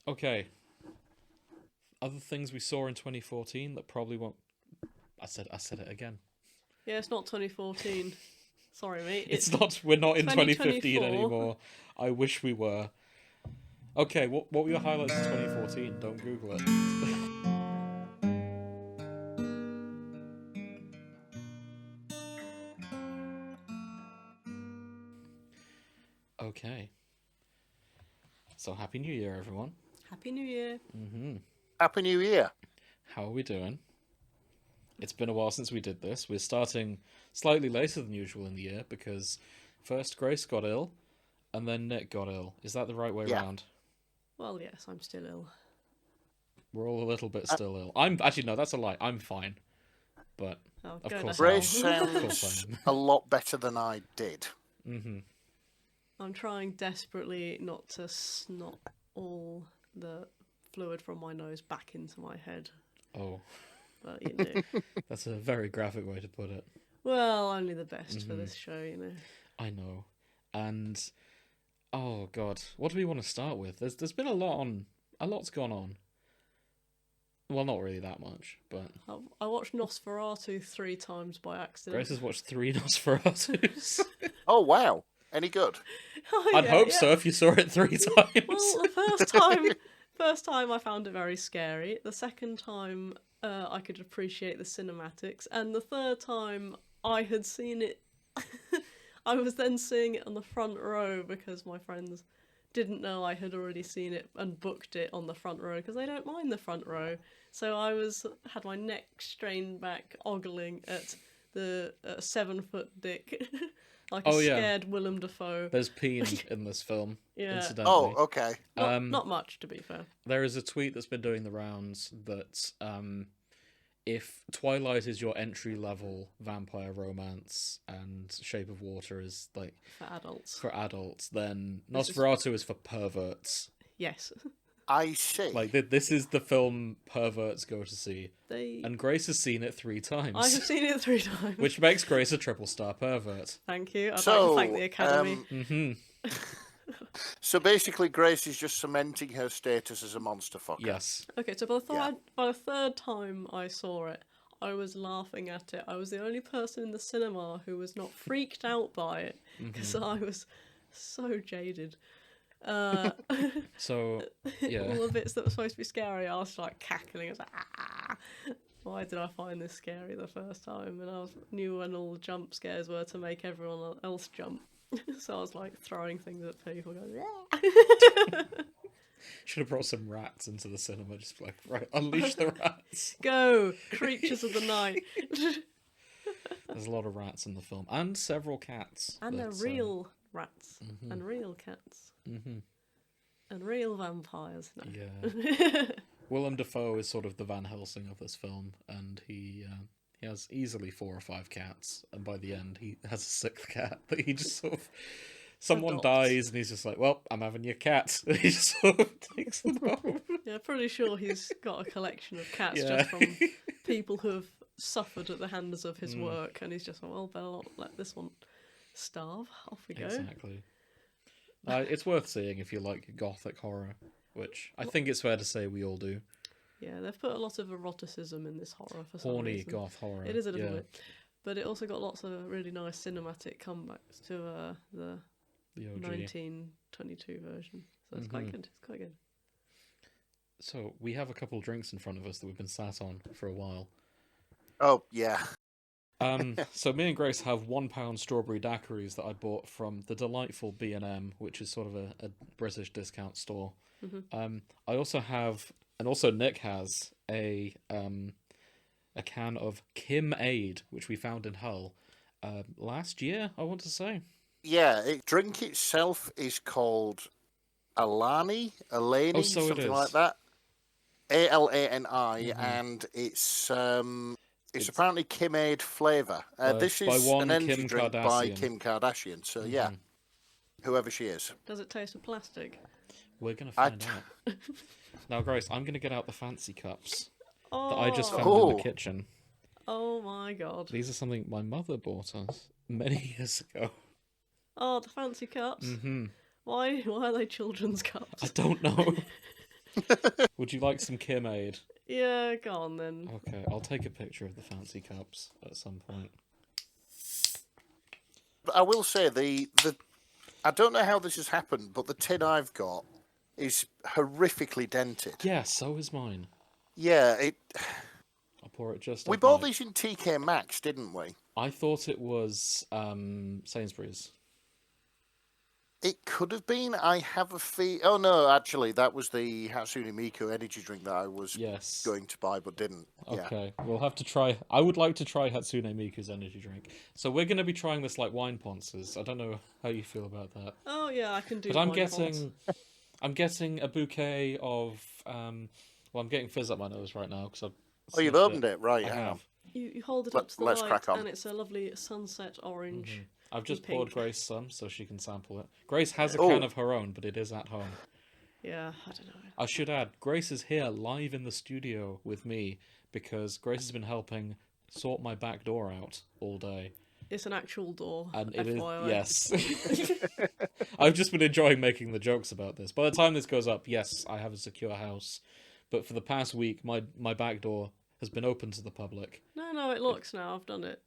Okay. Other things we saw in 2014 that probably won't. I said it again. Yeah, it's not 2014. Sorry, mate. It's not. We're not in 2015 2024. anymore. I wish we were. Okay, what were your highlights of 2014? Don't Google it. Okay. So Happy New Year, everyone. Happy New Year. Happy New Year. How are we doing? It's been a while since we did this. We're starting slightly later than usual in the year because first Grace got ill and then Nick got ill. Is that the right way round? Well, yes, I'm still ill. We're all a little bit still ill. I'm actually no, that's a lie. I'm fine, but of course, Grace sounds a lot better than I did. I'm trying desperately not to snot all the fluid from my nose back into my head. Oh, but you know, that's a very graphic way to put it. Well, only the best for this show, you know. I know, and oh god, what do we want to start with? There's been a lot's gone on. Well, not really that much, but I watched Nosferatu 3 times by accident. Grace has watched 3 Nosferatus. Oh wow, any good? I'd hope so if you saw it 3 times. Well, the first time I found it very scary. The second time I could appreciate the cinematics, and the third time I had seen it. I was then seeing it on the front row because my friends didn't know I had already seen it and booked it on the front row because they don't mind the front row. So I had my neck strained back, ogling at the 7-foot dick, like a scared Willem Dafoe. There's peen in this film, incidentally. Oh, okay. Not much, to be fair. There is a tweet that's been doing the rounds that if Twilight is your entry-level vampire romance and Shape of Water is like for adults, then Nosferatu is for perverts. Yes. I see. Like, this is the film perverts go to see. And Grace has seen it 3 times. I have seen it 3 times. Which makes Grace a triple-star pervert. Thank you. I'd like to thank the Academy. So basically, Grace is just cementing her status as a monster fucker. Yes. Okay, so by the third time I saw it, I was laughing at it. I was the only person in the cinema who was not freaked out by it because I was so jaded. So, yeah. All the bits that were supposed to be scary, I was like cackling. I was like, ah! Why did I find this scary the first time? And I knew when all the jump scares were to make everyone else jump. So I was like throwing things at people, going, ah! Should have brought some rats into the cinema, just like, right, unleash the rats. Go, creatures of the night. There's a lot of rats in the film, and several cats. And they're real rats, and real cats, and real vampires. No. Yeah. Willem Dafoe is sort of the Van Helsing of this film, and he has easily 4 or 5 cats, and by the end he has a 6th cat that he just sort of... Someone dies, and he's just like, well, I'm having your cat. And he just sort of takes them home. Yeah, pretty sure he's got a collection of cats just from people who have suffered at the hands of his work, and he's just like, well, better not let this one starve. Off we go. Exactly. It's worth seeing if you like gothic horror, which I think it's fair to say we all do. Yeah, they've put a lot of eroticism in this horror for some Horny reason. goth horror. It is a little bit. But it also got lots of really nice cinematic comebacks to the OG. 1922 version. So it's quite good. It's quite good. So we have a couple of drinks in front of us that we've been sat on for a while. Oh, yeah. So me and Grace have £1 strawberry daiquiris that I bought from the delightful B&M, which is sort of a British discount store. I also have, and also Nick has, a can of Kim Aid, which we found in Hull last year, I want to say. Yeah, drink itself is called Alani, something like that. ALANI, and it's apparently Kim Aid flavour. This is an energy drink by Kim Kardashian, so yeah, whoever she is. Does it taste of plastic? We're going to find out. Now, Grace, I'm going to get out the fancy cups that I just found in the kitchen. Oh my god. These are something my mother bought us many years ago. Oh, the fancy cups? Why are they children's cups? I don't know. Would you like some Kim aid? Yeah, go on then. Okay, I'll take a picture of the fancy cups at some point. But I will say I don't know how this has happened, but the tin I've got is horrifically dented. Yeah, so is mine. Yeah, I'll pour it just. We bought these in TK Maxx, didn't we? I thought it was Sainsbury's. It could have been. I have a fee. Oh no, actually, that was the Hatsune Miku energy drink that I was going to buy but didn't. Okay, we'll have to try. I would like to try Hatsune Miku's energy drink. So we're going to be trying this like wine ponces. I don't know how you feel about that. Oh yeah, I can do. But I'm getting a bouquet of. Well, I'm getting fizz up my nose right now because Oh, you've opened it, right? I have. You hold it up to the light, and it's a lovely sunset orange. Mm-hmm. I've just poured Grace some so she can sample it. Grace has a can of her own, but it is at home. Yeah, I don't know. I should add, Grace is here live in the studio with me because Grace has been helping sort my back door out all day. It's an actual door. And it is, yes. I've just been enjoying making the jokes about this. By the time this goes up, yes, I have a secure house. But for the past week, my back door has been open to the public. No, it looks now. I've done it.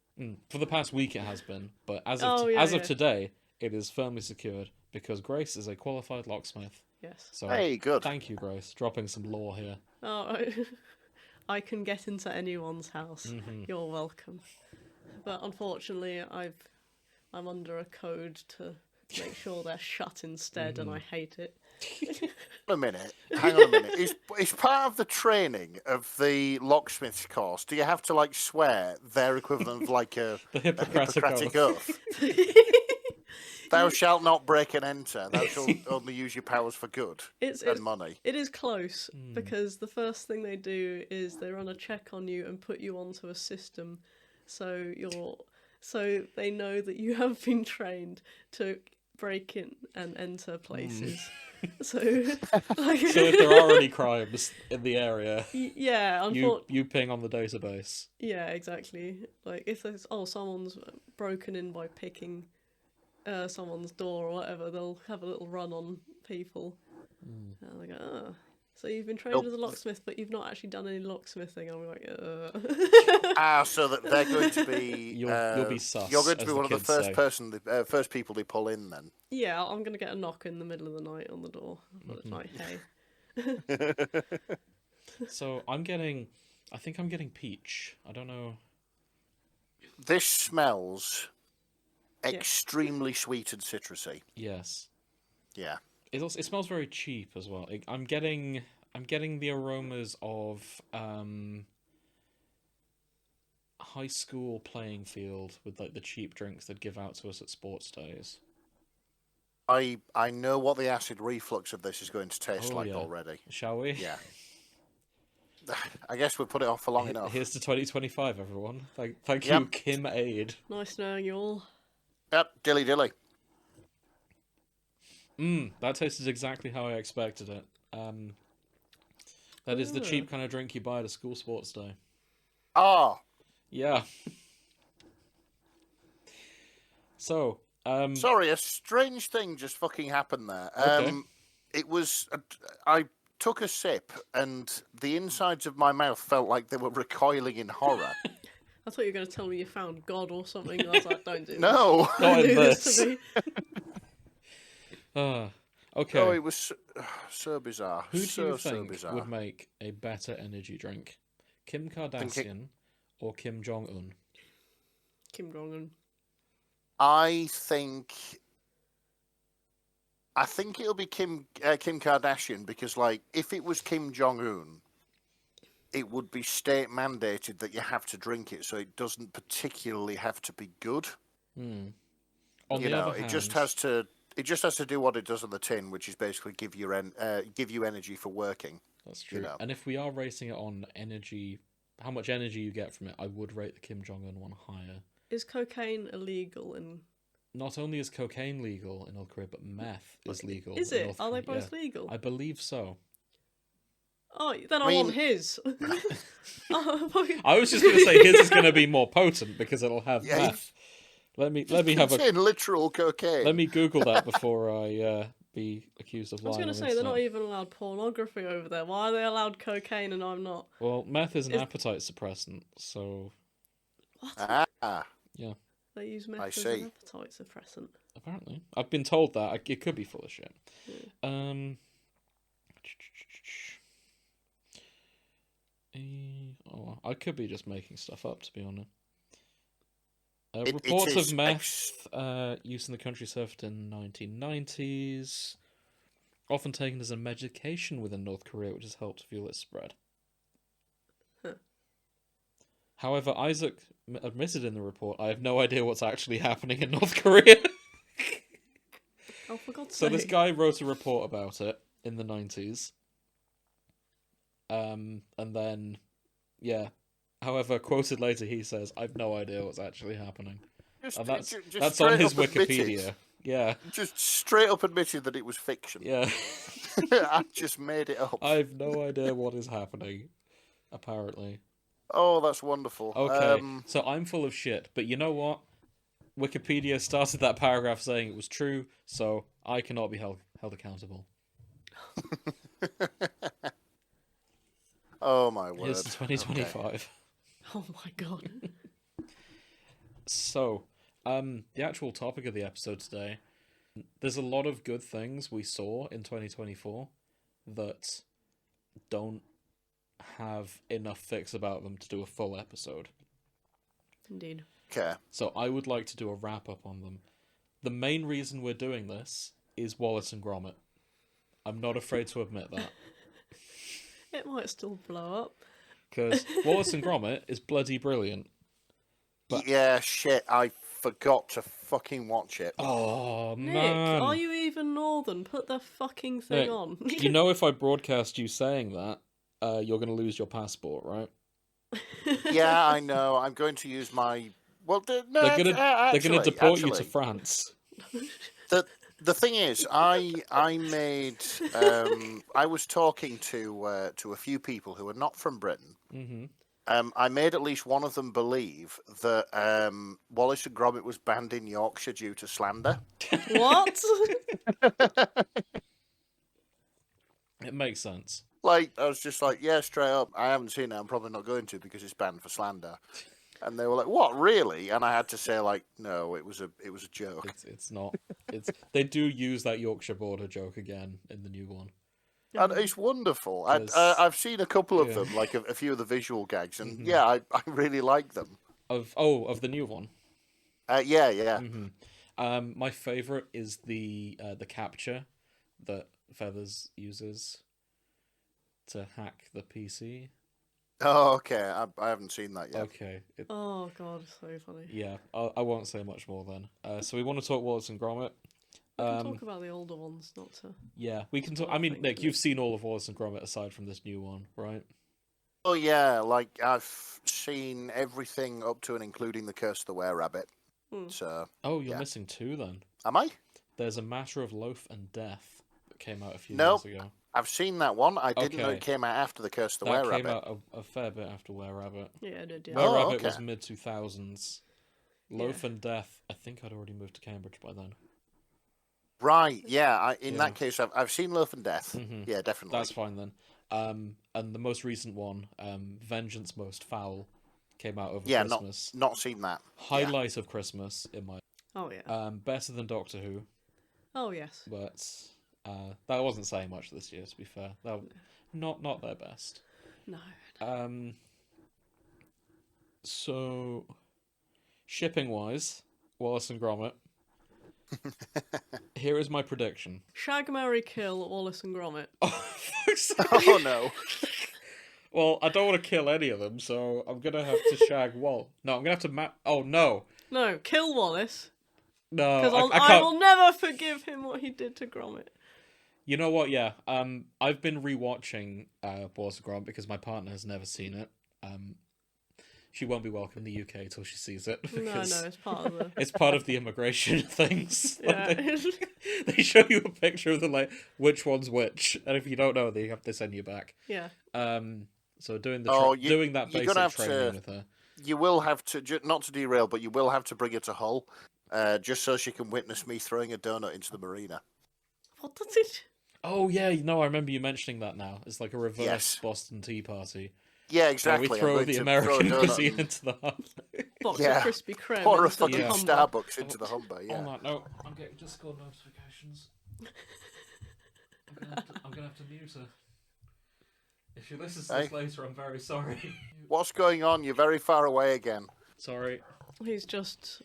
For the past week it has been, but as of today, it is firmly secured because Grace is a qualified locksmith. Yes. So hey, good. Thank you, Grace. Dropping some lore here. Oh, I can get into anyone's house. Mm-hmm. You're welcome. But unfortunately, I'm under a code to make sure they're shut instead, and I hate it. Hang on a minute. Is part of the training of the locksmith's course, do you have to like swear their equivalent of like a Hippocratic oath? Thou shalt not break and enter. Thou shalt only use your powers for good and money. It is close because the first thing they do is they run a check on you and put you onto a system, so they know that you have been trained to break in and enter places. So if there are any crimes in the area, you ping on the database. Yeah, exactly. Like if there's someone's broken in by picking someone's door or whatever, they'll have a little run on people. And they go, so you've been trained as a locksmith, but you've not actually done any locksmithing. I'm like, so that they're going to be you'll be sus. You're going to be one of the first people they pull in then. Yeah, I'm going to get a knock in the middle of the night on the door. But like, hey. So I think I'm getting peach. I don't know. This smells extremely sweet and citrusy. Yes. Yeah. It smells very cheap as well. I'm getting the aromas of high school playing field with like the cheap drinks they'd give out to us at sports days. I know what the acid reflux of this is going to taste like already. Shall we? Yeah. I guess we'll put it off for long enough. Here's to 2025, everyone. Thank you, Kim Aid. Nice knowing you all. Yep, dilly. That tasted exactly how I expected it. That is the cheap kind of drink you buy at a school sports day. Oh. Yeah. So, sorry, a strange thing just fucking happened there. Okay. It was... I took a sip, and the insides of my mouth felt like they were recoiling in horror. I thought you were going to tell me you found God or something. I was like, don't do no. this. Don't do this to me. Okay. Oh, it was so bizarre. Who do you think would make a better energy drink? Kim Kardashian or Kim Jong-un? Kim Jong-un. I think it'll be Kim Kardashian because, like, if it was Kim Jong-un, it would be state mandated that you have to drink it, so it doesn't particularly have to be good. On the other hand, it just has to do what it does on the tin, which is basically give you energy for working. That's true. And if we are rating it on energy, how much energy you get from it, I would rate the Kim Jong-un one higher. Is cocaine illegal in... Not only is cocaine legal in North Korea, but meth is legal. Is it? Are they both legal? I believe so. Oh, then I want his. I was just going to say his is going to be more potent because it'll have meth. Let me have literal cocaine. Let me Google that before I be accused of I was lying. going to say, they're not even allowed pornography over there. Why are they allowed cocaine and I'm not? Well, meth is an appetite suppressant, so... What? Ah, Yeah. They use meth I as see. an appetite suppressant. Apparently. I've been told that. It could be full of shit. Yeah. I could be just making stuff up, to be honest. Reports of meth use in the country surfaced in 1990s, often taken as a medication within North Korea, which has helped fuel its spread. Huh. However, Isaac admitted in the report, I have no idea what's actually happening in North Korea. Oh, for God's So sake. this guy wrote a report about it in the 90s. And then, yeah. However, quoted later, he says, "I've no idea what's actually happening." And that's on his Wikipedia. Yeah. Just straight up admitted that it was fiction. Yeah. I just made it up. I've no idea what is happening, apparently. Oh, that's wonderful. Okay, so I'm full of shit, but you know what? Wikipedia started that paragraph saying it was true, so I cannot be held accountable. Oh, my word. It's 2025. Okay. Oh my God. So, the actual topic of the episode today, there's a lot of good things we saw in 2024 that don't have enough fix about them to do a full episode. Indeed. Okay. So I would like to do a wrap-up on them. The main reason we're doing this is Wallace and Gromit. I'm not afraid to admit that. It might still blow up. Because Wallace and Gromit is bloody brilliant. But... Yeah, shit, I forgot to fucking watch it. Oh, Nick, man. are you even northern? Put the fucking thing Nick, on. You know if I broadcast you saying that, you're going to lose your passport, right? Yeah, I know. I'm going to use my... Well, they're gonna deport you to France. The thing is, I made... I was talking to a few people who are not from Britain. Mm-hmm. I made at least one of them believe that Wallace and Gromit was banned in Yorkshire due to slander. What? It makes sense. Like, I was just like, yeah, straight up, I haven't seen it, I'm probably not going to because it's banned for slander. And they were like, "What, really?" And I had to say, like, "No, it was a joke." It's not. They do use that Yorkshire border joke again in the new one. And it's wonderful. I've seen a couple of them, like a few of the visual gags, and yeah, I really like them. Of the new one. Yeah. Mm-hmm. My favorite is the capture that Feathers uses to hack the PC. Oh, okay. I haven't seen that yet. Okay. Oh God, so funny. Yeah, I won't say much more then. So we want to talk Wallace and Gromit. We can talk about the older ones, not to... Yeah, we can talk... I mean, Nick, you've seen all of Wallace and Gromit aside from this new one, right? Oh, yeah, like, I've seen everything up to and including The Curse of the Were-Rabbit. So, oh, you're missing two then. Am I? There's A Matter of Loaf and Death that came out a few years ago. I've seen that one. I didn't know it came out after The Curse of the Were-Rabbit. That came out a fair bit after Were-Rabbit. Yeah, it did, yeah. Were-Rabbit was mid-2000s. Loaf and Death, I think I'd already moved to Cambridge by then. Right, yeah. In that case, I've seen Loaf and Death. Mm-hmm. Yeah, definitely. That's fine then. And the most recent one, Vengeance Most Foul, came out over Christmas. Not seen that. Highlight of Christmas in my... Oh, yeah. Better than Doctor Who. Oh, yes. But that wasn't saying much this year, to be fair. Not their best. No. So, shipping-wise, Wallace and Gromit. Here is my prediction. Shag, marry, kill Wallace and Gromit. Oh, no. Well, I don't want to kill any of them, so I'm going to have to shag Wall. No, I'm going to have to... Oh, no. No, kill Wallace. No, because I will never forgive him what he did to Gromit. You know what, yeah. I've been rewatching Wallace and Gromit because my partner has never seen it. She won't be welcome in the UK till she sees it. No, it's part of the... It's part of the immigration things. Yeah. They show you a picture of which one's which, and if you don't know, they send you back. Yeah. So doing that basic training with her. You will have to, not to derail, but you will have to bring her to Hull, just so she can witness me throwing a donut into the marina. What did it? Oh yeah, no, I remember you mentioning that now. It's like a reverse Yes. Boston Tea Party. Yeah, exactly. Where we throw the American cuisine into the Humber. Box of Krispy Kreme Pour a instead fucking of Humber. Starbucks into the Humber, yeah. On that note, I'm getting Discord notifications. I'm gonna have to mute her. If she listens to this later, I'm very sorry. What's going on? You're very far away again. Sorry. He's just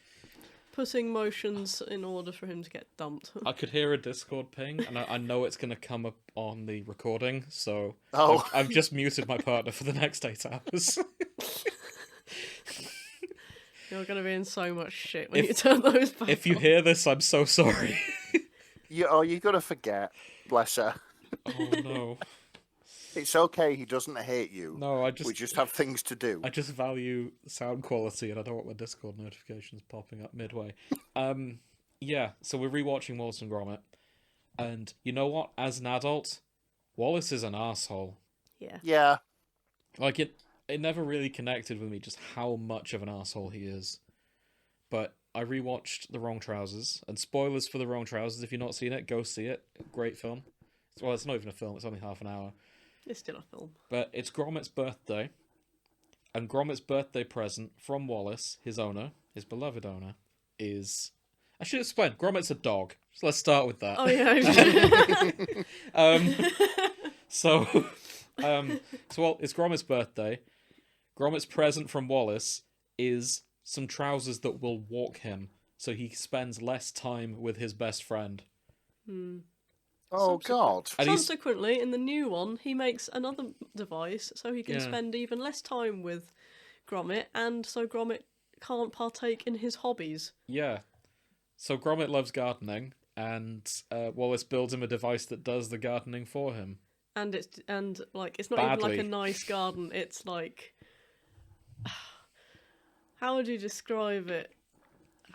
putting motions in order for him to get dumped. I could hear a Discord ping, and I know it's going to come up on the recording, so I've just muted my partner for the next 8 hours. You're going to be in so much shit when you turn those back If you on. hear this, I'm so sorry. You're going to forget. Bless her. Oh, no. It's okay, he doesn't hate you. No, we just have things to do. I just value sound quality, and I don't want my Discord notifications popping up midway. Yeah, so we're rewatching Wallace and Gromit, and you know what? As an adult, Wallace is an asshole. Yeah. Like, it never really connected with me just how much of an asshole he is. But I rewatched The Wrong Trousers, and spoilers for The Wrong Trousers, if you've not seen it, go see it. Great film. Well, it's not even a film, it's only half an hour. It's still a film. But it's Gromit's birthday, and Gromit's birthday present from Wallace, his owner, his beloved owner, is... I should explain, Gromit's a dog. So let's start with that. Oh, yeah. So it's Gromit's birthday. Gromit's present from Wallace is some trousers that will walk him, so he spends less time with his best friend. Oh, God. Subsequently, in the new one, he makes another device so he can spend even less time with Gromit, and so Gromit can't partake in his hobbies. Yeah. So Gromit loves gardening, and Wallace builds him a device that does the gardening for him. And it's not even Badly. like a nice garden. It's like, how would you describe it?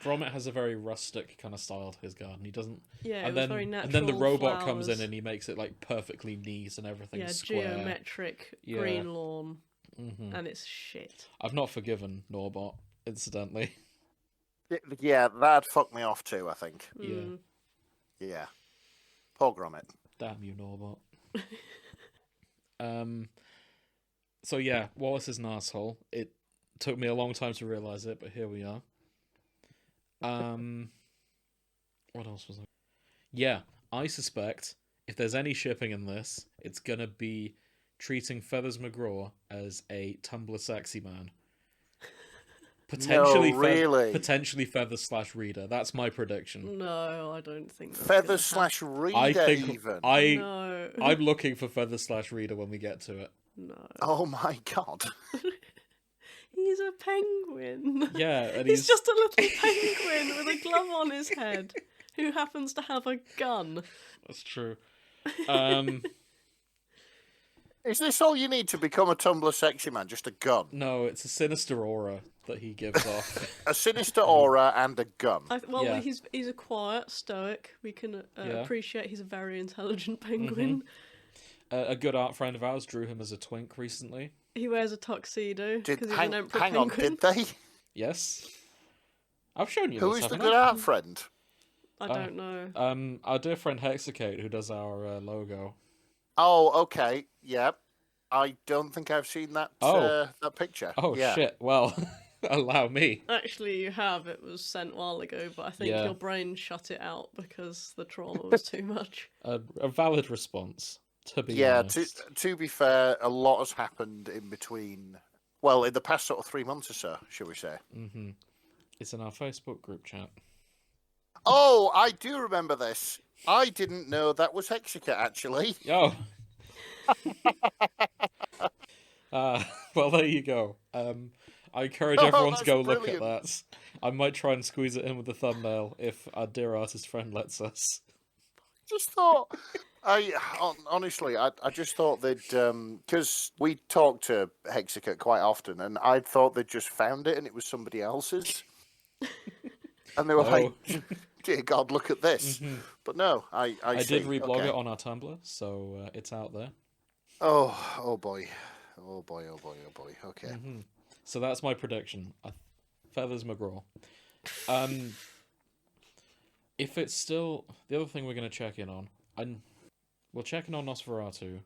Gromit has a very rustic kind of style to his garden. He doesn't. Yeah, and it was very natural. And then the robot flowers. comes in and he makes it like perfectly neat and everything's square. Geometric green lawn, and it's shit. I've not forgiven Norbot, incidentally. Yeah, that'd fuck me off too, I think. Yeah. Poor Gromit. Damn you, Norbot. So yeah, Wallace is an asshole. It took me a long time to realise it, but here we are. What else was there? Yeah, I suspect if there's any shipping in this, it's gonna be treating Feathers McGraw as a Tumblr sexy man. Potentially, potentially Feathers/Reader. That's my prediction. No, I don't think that's Feathers/Reader. I think even. No. I'm looking for Feathers/Reader when we get to it. No. Oh my God. He's a penguin. Yeah, and he's just a little penguin with a glove on his head who happens to have a gun. That's true. Is this all you need to become a Tumblr sexy man? Just a gun? No, it's a sinister aura that he gives off. A sinister aura and a gun. He's a quiet, stoic. We can appreciate he's a very intelligent penguin. A good art friend of ours drew him as a twink recently. He wears a tuxedo because he's an emperor hang penguin. on, did they? Yes. I've shown you Who this, is the haven't good I? art friend? I don't know. Our dear friend Hexacate, who does our logo. Oh, okay. Yep. I don't think I've seen that that picture. Oh, yeah. shit. Well, allow me. Actually, you have. It was sent a while ago, but I think your brain shut it out because the trauma was too much. A valid response, to be honest. To be fair, a lot has happened in between. Well, in the past sort of 3 months or so, shall we say? Mm-hmm. It's in our Facebook group chat. Oh, I do remember this. I didn't know that was Hexacate, actually. Oh. Well, there you go. I encourage everyone to go look at that. I might try and squeeze it in with the thumbnail if our dear artist friend lets us. Just thought, honestly, I just thought they'd, because we talk to Hexacate quite often, and I thought they'd just found it and it was somebody else's. And they were like, dear God, look at this. Mm-hmm. But no, I did reblog it on our Tumblr, so it's out there. Oh boy. Okay. Mm-hmm. So that's my prediction. Feathers McGraw. If it's still... The other thing we're going to check in on, we're checking on Nosferatu.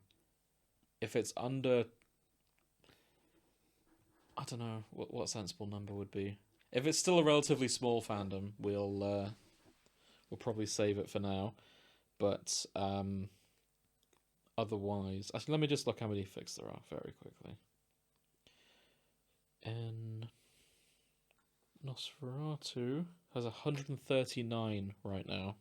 If it's under, I don't know what a sensible number would be. If it's still a relatively small fandom, we'll probably save it for now. But otherwise, actually, let me just look how many fics there are very quickly. And Nosferatu has 139 right now.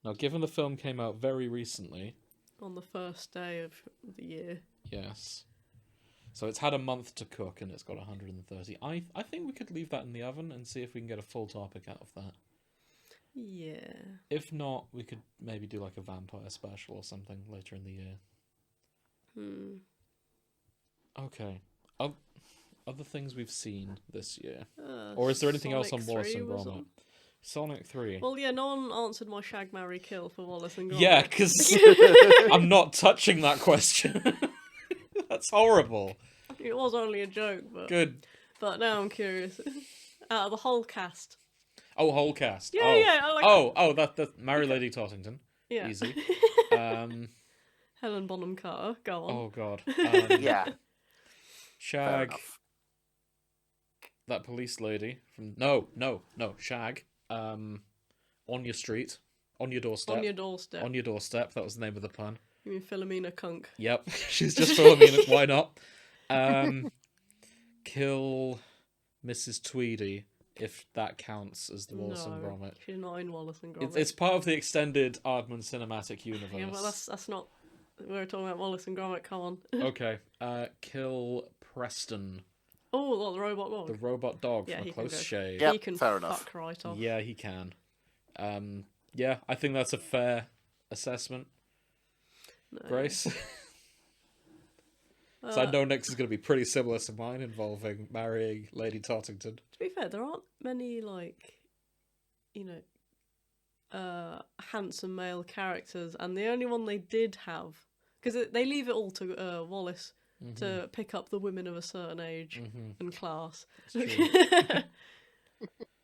Now, given the film came out very recently, on the first day of the year. Yes. So it's had a month to cook and it's got 130. I think we could leave that in the oven and see if we can get a full topic out of that. Yeah. If not, we could maybe do like a vampire special or something later in the year. Okay. Other things we've seen this year. Or is there anything else on Wallace and Gromit? Sonic 3. Well, yeah, no one answered my shag, marry, kill for Wallace and Gromit. Yeah, because I'm not touching that question. That's horrible. It was only a joke, but... Good. But now I'm curious. Out of the whole cast. Oh, whole cast. Yeah, oh. yeah. That's Mary Lady Tottington. Yeah. Easy. Helen Bonham Carter. Go on. Oh, God. Yeah. Shag. That police lady from... No. Shag. On your street. On your doorstep. On your doorstep. On your doorstep. That was the name of the pun. You mean Philomena Kunk? Yep. She's just Philomena. Why not? Kill Mrs. Tweedy, if that counts as the Wallace and Gromit. She's not in Wallace and Gromit. It's part of the extended Aardman cinematic universe. Yeah, but that's not... We're talking about Wallace and Gromit, come on. Okay. Kill Preston. Oh, the robot dog. The robot dog Yeah, from he A can Close go. Shave. Yep, he can fair fuck enough. right off. Yeah, he can. Yeah, I think that's a fair assessment. No. Grace? So I know Nick's is going to be pretty similar to mine, involving marrying Lady Tottington. To be fair, there aren't many, like, you know, handsome male characters, and the only one they did have, because they leave it all to Wallace to pick up the women of a certain age and class.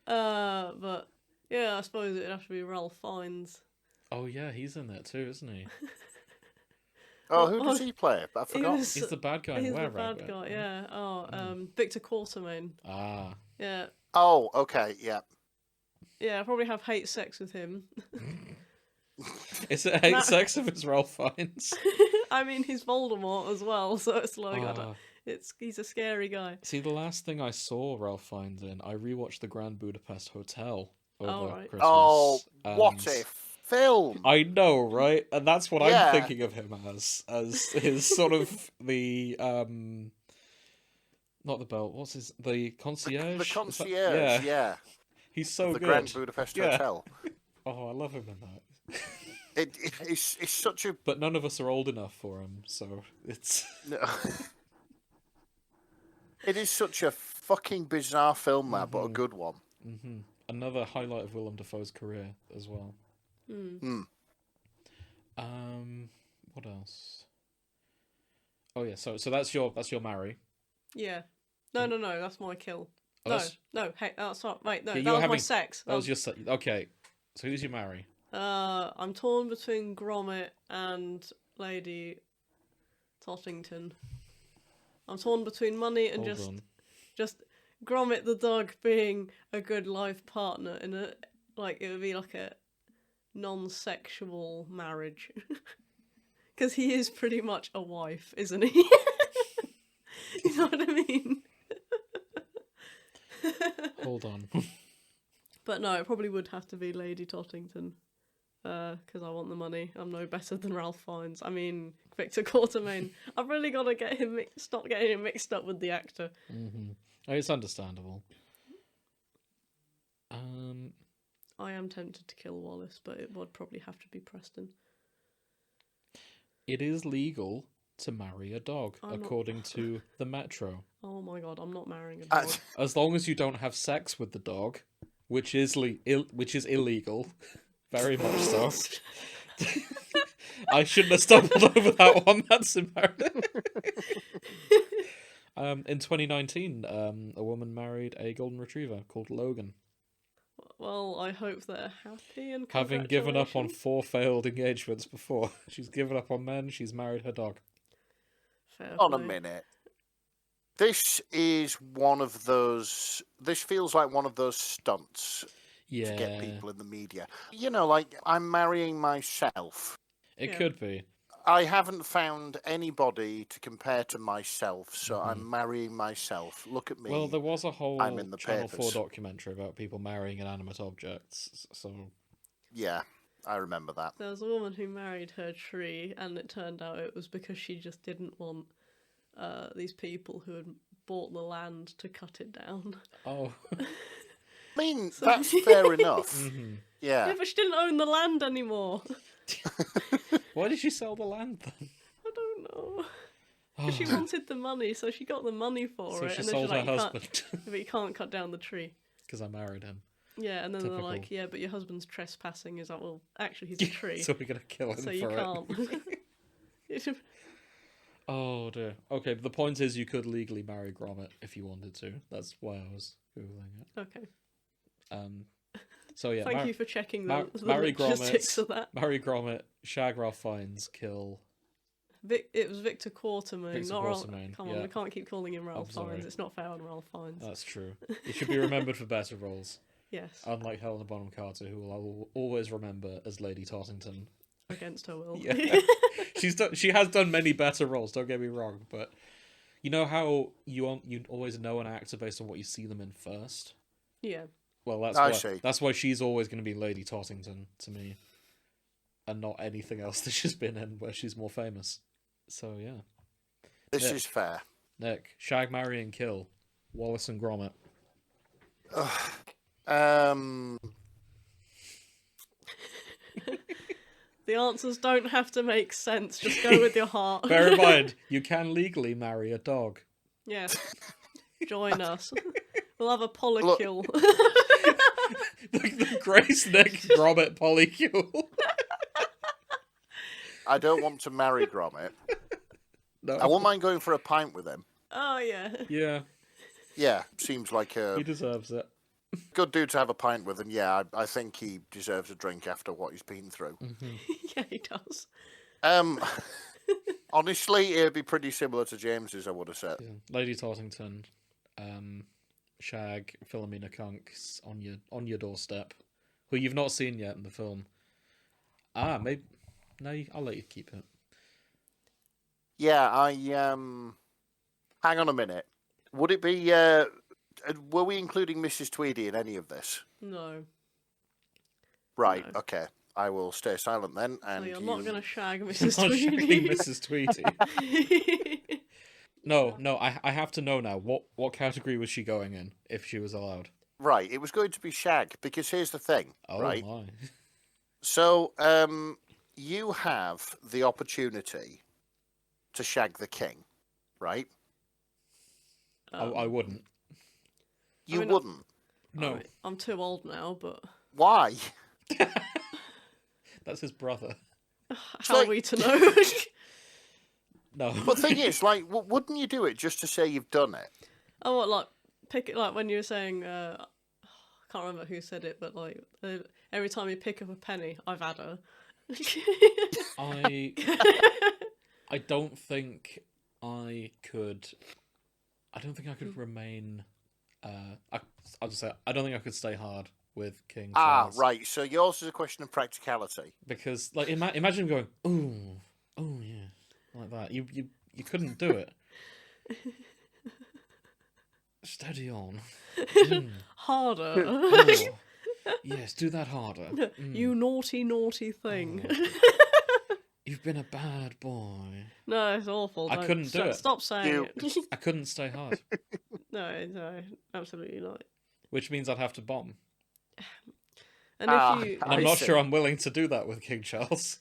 But yeah, I suppose it'd have to be Ralph Fiennes. Oh yeah, he's in there too, isn't he? Oh, who does he play? I forgot. He's the bad guy in He's Were the bad Rabbit. guy, yeah. Oh, Victor Quartermain. Ah. Yeah. Oh, okay, yeah. Yeah, I'll probably have hate sex with him. Is it hate sex if it's Ralph Fiennes? I mean, he's Voldemort as well, so it's like, Ah. he's a scary guy. See, the last thing I saw Ralph Fiennes in, I rewatched The Grand Budapest Hotel over right. Christmas. Oh, what and a film! I know, right? And that's what Yeah. I'm thinking of him as his sort of the not the belt. What's his the concierge? The Is that- concierge, yeah. He's so The good. Grand Budapest Yeah. Hotel. Oh, I love him in that. It's such a... But none of us are old enough for him, so it's No. It is such a fucking bizarre film, that, but a good one. another highlight of Willem Dafoe's career as well. What else? Oh yeah, so that's your marry. Yeah. No, that's my kill. Oh, No, hey, sorry, wait, no, Yeah, that was my sex. That was your okay. So who's your marry? I'm torn between Gromit and Lady Tottington. I'm torn between money and Hold on. just Gromit the dog being a good life partner in a, like, it would be like a non-sexual marriage. Because he is pretty much a wife, isn't he? You know what I mean? Hold on. But no, it probably would have to be Lady Tottington. Because I want the money. I'm no better than Ralph Fiennes. I mean, Victor Quartermain. I've really got to get him stop getting him mixed up with the actor. It's understandable. I am tempted to kill Wallace, but it would probably have to be Preston. It is legal to marry a dog, I'm not- according to the Metro. Oh my god, I'm not marrying a dog. As long as you don't have sex with the dog, which is illegal, very much so. I shouldn't have stumbled over that one. That's embarrassing. In 2019, a woman married a golden retriever called Logan. Well, I hope they're happy and Having given up on congratulations. 4 failed engagements before, she's given up on men, she's married her dog. Fair On a play. minute. This is one of those. This feels like one of those stunts Yeah. to get people in the media. You know, like, I'm marrying myself. It Yeah. could be. I haven't found anybody to compare to myself, so I'm marrying myself. Look at me. Well, there was a whole I'm in the Channel 4 papers. documentary about people marrying inanimate objects, so... Yeah, I remember that. There was a woman who married her tree, and it turned out it was because she just didn't want these people who had bought the land to cut it down. Oh. I mean, that's fair enough. Yeah, Yeah. but she didn't own the land anymore. Why did she sell the land, then? I don't know. 'Cause she wanted the money, so she got the money for So it. she and sold then her she's like, husband. but you can't cut down the tree. Because I married him. Yeah, and then Typical. they're like, yeah, but your husband's trespassing. He's like, well, actually, he's a tree, So we're going to kill him so you for can't. it. Oh, dear. Okay, but the point is you could legally marry Gromit if you wanted to. That's why I was Googling it. Okay. So, yeah. Thank you for checking Mar- the marry logistics Gromit. of that. Marry Gromit, shag Ralph Fiennes, kill... It was Victor Quartermain, Victor not Ralph. Quartermain, Come on, yeah. we can't keep calling him Ralph sorry. Fiennes. It's not fair on Ralph Fiennes. That's true. He should be remembered for better roles. Yes, Unlike Helena Bonham Carter, who will always remember as Lady Tottington. against her will. Yeah. She has done many better roles, don't get me wrong, but you know how you always know an actor based on what you see them in first? Yeah. Well, see. That's why she's always going to be Lady Tottington to me, and not anything else that she's been in where she's more famous. So yeah. This Nick. is fair. Nick, shag, marry, and kill. Wallace and Gromit. The answers don't have to make sense. Just go with your heart. Bear in mind, you can legally marry a dog. Yes. Join us. We'll have a polycule. The Grace Nick Gromit polycule. I don't want to marry Gromit. No. I won't mind going for a pint with him. Oh yeah. Yeah, Yeah, seems like he a deserves it. good dude to have a pint with, and yeah, I think he deserves a drink after what he's been through. Yeah, he does. Honestly, it'd be pretty similar to James's, I would have said. Yeah. Lady Tottington, shag Philomena Kunks on your doorstep, who you've not seen yet in the film. Maybe no, I'll let you keep it. Yeah, hang on a minute. Would it be? Were we including Mrs. Tweedy in any of this? No. Right. No. Okay. I will stay silent then. So And you're not going to shag Not Mrs. shagging Tweedy. Mrs. Tweety. No, I have to know now. What category was she going in if she was allowed? Right. It was going to be shag because here's the thing. Oh right. my! So, you have the opportunity to shag the king, right? I wouldn't. You mean, wouldn't. No, Alright, I'm too old now, but Why? that's his brother. how like- are we to know? No. But the thing is, like, wouldn't you do it just to say you've done it? Oh, what, like, pick it, like, when you were saying, I can't remember who said it, but, like, every time you pick up a penny, I've had her. I don't think I could. I don't think I could remain. I'll just say I don't think I could stay hard with King Charles. Right. So yours is a question of practicality. Because like imagine going oh yeah, like that. You couldn't do it. Steady on. Harder. Oh, yes, do that harder. You naughty, naughty thing. You've been a bad boy. No, it's awful. I Don't- couldn't do it. Stop saying it. I couldn't stay hard, No, absolutely not. which means I'd have to bomb. And Ah. if you, And I'm I not see. sure I'm willing to do that with King Charles.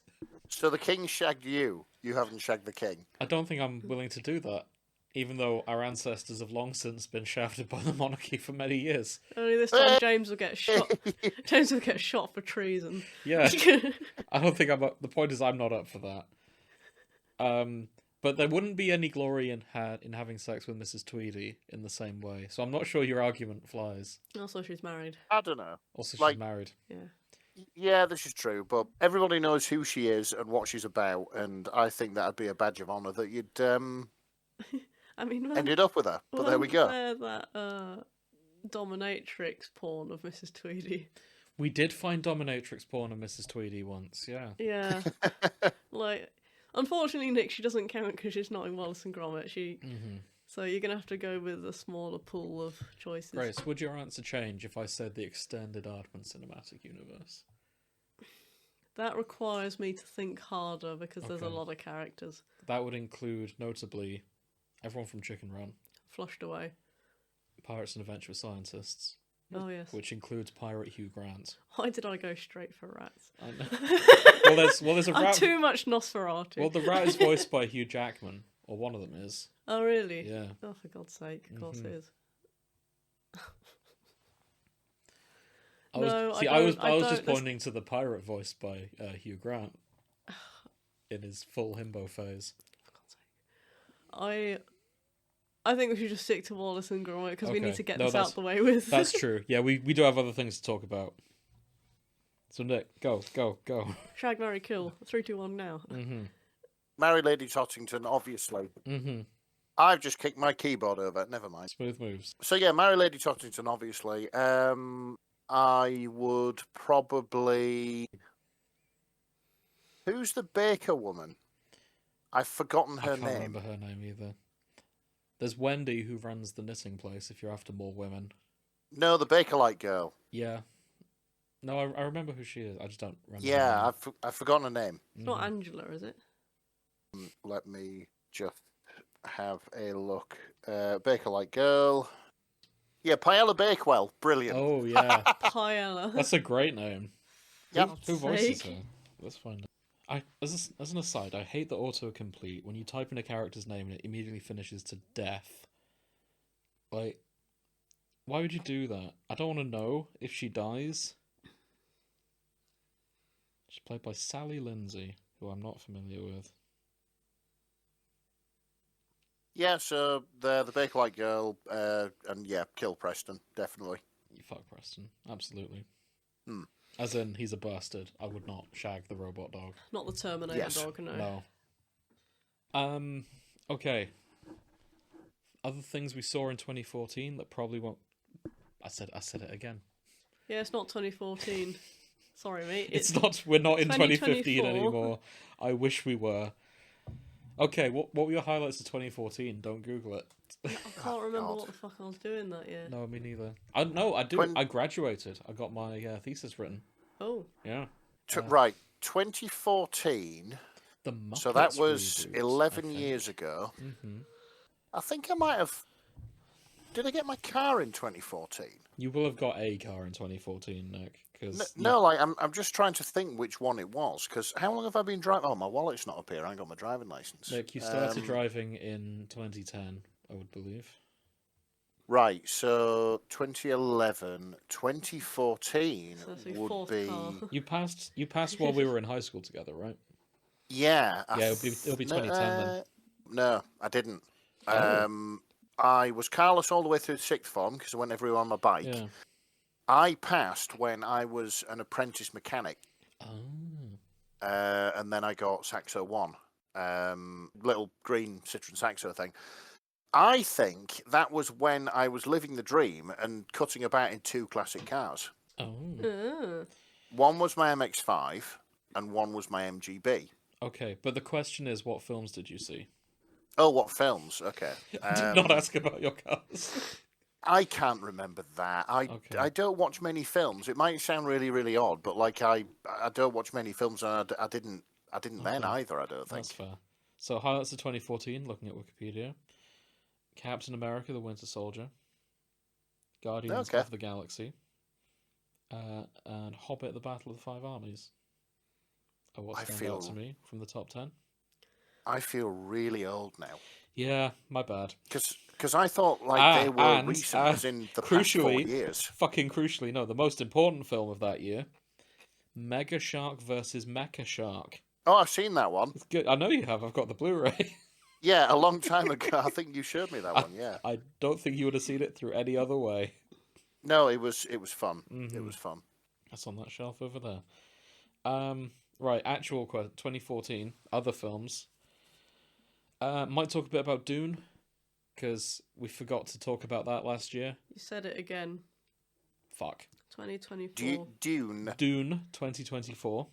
So the king shagged you. You haven't shagged the king. I don't think I'm willing to do that, even though our ancestors have long since been shafted by the monarchy for many years. only this time James will get shot. James will get shot for treason. Yeah, I don't think I'm. The point is, I'm not up for that. But there wouldn't be any glory in having sex with Mrs. Tweedy in the same way. So I'm not sure your argument flies. Also, she's married. I don't know. Also, Like- she's married. Yeah. Yeah, this is true, but everybody knows who she is and what she's about, and I think that'd be a badge of honour that you'd I mean, ended up with her. But there we go. That dominatrix porn of Mrs. Tweedy. We did find dominatrix porn of Mrs. Tweedy once, yeah. Yeah. Like, unfortunately, Nick, she doesn't count because she's not in Wallace and Gromit. So you're going to have to go with a smaller pool of choices. Grace, would your answer change if I said the extended Aardman cinematic universe? That requires me to think harder because there's a Okay. lot of characters. That would include, notably, everyone from Chicken Run, Flushed away. Pirates and Adventure Scientists, Oh, yes. which includes Pirate Hugh Grant. Why did I go straight for rats? I know. there's a I'm rat. too much Nosferatu. Well, the rat is voiced by Hugh Jackman, or one of them is. Oh, really? Yeah. Oh, for God's sake. Of course it is. I was, No, see, I I was don't- just there's- pointing to the pirate voiced by Hugh Grant in his full himbo phase. I think we should just stick to Wallace and Gromit because we need Okay. to get No, this that's- out the way with. That's true. Yeah, we do have other things to talk about. So Nick, go. Shag, marry, kill. 3, 2, 1 now. Marry Lady Tottington, obviously. Mm-hmm. I've just kicked my keyboard over. Never mind. Smooth moves. So yeah, marry Lady Tottington, obviously. I would probably. Who's the baker woman? I've forgotten her I can't name. remember her name either. There's Wendy who runs the knitting place. If you're after more women. No, the Baker-like girl. Yeah. No, I remember who she is. I just don't remember. Yeah, her I've forgotten her name. It's not Angela, is it? Let me just have a look. Baker-like girl. Yeah, Paella Bakewell. Brilliant. Oh yeah, Paella. that's a great name. Yep. Who voices sake. her? Let's find out. As an aside, I hate the autocomplete when you type in a character's name and it immediately finishes to death. Like, why would you do that? I don't want to know if she dies. She's played by Sally Lindsay, who I'm not familiar with. Yeah, so the Baker-like girl, and yeah, kill Preston, definitely. You fuck Preston, absolutely. Hmm. As in, he's a bastard. I would not shag the robot dog. Not the Terminator Yes. dog, no. No. Okay. Other things we saw in 2014 that probably won't. I said it again. Yeah, it's not 2014. Sorry, mate. It's not. We're not in 2015 2024. anymore. I wish we were. Okay, what were your highlights of 2014? Don't Google it. I can't remember God. what the fuck I was doing that year. No, me neither. I do. When- I graduated. I got my thesis written. Oh, Yeah. Right, 2014. The Muppets So that was reboot, I 11 think. years ago. Mhm. I think I might have. Did I get my car in 2014? You will have got a car in 2014, Nick. Because No, like I'm just trying to think which one it was. Because how long have I been driving? Oh, my wallet's not up here. I ain't got my driving license. Nick, you started driving in 2010, I would believe. Right, so 2011, 2014 So that's your would fourth be. car. You passed while we were in high school together, right? Yeah. Yeah, it'll be 2010 then. No, I didn't. Oh. I was carless all the way through sixth form because I went everywhere on my bike. Yeah. I passed when I was an apprentice mechanic, Oh. and then I got Saxo 1, little green Citroen Saxo thing. I think that was when I was living the dream and cutting about in two classic cars. Oh. One was my MX-5 and one was my MGB. Okay, but the question is, what films did you see? Oh, what films? Okay. I did not ask about your cars. I can't remember that. Okay. I don't watch many films. It might sound really, really odd, but like I don't watch many films, and I didn't then Okay. either. I don't think. That's fair. So highlights of 2014, looking at Wikipedia: Captain America: The Winter Soldier, Guardians Okay. of the Galaxy, and Hobbit: The Battle of the Five Armies. Are what I stand feel- out to me from the top 10. I feel really old now Yeah, my bad. because I thought like they were and, recent, as in the past 4 crucially, years. fucking crucially, no, the most important film of that year: Mega Shark versus Mecha Shark. Oh, I've seen that one. It's good. I know you have. I've got the Blu-ray. Yeah, a long time ago. I think you showed me that one. Yeah. I don't think you would have seen it through any other way. No, it was fun. Mm-hmm. It was fun. That's on that shelf over there. Right, actual 2014 other films. Might talk a bit about Dune, because we forgot to talk about that last year. You said it again. Fuck. 2024. Dune. Dune 2024.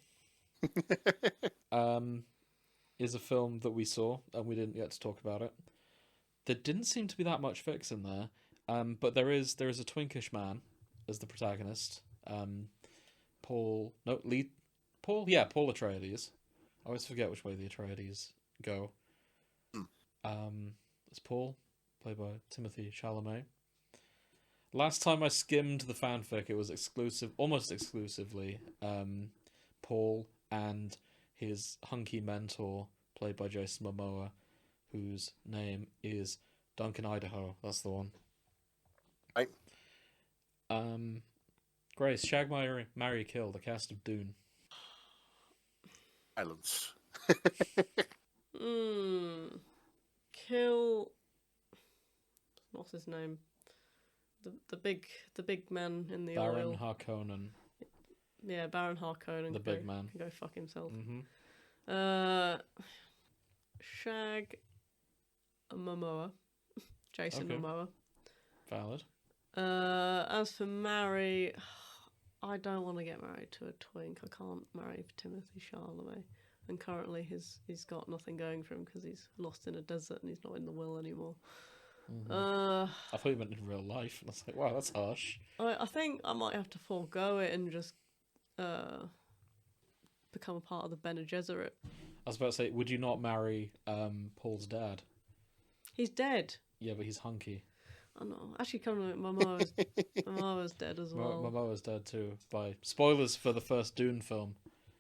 Is a film that we saw and we didn't get to talk about it. There didn't seem to be that much fix in there, but there is a twinkish man as the protagonist. Paul Atreides. I always forget which way the Atreides go. It's Paul, played by Timothée Chalamet. Last time I skimmed the fanfic, it was almost exclusively Paul and his hunky mentor, played by Jason Momoa, whose name is Duncan Idaho. That's the one. Right. Grace, Shag, Marry, Kill, the cast of Dune. Silence. Kill. What's his name? The big man in the Baron oil. Harkonnen. Yeah, Baron Harkonnen. The big man. Can go fuck himself. Mm-hmm. Shag. Momoa. Jason Okay. Momoa. Valid. As for marry, I don't want to get married to a twink. I can't marry Timothée Chalamet. And currently he's got nothing going for him because he's lost in a desert and he's not in the will anymore. Mm-hmm. I thought you meant in real life, and I was like, wow, that's harsh. I think I might have to forego it and just become a part of the Bene Gesserit. I was about to say, would you not marry Paul's dad? He's dead. Yeah, but he's hunky. I know. Actually, Momoa's dead as well. Momoa's dead too. By spoilers for the first Dune film.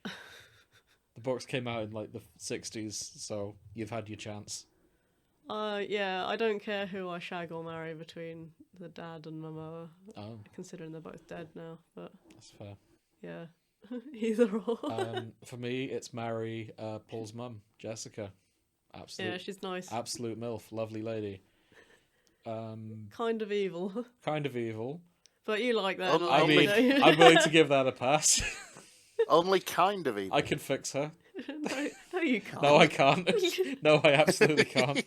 The books came out in like the 60s, so you've had your chance. Yeah, I don't care who I shag or marry between the dad and Momoa. Oh, Considering they're both dead now, but that's fair. yeah, either or. For me, it's marry Paul's mum, Jessica. Absolute, yeah, she's nice. absolute MILF, lovely lady. Kind of evil. Kind of evil. But you like that. Oh, I mean, I'm willing to give that a pass. Only kind of evil. I can fix her. no, you can't. No, I can't. No, I absolutely can't.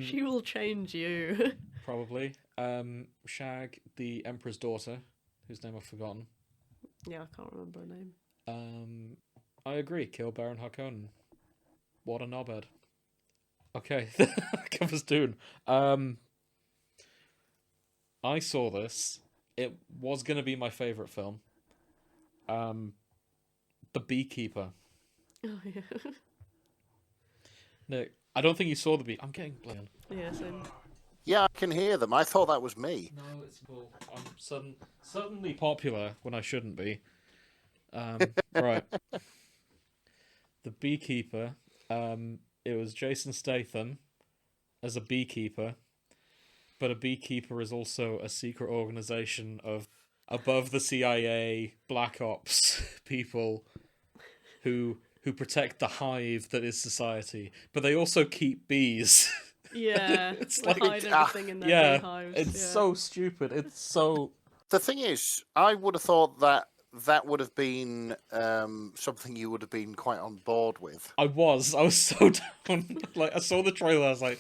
She will change you. Probably. Shag, the Emperor's daughter, whose name I've forgotten. Yeah, I can't remember her name. I agree. Kill Baron Harkonnen. What a knobhead. Okay, covers Dune. I saw this. It was going to be my favourite film. The Beekeeper. Oh, yeah. Nick, I don't think you saw the I'm getting bland. Yeah, same. Yeah, I can hear them. I thought that was me. No, it's cool. I'm suddenly popular when I shouldn't be. Right. The Beekeeper. It was Jason Statham as a beekeeper, but a beekeeper is also a secret organization of above the CIA black ops people who protect the hive that is society, but they also keep bees. Yeah, It's they like- hide everything in their beehives. It's yeah. so stupid. It's so. The thing is, I would have thought that would have been something you would have been quite on board with. I was so down. Like, I saw the trailer, I was like,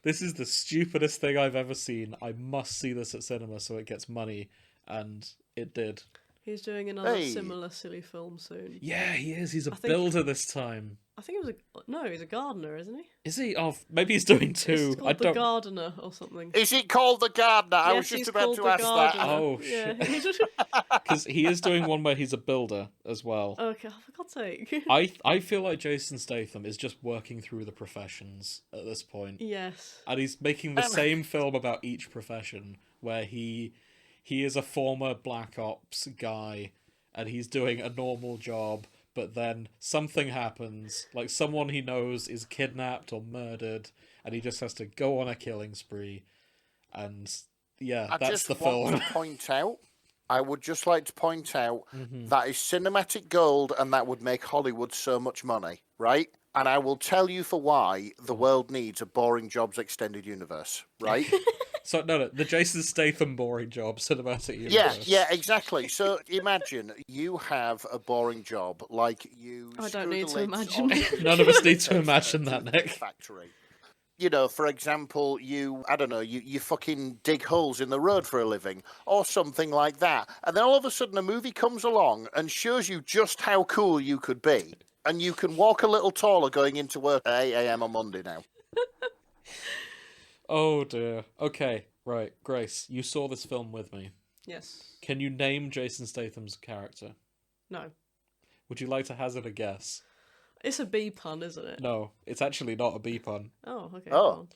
this is the stupidest thing I've ever seen. I must see this at cinema so it gets money, and it did. He's doing another Hey. similar silly film soon. Yeah, he is. He's a I think- builder this time. I think it was he's a gardener, isn't he? Is he? Oh, maybe he's doing two. It's called I The don't. Gardener or something. Is it called The Gardener? I was Yes, just he's about called to The ask that. Gardener. Oh, Yeah. Because he is doing one where he's a builder as well. Okay, for God's sake. I feel like Jason Statham is just working through the professions at this point. Yes. And he's making the same film about each profession, where he is a former Black Ops guy, and he's doing a normal job, but then something happens, like someone he knows is kidnapped or murdered, and he just has to go on a killing spree. And yeah, I that's just the want film. to point out, I would just like to point out Mhm. that is cinematic gold, and that would make Hollywood so much money, right? And I will tell you for why the world needs a Boring Jobs extended universe, right? So, no, the Jason Statham boring job cinematic universe. Yeah, exactly. So imagine you have a boring job, like you. I don't screw need the to lids imagine. on None of us need to toothpaste imagine that, toothpaste Nick. Factory. You know, for example, I don't know, you fucking dig holes in the road for a living or something like that. And then all of a sudden a movie comes along and shows you just how cool you could be. And you can walk a little taller going into work at 8 a.m. on Monday now. Oh dear. Okay, right. Grace, you saw this film with me. Yes. Can you name Jason Statham's character? No. Would you like to hazard a guess? It's a B pun, isn't it? No, it's actually not a B pun. Oh, okay. Oh. Well.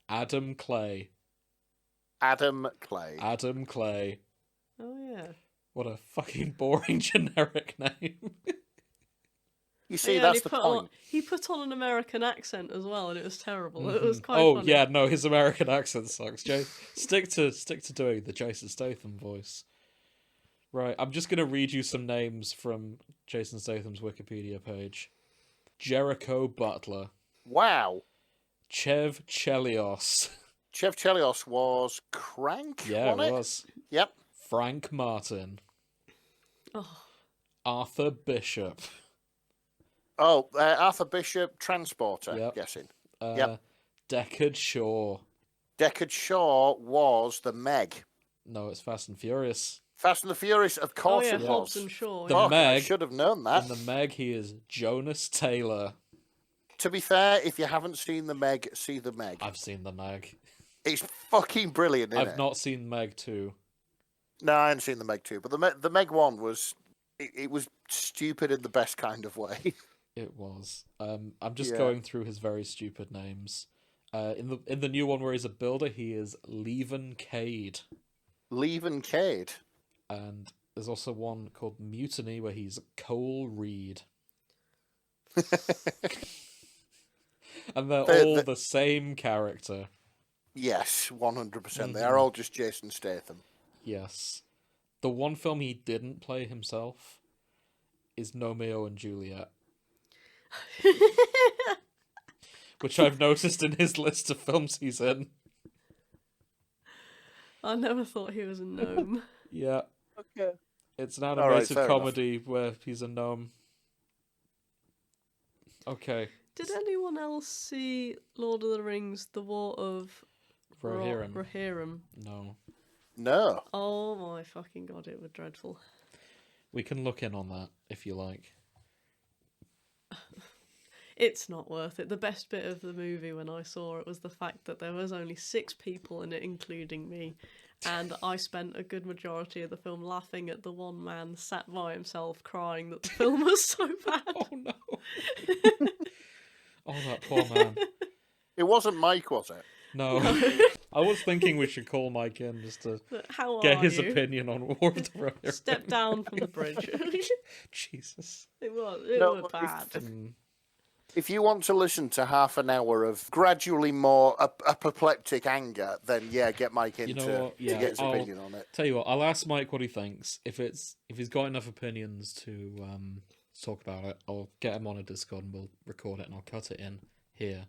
Adam Clay. Adam Clay. Adam Clay. Oh, yeah. What a fucking boring generic name. You see, Yeah, that's the point. He put on an American accent as well, and it was terrible. It was quite Oh funny. yeah, no, his American accent sucks. Stick to doing the Jason Statham voice. Right, I'm just gonna read you some names from Jason Statham's Wikipedia page. Jericho Butler. Wow. Chev Chelios. Chev Chelios was Crank, Yeah, wasn't it was. Yep. Frank Martin. Oh, Arthur Bishop. Oh, Arthur Bishop, Transporter, Yep. guessing. Yep. Deckard Shaw. Deckard Shaw was the Meg. No, it's Fast and Furious. Fast and the Furious, of course yeah, it Hobbs was. and Shaw. The yeah. I Meg. should have known that. In the Meg, he is Jonas Taylor. To be fair, if you haven't seen the Meg, see the Meg. I've seen the Meg. It's fucking brilliant, isn't it? I've not seen Meg 2. No, I haven't seen the Meg 2, but the Meg 1 was... It was stupid in the best kind of way. It was. I'm just going through his very stupid names. In the new one where he's a builder, he is Leven Cade. Leven Cade. And there's also one called Mutiny where he's Cole Reed. And they're all the same character. Yes, 100%. They are all just Jason Statham. Yes. The one film he didn't play himself is Romeo and Juliet. Which I've noticed in his list of films he's in. I never thought he was a gnome. Yeah. Okay. It's an animated fair comedy where he's a gnome. Okay. Did anyone else see Lord of the Rings, The War of Rohirrim? No. No. Oh my fucking god, it was dreadful. We can look in on that if you like. It's not worth it. The best bit of the movie when I saw it was the fact that there was only 6 people in it, including me. And I spent a good majority of the film laughing at the one man sat by himself crying that the film was so bad. Oh no. Oh, that poor man. It wasn't Mike, was it? No. I was thinking we should call Mike in just to How get are his you? opinion on War of the Rohirrim. Step down from the bridge. Jesus. It was bad. If you want to listen to half an hour of gradually more apoplectic anger, then get Mike in to get his opinion on it. Tell you what, I'll ask Mike what he thinks. If he's got enough opinions to talk about it, I'll get him on a Discord and we'll record it and I'll cut it in here.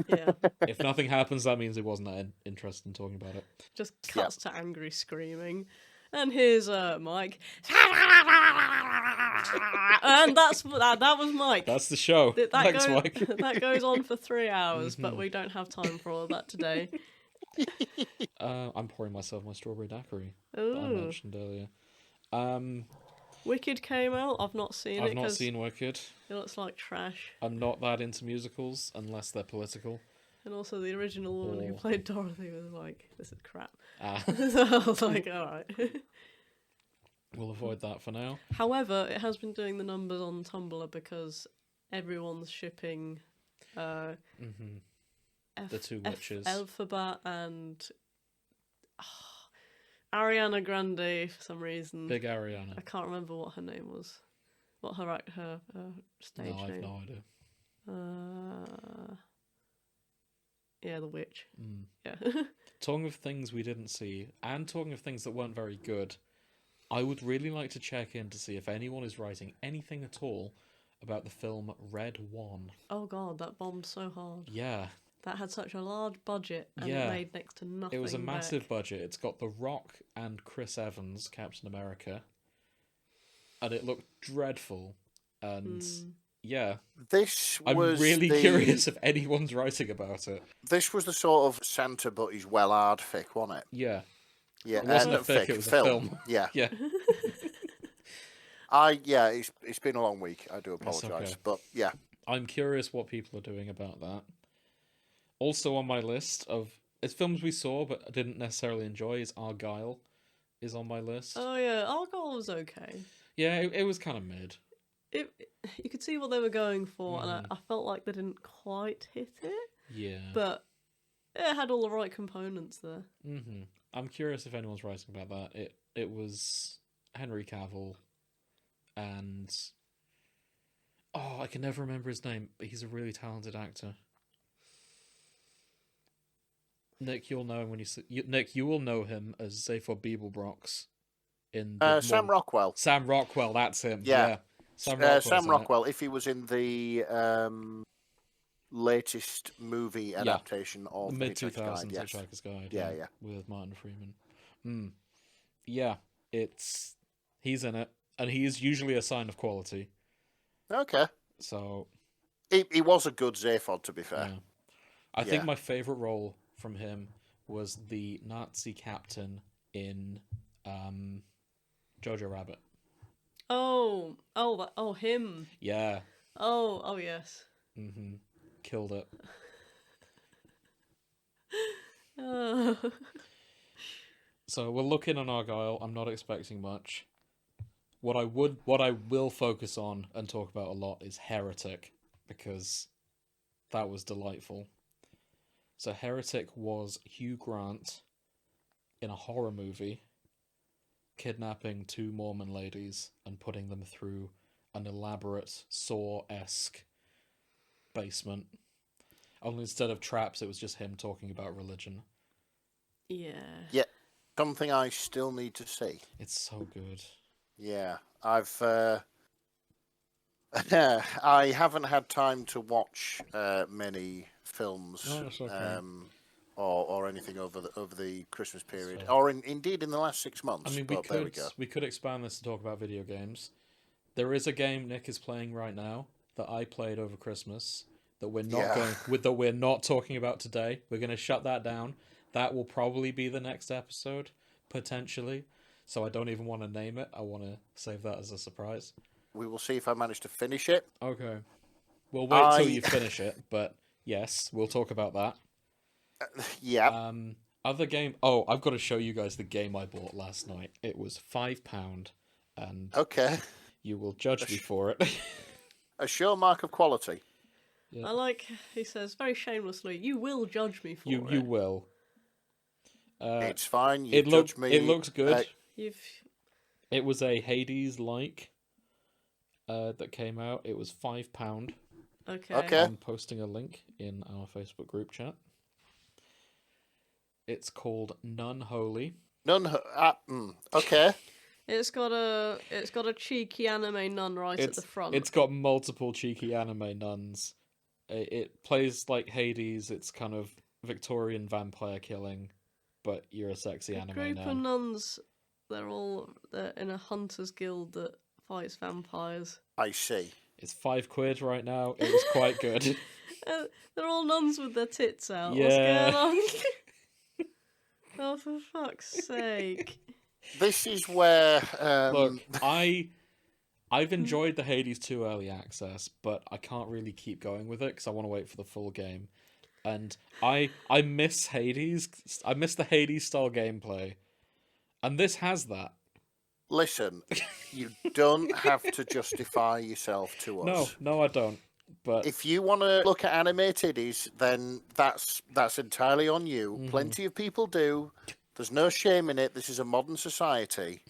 Yeah. If nothing happens, that means he wasn't that interested in talking about it. Just cuts to angry screaming. And here's Mike. And that was Mike. That's the show. Thanks, Mike. That goes on for 3 hours, but we don't have time for all of that today. I'm pouring myself my strawberry daiquiri Ooh. that I mentioned earlier. Wicked came out. I've not seen it. I've not seen Wicked. It looks like trash. I'm not that into musicals unless they're political. And also the original woman who played Dorothy was like, this is crap. Ah. So I was like, alright. We'll avoid that for now. However, it has been doing the numbers on Tumblr because everyone's shipping The two witches. Elphaba and Ariana Grande for some reason. Big Ariana. I can't remember what her name was. What her stage name. No, I have no idea. Yeah, the witch. Yeah. Talking of things we didn't see, and talking of things that weren't very good, I would really like to check in to see if anyone is writing anything at all about the film Red One. Oh god, that bombed so hard. Yeah. That had such a large budget, and Yeah. it made next to nothing. It was a massive back. budget. It's got The Rock and Chris Evans, Captain America. And it looked dreadful. And yeah. I'm really curious if anyone's writing about it. This was the sort of Santa but he's well hard fic, wasn't it? Yeah. Yeah. It wasn't a fic, it was a film. Yeah. Yeah. It's been a long week. I do apologise. Okay. But yeah. I'm curious what people are doing about that. Also on my list of it's films we saw but didn't necessarily enjoy is Argyle is on my list. Oh yeah, Argyle was okay. Yeah, it was kind of mid. You could see what they were going for, and I felt like they didn't quite hit it. Yeah. But it had all the right components there. Mm-hmm. I'm curious if anyone's writing about that. It was Henry Cavill and... Oh, I can never remember his name, but he's a really talented actor. Nick, you'll know him when you see... Nick, you will know him as Zaphod Beeblebrox in Sam Rockwell. Sam Rockwell, that's him. Yeah. Sam Rockwell, if he was in the latest movie adaptation of mid-2000s yes. Hitchhiker's Guide. Yeah. With Martin Freeman. Yeah, he's in it, and he is usually a sign of quality. Okay. So... He was a good Zaphod, to be fair. Yeah. I think my favourite role from him was the Nazi captain in Jojo Rabbit. Him. Yeah. Oh, yes. Mm-hmm. Killed it. So we're looking on Argyle. I'm not expecting much. What I will focus on and talk about a lot is Heretic, because that was delightful. So Heretic was Hugh Grant in a horror movie kidnapping two Mormon ladies and putting them through an elaborate Saw-esque basement. Only instead of traps, it was just him talking about religion. Yeah. Yeah. Something I still need to see. It's so good. Yeah. I haven't had time to watch many films or anything over the Christmas period, or indeed in the last 6 months. I mean, we could expand this to talk about video games. There is a game Nick is playing right now that I played over Christmas that we're not talking about today. We're going to shut that down. That will probably be the next episode, potentially. So I don't even want to name it. I want to save that as a surprise. We will see if I manage to finish it. Okay. We'll wait till you finish it, but yes, we'll talk about that. Yeah. Other game... Oh, I've got to show you guys the game I bought last night. It was £5, and okay, you will judge me for it. A sure mark of quality. Yeah. I like, he says, very shamelessly, you will judge me for it. You will. It's fine, you judge me. It looks good. You've It was a Hades-like that came out. It was £5. Okay. I'm posting a link in our Facebook group chat. It's called None Holy. Okay. It's got a cheeky anime nun at the front. It's got multiple cheeky anime nuns. It plays like Hades. It's kind of Victorian vampire killing, but you're a sexy anime nun. A group of nuns. They're in a hunters guild that fights vampires. I see. It's £5 right now. It was quite good. They're all nuns with their tits out. Yeah. What's going on? Oh, for fuck's sake. This is where... Look, I've enjoyed the Hades 2 early access, but I can't really keep going with it because I want to wait for the full game. And I miss Hades. I miss the Hades-style gameplay. And this has that. Listen, you don't have to justify yourself to us. No, I don't. But if you want to look at animated then that's entirely on you. Mm-hmm. Plenty of people do. There's no shame in it. This is a modern society.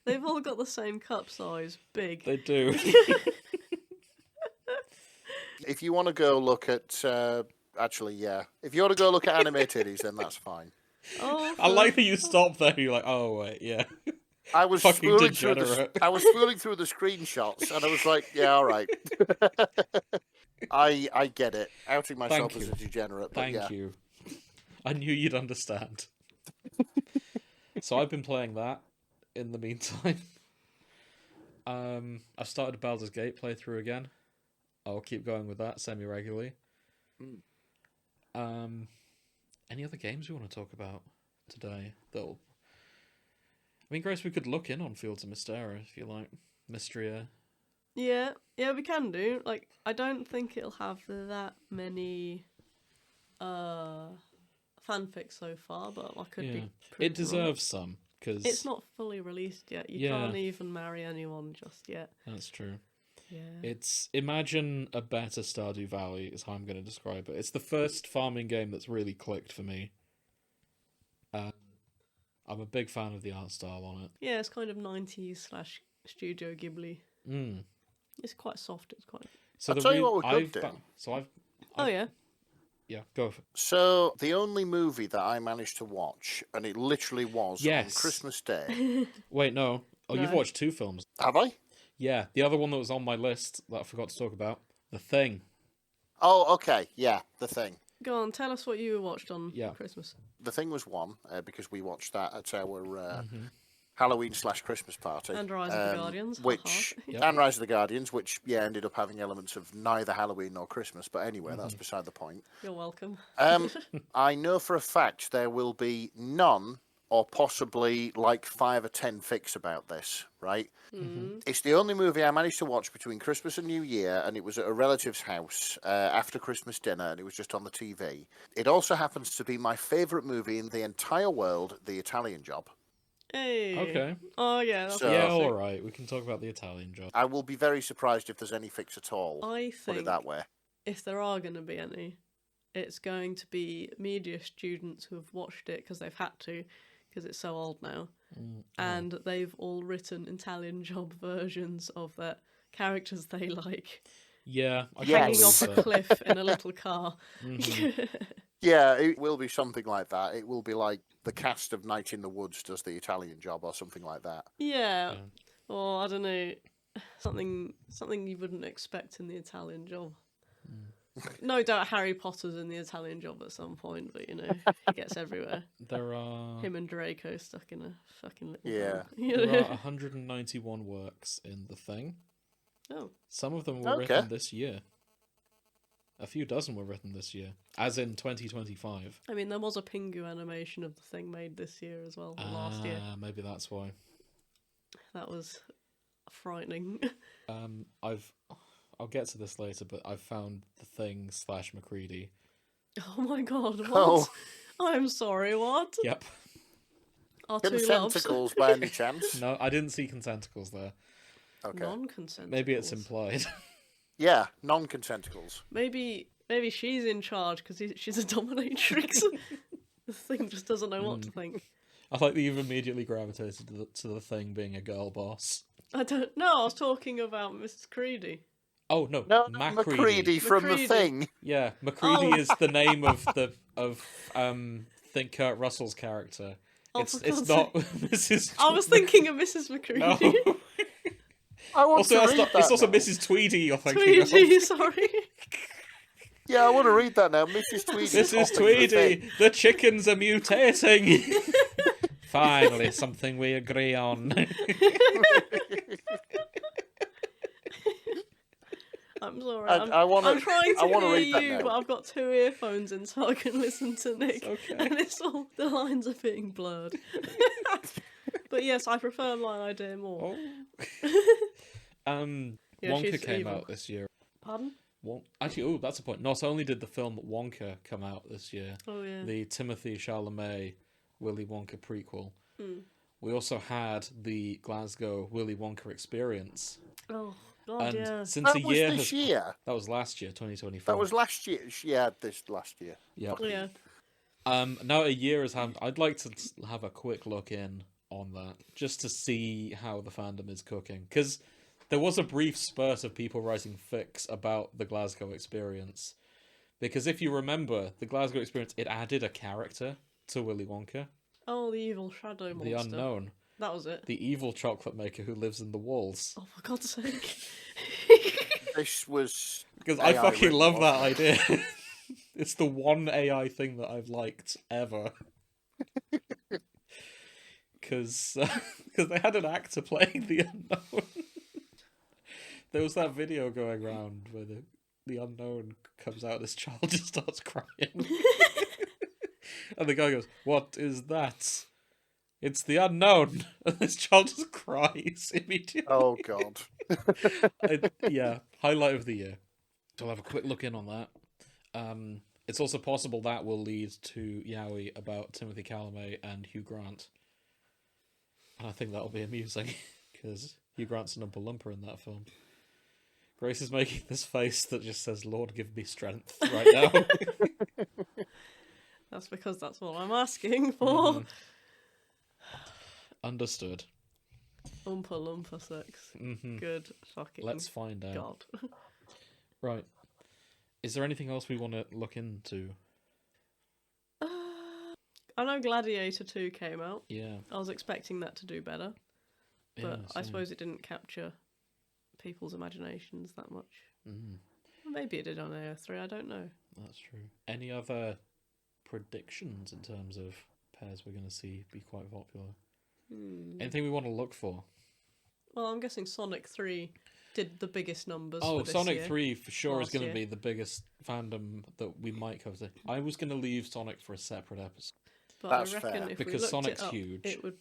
They've all got the same cup size, big. They do. If you want to go look at... If you want to go look at animated then that's fine. Oh, I like that you stopped there. You're like, oh, wait, yeah. I was Fucking scrolling through degenerate. I was scrolling through the screenshots, and I was like, "Yeah, all right." I get it. Outing myself Thank as you. a degenerate, but Thank yeah. you. I knew you'd understand. So I've been playing that in the meantime. I've started a Baldur's Gate playthrough again. I'll keep going with that semi-regularly. Any other games we want to talk about today? I mean, Grace, we could look in on Fields of Mystera if you like. Mystria. Yeah, we can do. Like, I don't think it'll have that many fanfics so far, but I could be. It deserves some, because it's not fully released yet. You can't even marry anyone just yet. That's true. Yeah. Imagine a better Stardew Valley is how I'm going to describe it. It's the first farming game that's really clicked for me. I'm a big fan of the art style on it. Yeah, it's kind of 90s / Studio Ghibli. It's quite soft. It's quite. So I'll tell you what we could do. Oh yeah. Yeah, go for it. So the only movie that I managed to watch, and it literally was on Christmas Day. Wait, no. Oh, No. You've watched 2 films. Have I? Yeah, the other one that was on my list that I forgot to talk about, The Thing. Oh, okay. Yeah, The Thing. Go on, tell us what you watched on Christmas. The Thing was one, because we watched that at our Halloween / Christmas party. And Rise of the Guardians. And Rise of the Guardians, which, ended up having elements of neither Halloween nor Christmas. But anyway, that's beside the point. You're welcome. I know for a fact there will be none or possibly like 5 or 10 fics about this, right? It's the only movie I managed to watch between Christmas and New Year, and it was at a relative's house after Christmas dinner, and it was just on the TV. It also happens to be my favourite movie in the entire world, The Italian Job. Hey. Okay. Oh, yeah. That's all right. We can talk about The Italian Job. I will be very surprised if there's any fics at all. I put it that way. If there are going to be any, it's going to be media students who have watched it because they've had to, because it's so old now, and they've all written Italian Job versions of the characters they like. Yeah, hanging off a cliff in a little car. Yeah, it will be something like that. It will be like the cast of Night in the Woods does The Italian Job, or something like that. Yeah. Or I don't know, something you wouldn't expect in The Italian Job. No doubt Harry Potter's in The Italian Job at some point, but he gets everywhere. There are him and Draco stuck in a fucking little There are 191 works in The Thing. Oh. Some of them were written this year. A few dozen were written this year, as in 2025. I mean, there was a Pingu animation of The Thing made this year as well, last year. Maybe that's why. That was frightening. I'll get to this later, but I've found The Thing / MacReady. Oh my god, what? Oh. I'm sorry, what? Yep. Our two loves. Consentacles by any chance? No, I didn't see consentacles there. Okay. Non-consentacles. Maybe it's implied. Yeah, non-consentacles. Maybe she's in charge because she's a dominatrix. The Thing just doesn't know what to think. I like that you've immediately gravitated to the Thing being a girl boss. I don't know. I was talking about Mrs. Creedy. Oh no, MacReady from The Thing. Yeah, MacReady is the name of think Kurt Russell's character. It's not Mrs. I was thinking of Mrs. MacReady. No. It's also Mrs. Tweedy you're thinking Tweedy, of. sorry. Yeah, I want to read that now. Mrs. Tweedy. Mrs. Tweedy, the chickens are mutating. Finally, something we agree on. I'm sorry. I'm trying to hear read you, but I've got 2 earphones in so I can listen to Nick. Okay. And the lines are being blurred. But yes, I prefer my idea more. Wonka came out this year. Pardon? Actually, that's a point. Not only did the film Wonka come out this year, the Timothée Chalamet Willy Wonka prequel, we also had the Glasgow Willy Wonka experience. Oh, God, and since that a was year this year. That was last year, 2024. That was last year. Yeah, this last year. Yeah. Yeah. Now a year has happened. I'd like to have a quick look in on that, just to see how the fandom is cooking. Because there was a brief spurt of people writing fics about the Glasgow experience. Because if you remember, the Glasgow experience, it added a character to Willy Wonka. Oh, the evil shadow monster. The unknown. That was it. The evil chocolate maker who lives in the walls. Oh, for God's sake. This was... Because I fucking written, love that wasn't idea. It's the one AI thing that I've liked ever. Because they had an actor playing the unknown. There was that video going around where the unknown comes out, this child just starts crying. And the guy goes, "What is that?" "It's the unknown." And this child just cries immediately. Oh, God. Yeah, highlight of the year. So I'll have a quick look in on that. It's also possible that will lead to Yowie about Timothy Chalamet and Hugh Grant. And I think that'll be amusing, because Hugh Grant's an Oompa Loompa in that film. Grace is making this face that just says, "Lord, give me strength," right now. That's because that's all I'm asking for. Mhm. Understood. Oompa Loompa 6. Mhm. Good fucking Let's find out. God. Right. Is there anything else we want to look into? I know Gladiator 2 came out. Yeah. I was expecting that to do better. But Yeah, I same. suppose it didn't capture people's imaginations that much. Mhm. Maybe it did on AO3, I don't know. That's true. Any other predictions in terms of pairs we're going to see be quite popular? Anything we want to look for? Well, I'm guessing Sonic 3 did the biggest numbers. Oh, for this Sonic year. 3 for sure is Last going to year. be the biggest fandom that we might cover. I was going to leave Sonic for a separate episode. But That's I reckon fair. if Because we looked Sonic's it up, huge. it would.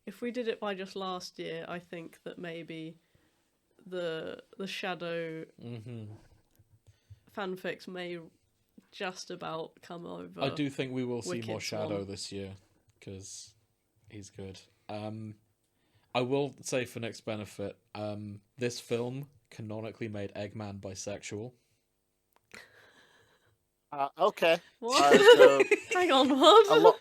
If we did it by just last year, I think that maybe the Shadow Mm-hmm. fanfics may just about come over. I do think we will see more Wicked Shadow Swan. this year, because he's good. I will say for Nick's benefit, this film canonically made Eggman bisexual. Okay. What? So Hang on, what? a lot,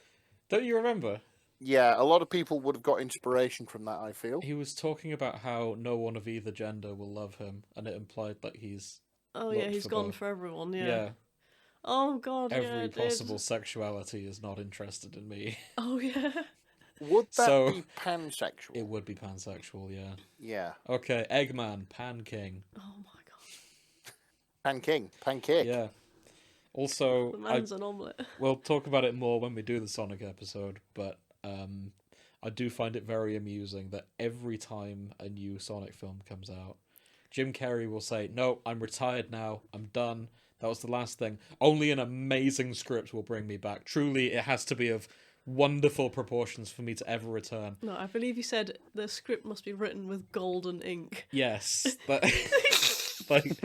Don't you remember? yeah, a lot of people would have got inspiration from that, I feel. He was talking about how no one of either gender will love him, and it implied that he's Oh yeah, looked he's for gone both. for everyone. Yeah. yeah, Oh god. every yeah, it possible did. sexuality is not interested in me. Oh yeah. Would that So- be pansexual? It would be pansexual, yeah. Yeah. Okay, Eggman, Pan King. Oh my god. Pancake. Yeah. Also, The man's an omelette. we'll talk about it more when we do the Sonic episode, but I do find it very amusing that every time a new Sonic film comes out, Jim Carrey will say, "No, I'm retired now. I'm done. That was the last thing. Only an amazing script will bring me back. Truly, it has to be of wonderful proportions for me to ever return." No, I believe you said the script must be written with golden ink. Yes, but like,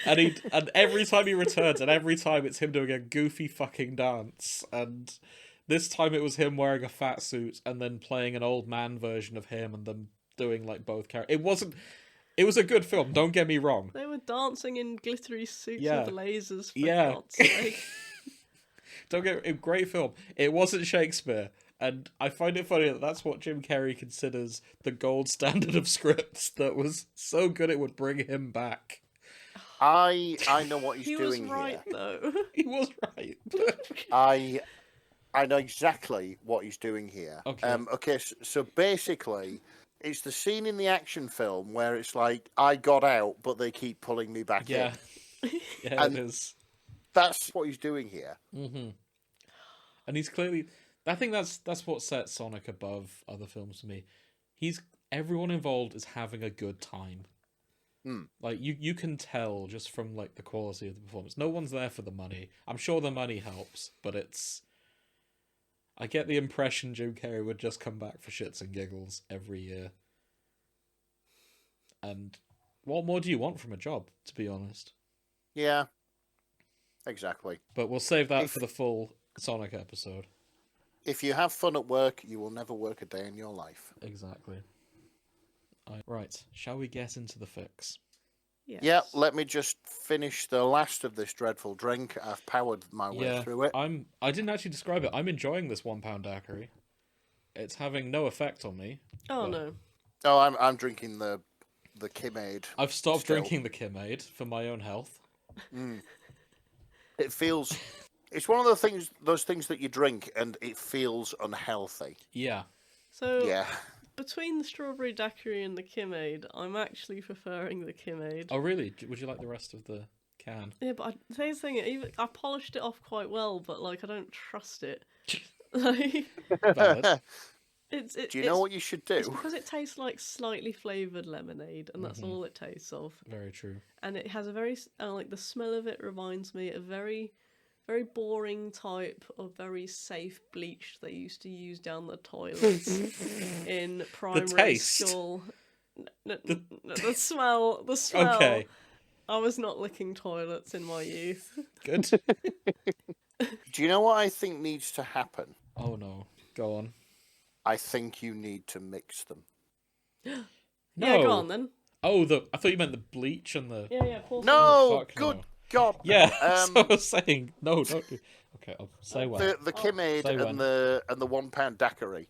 and every time he returns, and every time it's him doing a goofy fucking dance, and this time it was him wearing a fat suit and then playing an old man version of him, and them doing like both characters. It was a good film. Don't get me wrong. They were dancing in glittery suits Yeah. with lasers. For Yeah. God's sake. Don't get a great film. It wasn't Shakespeare. And I find it funny that that's what Jim Carrey considers the gold standard of scripts that was so good it would bring him back. I know what he's He was doing right here. though. He was right. I know exactly what he's doing here. Okay. So basically, it's the scene in the action film where it's like, I got out, but they keep pulling me back Yeah. in. Yeah, And- it is. That's what he's doing here. Mm-hmm. And he's clearly... I think that's what sets Sonic above other films for me. Everyone involved is having a good time. Like, you can tell just from, like, the quality of the performance. No one's there for the money. I'm sure the money helps, but it's... I get the impression Jim Carrey would just come back for shits and giggles every year. And what more do you want from a job, to be honest? Yeah, exactly. But we'll save that for the full Sonic episode. If you have fun at work, you will never work a day in your life. Exactly. Right, shall we get into the fix? Yes. Yeah, let me just finish the last of this dreadful drink. I've powered my way through it. I didn't actually describe it. I'm enjoying this £1 daiquiri. It's having no effect on me. Oh but no. Oh, I'm drinking the Kimade. I've stopped Still. drinking the Kimade for my own health. It feels... It's one of those things that you drink and it feels unhealthy. Yeah. So Yeah. between the strawberry daiquiri and the Kim-Aid, I'm actually preferring the Kim-Aid. Oh, really? Would you like the rest of the can? Yeah, but the thing is, I polished it off quite well, but like I don't trust it. Like, Valid. Do you know what you should do? It's because it tastes like slightly flavoured lemonade, and that's all it tastes of. Very true. And it has a very like the smell of it reminds me of very, very boring type of very safe bleach they used to use down the toilets in primary taste? school. The smell. The smell. Okay. I was not licking toilets in my youth. Good. Do you know what I think needs to happen? Oh no. Go on. I think you need to mix them. No. Yeah, go on then. Oh, I thought you meant the bleach and the. Yeah, pour some. No, Fuck good no. God. Yeah, so I was saying no, don't do. Okay, I'll say when. The Kim-Aid say and when. the £1 daiquiri.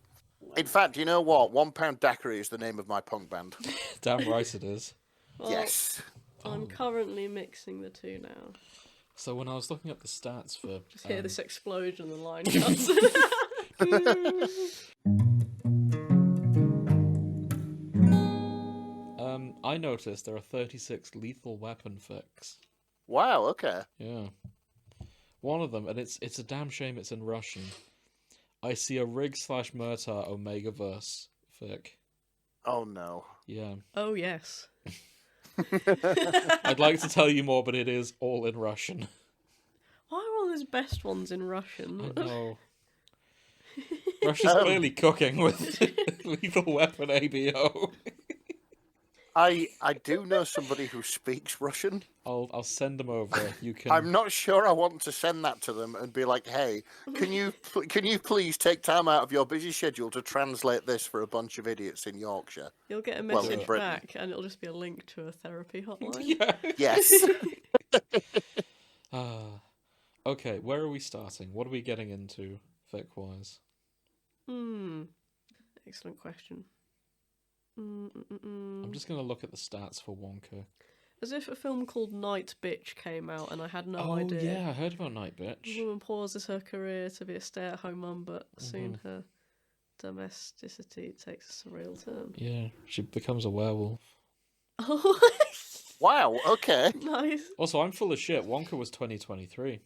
In fact, you know what? £1 daiquiri is the name of my punk band. Damn right it is. Well, Yes. I'm currently mixing the two now. So when I was looking up the stats for, Just hear this explosion, the line cuts. I noticed there are 36 lethal weapon fics. Wow. Okay. Yeah. One of them, and it's a damn shame it's in Russian. I see a Rig/Murtar Omegaverse fic. Oh no. Yeah. Oh yes. I'd like to tell you more, but it is all in Russian. Why are all those best ones in Russian? I know. Russia's clearly cooking with lethal weapon ABO. I do know somebody who speaks Russian. I'll send them over. You can. I'm not sure I want to send that to them and be like, "Hey, can you please take time out of your busy schedule to translate this for a bunch of idiots in Yorkshire?" You'll get a Well, in message Britain. back, and it'll just be a link to a therapy hotline. Yeah. Yes. Okay, where are we starting? What are we getting into, fic-wise? Excellent question. I'm just going to look at the stats for Wonka. As if a film called Night Bitch came out, and I had no idea. Oh, yeah, I heard about Night The Bitch. woman pauses her career to be a stay-at-home mum, but soon her domesticity takes a surreal turn. Yeah, she becomes a werewolf. Oh, Wow. Okay. nice. Also, I'm full of shit. Wonka was 2023.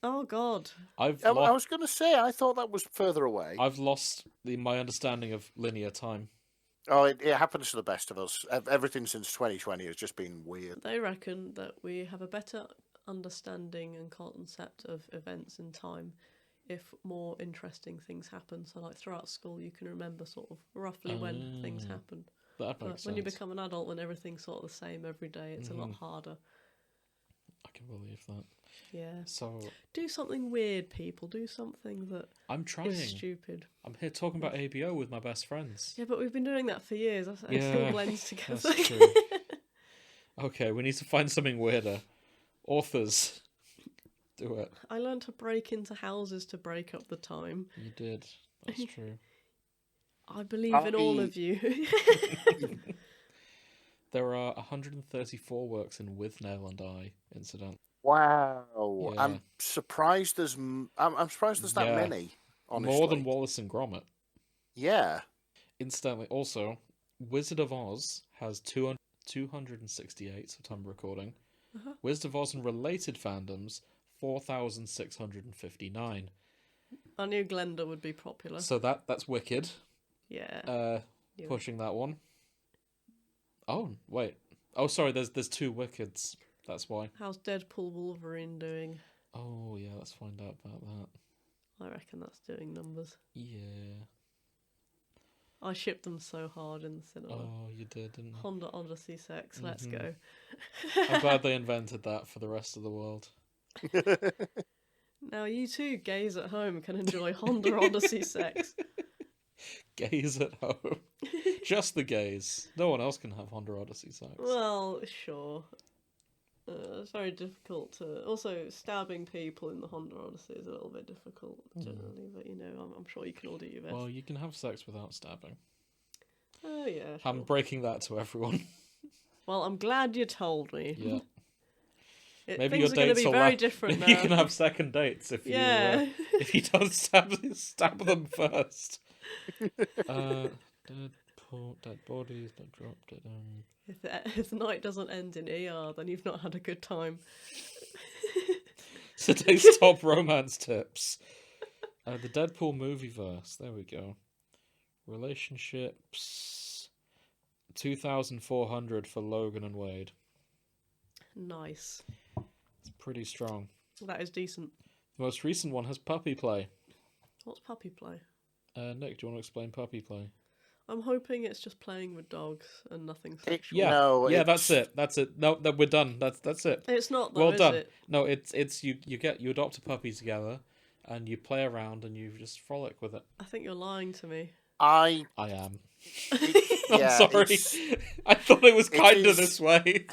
Oh God. I was going to say I thought that was further away. I've lost my understanding of linear time. Oh, it happens to the best of us. Everything since 2020 has just been weird. They reckon that we have a better understanding and concept of events in time if more interesting things happen. So, like throughout school, you can remember sort of roughly when things happen. That But makes when you sense. become an adult, when everything's sort of the same every day, it's a lot harder. I can believe that. Yeah. So, Do something weird, people. Do something that I'm trying. is stupid. I'm here talking about ABO with my best friends. Yeah, but we've been doing that for years. It Yeah, still blends together. That's true. Okay, we need to find something weirder. Authors, do it. I learned to break into houses to break up the time. You did. That's true. I believe in all of you. There are 134 works in With Nail and I, incident. Wow. Yeah. I'm surprised there's that Yeah. many. Honestly. More than Wallace and Gromit. Yeah. Incidentally, also, Wizard of Oz has 268 at time of recording. Wizard of Oz and related fandoms, 4,659. I knew Glenda would be popular. So that's wicked. Yeah. Pushing that one. Oh, wait. Oh, sorry, there's two wickeds. That's why. How's Deadpool Wolverine doing? Oh, yeah, let's find out about that. I reckon that's doing numbers. Yeah. I shipped them so hard in the cinema. Oh, you did, didn't you? Honda Odyssey sex, let's go. I'm glad they invented that for the rest of the world. Now you too, gays at home, can enjoy Honda Odyssey sex. Gays at home. Just the gays. No one else can have Honda Odyssey sex. Well, sure. It's very difficult to... Also, stabbing people in the Honda Odyssey is a little bit difficult, generally. But, you know, I'm sure you can all do your best. Well, you can have sex without stabbing. Oh, yeah, sure. I'm breaking that to everyone. Well, I'm glad you told me. Yeah. Maybe things are going to be very different now. You can have second dates if you Yeah. if you don't stab them first. Dead bodies, dead drop, dead. If the night doesn't end in ER, then you've not had a good time. Today's top romance tips. The Deadpool movieverse. There we go. Relationships. 2,400 for Logan and Wade. Nice. It's pretty strong. That is decent. The most recent one has puppy play. What's puppy play? Nick, do you want to explain puppy play? I'm hoping it's just playing with dogs and nothing sexual. Yeah, that's it. No, we're done. That's it. It's not though, well done. Is it? No, it's you adopt a puppy together, and you play around and you just frolic with it. I think you're lying to me. I am. I'm sorry. I thought it was kind of this way.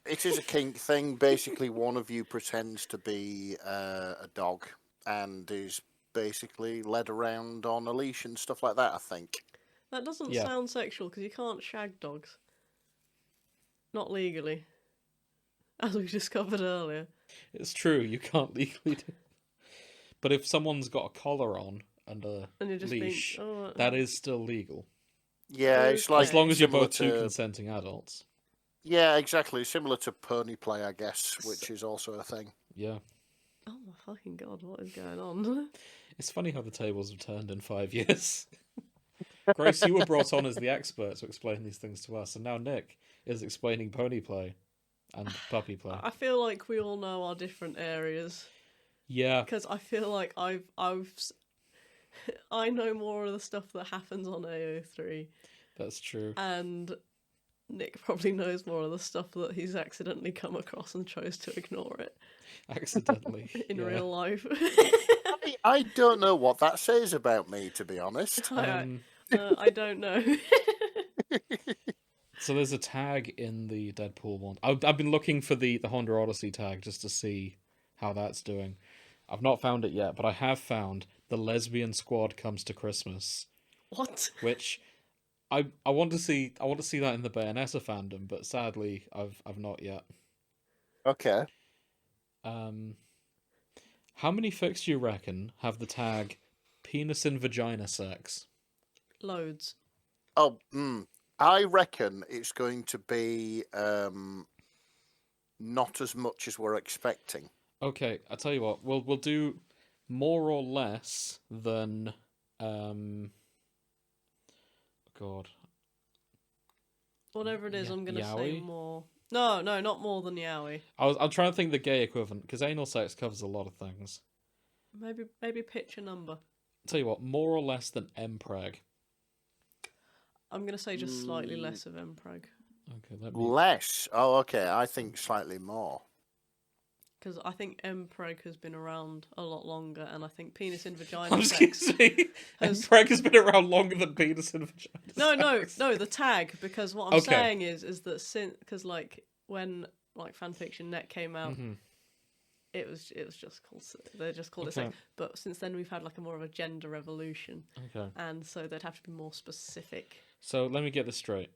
It is a kink thing. Basically, one of you pretends to be a dog and is basically led around on a leash and stuff like that, I think. That doesn't sound sexual because you can't shag dogs. Not legally. As we discovered earlier. It's true, you can't legally do it. But if someone's got a collar on and a leash, that is still legal. Yeah, it's like... As long as you're both two consenting adults. Yeah, exactly. Similar to pony play, I guess, which is also a thing. Yeah. Oh my fucking god, what is going on? It's funny how the tables have turned in 5 years. Grace, you were brought on as the expert to explain these things to us, and now Nick is explaining pony play and puppy play. I feel like we all know our different areas. Yeah. Because I feel like I know more of the stuff that happens on AO3. That's true. And Nick probably knows more of the stuff that he's accidentally come across and chose to ignore it. Accidentally. In real life. I don't know what that says about me, to be honest. I don't know. So there's a tag in the Deadpool one. I've been looking for the Honda Odyssey tag just to see how that's doing. I've not found it yet, but I have found the Lesbian Squad Comes to Christmas. What? Which I want to see. I want to see that in the Bayonetta fandom, but sadly I've not yet. Okay. How many fics do you reckon have the tag penis and vagina sex? Loads. Oh, I reckon it's going to be not as much as we're expecting. Okay, I'll tell you what. We'll do more or less than God. Whatever it is, I'm gonna say more. No, not more than yaoi. I'm trying to think the gay equivalent because anal sex covers a lot of things. Maybe pitch a number. I'll tell you what, more or less than mpreg. I'm gonna say just slightly less of mpreg. Okay, less. Oh, okay. I think slightly more. Because I think mpreg has been around a lot longer, and I think penis and vagina. I was going to say mpreg has been around longer than penis and vagina. No, the tag. Because what I'm saying is that because when fanfiction net came out, it was just called they just called it sex. But since then we've had a more of a gender revolution. Okay. And so they'd have to be more specific. So let me get this straight.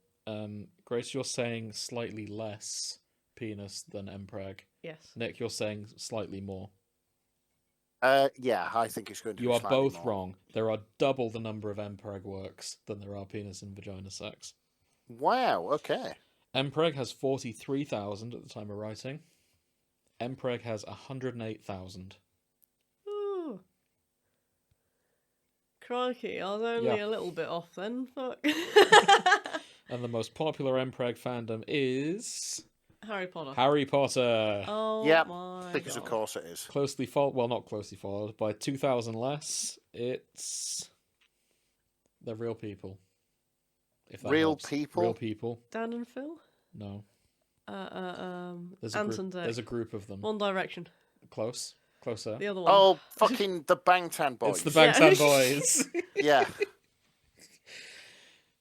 Grace, you're saying slightly less penis than mpreg. Yes. Nick, you're saying slightly more. Yeah, I think it's going to be You are slightly both more. wrong. There are double the number of mpreg works than there are penis and vagina sex. Wow, okay. mpreg has 43,000 at the time of writing. mpreg has 108,000. Ooh. Crikey, I was only a little bit off then. Fuck. And the most popular mpreg fandom is Harry Potter. Harry Potter. Oh, yeah, my because God. of course it is. Closely followed, well, not closely followed, by 2,000 less. It's the real people. If that Real helps. people? Real people. Dan and Phil? No. Ants and Dec. There's a group of them. One Direction. Closer. The other one. Oh, fucking the Bangtan Boys. It's the Bangtan Boys. Yeah.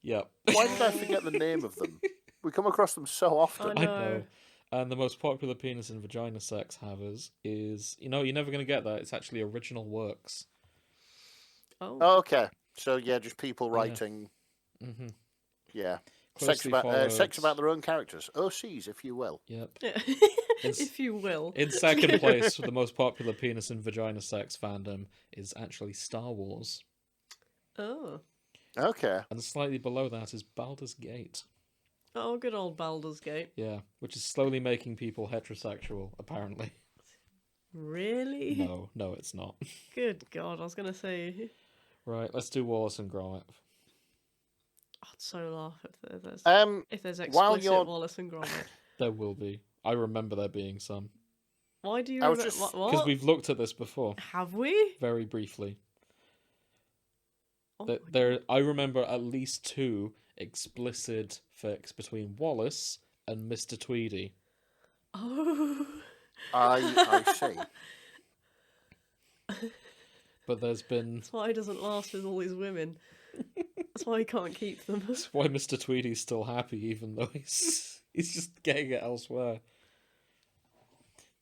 Yep. Why did I forget the name of them? We come across them so often. I know. And the most popular penis and vagina sex havers is, you're never going to get that. It's actually original works. Oh. Okay. So, yeah, just people writing. Mm-hmm. Yeah. Sex Closely about their own characters. OCs, if you will. Yep. Yeah. If you will. In second place, the most popular penis and vagina sex fandom is actually Star Wars. Oh. Okay. And slightly below that is Baldur's Gate. Oh, good old Baldur's Gate. Yeah, which is slowly making people heterosexual, apparently. Really? No, it's not. Good God, I was going to say... Right, let's do Wallace and Gromit. I'd so laugh if there's while explicit you're- Wallace and Gromit. There will be. I remember there being some. Why do you I was remember... just- Because What? we've looked at this before, Have we? very briefly. Oh, I remember at least 2 explicit fics between Wallace and Mr. Tweedy. oh. I see. But there's been... That's why he doesn't last with all these women. That's why he can't keep them. That's why Mr. Tweedy's still happy, even though he's just getting it elsewhere.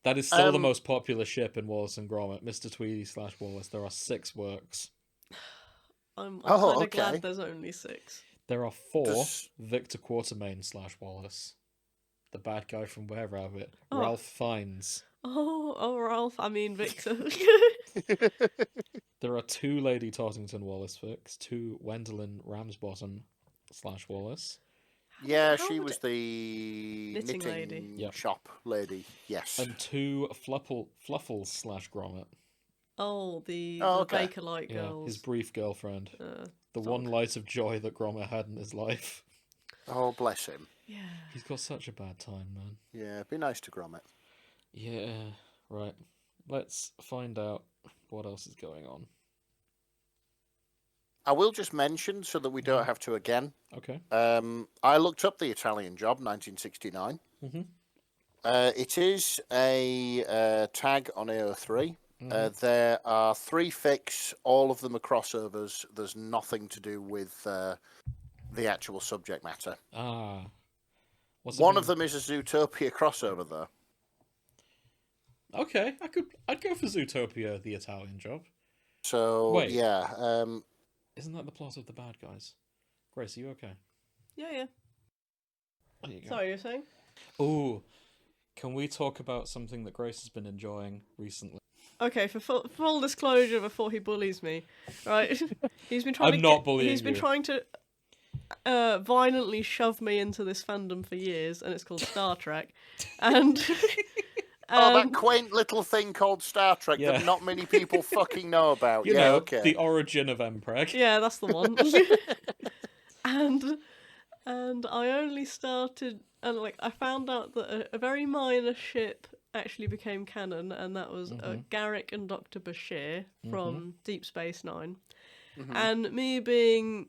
That is still the most popular ship in Wallace and Gromit, Mr. Tweedy / Wallace. There are 6 works. I'm Oh, kind of okay. glad there's only 6. There are 4 Does- Victor Quartermain / Wallace. The bad guy from Were Rabbit, Oh. Ralph Fiennes. Oh, Ralph, I mean Victor. There are 2 Lady Tottington Wallace fics, 2 Wendelin Ramsbottom / Wallace. Yeah, How she would was the Knitting knitting lady. Yep. shop lady. Yes. And 2 Fluffles / Gromit. Oh, the okay. Baker-like Yeah, girls. his brief girlfriend. The Zonk. one light of joy that Gromit had in his life. Oh, bless him. Yeah. He's got such a bad time, man. Yeah, be nice to Gromit. Yeah, right. Let's find out what else is going on. I will just mention, so that we don't have to again, Okay. I looked up The Italian Job, 1969. Mhm. It is a tag on AO3. There are 3 fics, all of them are crossovers. There's nothing to do with the actual subject matter. Ah. One of them is a Zootopia crossover, though. Okay, I'd go for Zootopia, The Italian Job. So, Wait. yeah. Isn't that the plot of The Bad Guys? Grace, are you okay? Yeah. There you go. Sorry, you're saying? Ooh, can we talk about something that Grace has been enjoying recently? Okay, for full disclosure, before he bullies me, right? He's been trying I'm to not bullying He's been you. trying to violently shove me into this fandom for years, and it's called Star Trek. And Oh, that quaint little thing called Star Trek Yeah. that not many people fucking know about. You Yeah, know, okay. the origin of Mpreg. yeah, that's the one. and I only started, and like I found out that a very minor ship actually became canon, and that was Garrick and Dr. Bashir from Deep Space Nine. And me being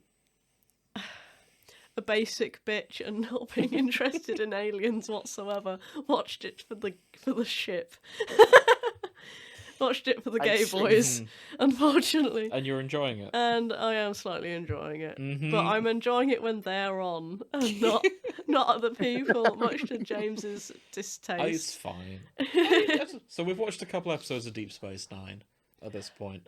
a basic bitch and not being interested in aliens whatsoever, watched it for the ship. Watched it for the I gay see. boys, unfortunately. And you're enjoying it. And I am slightly enjoying it. Mhm. But I'm enjoying it when they're on and not other people, much to James's It's distaste. fine. So we've watched a couple episodes of Deep Space Nine at this point.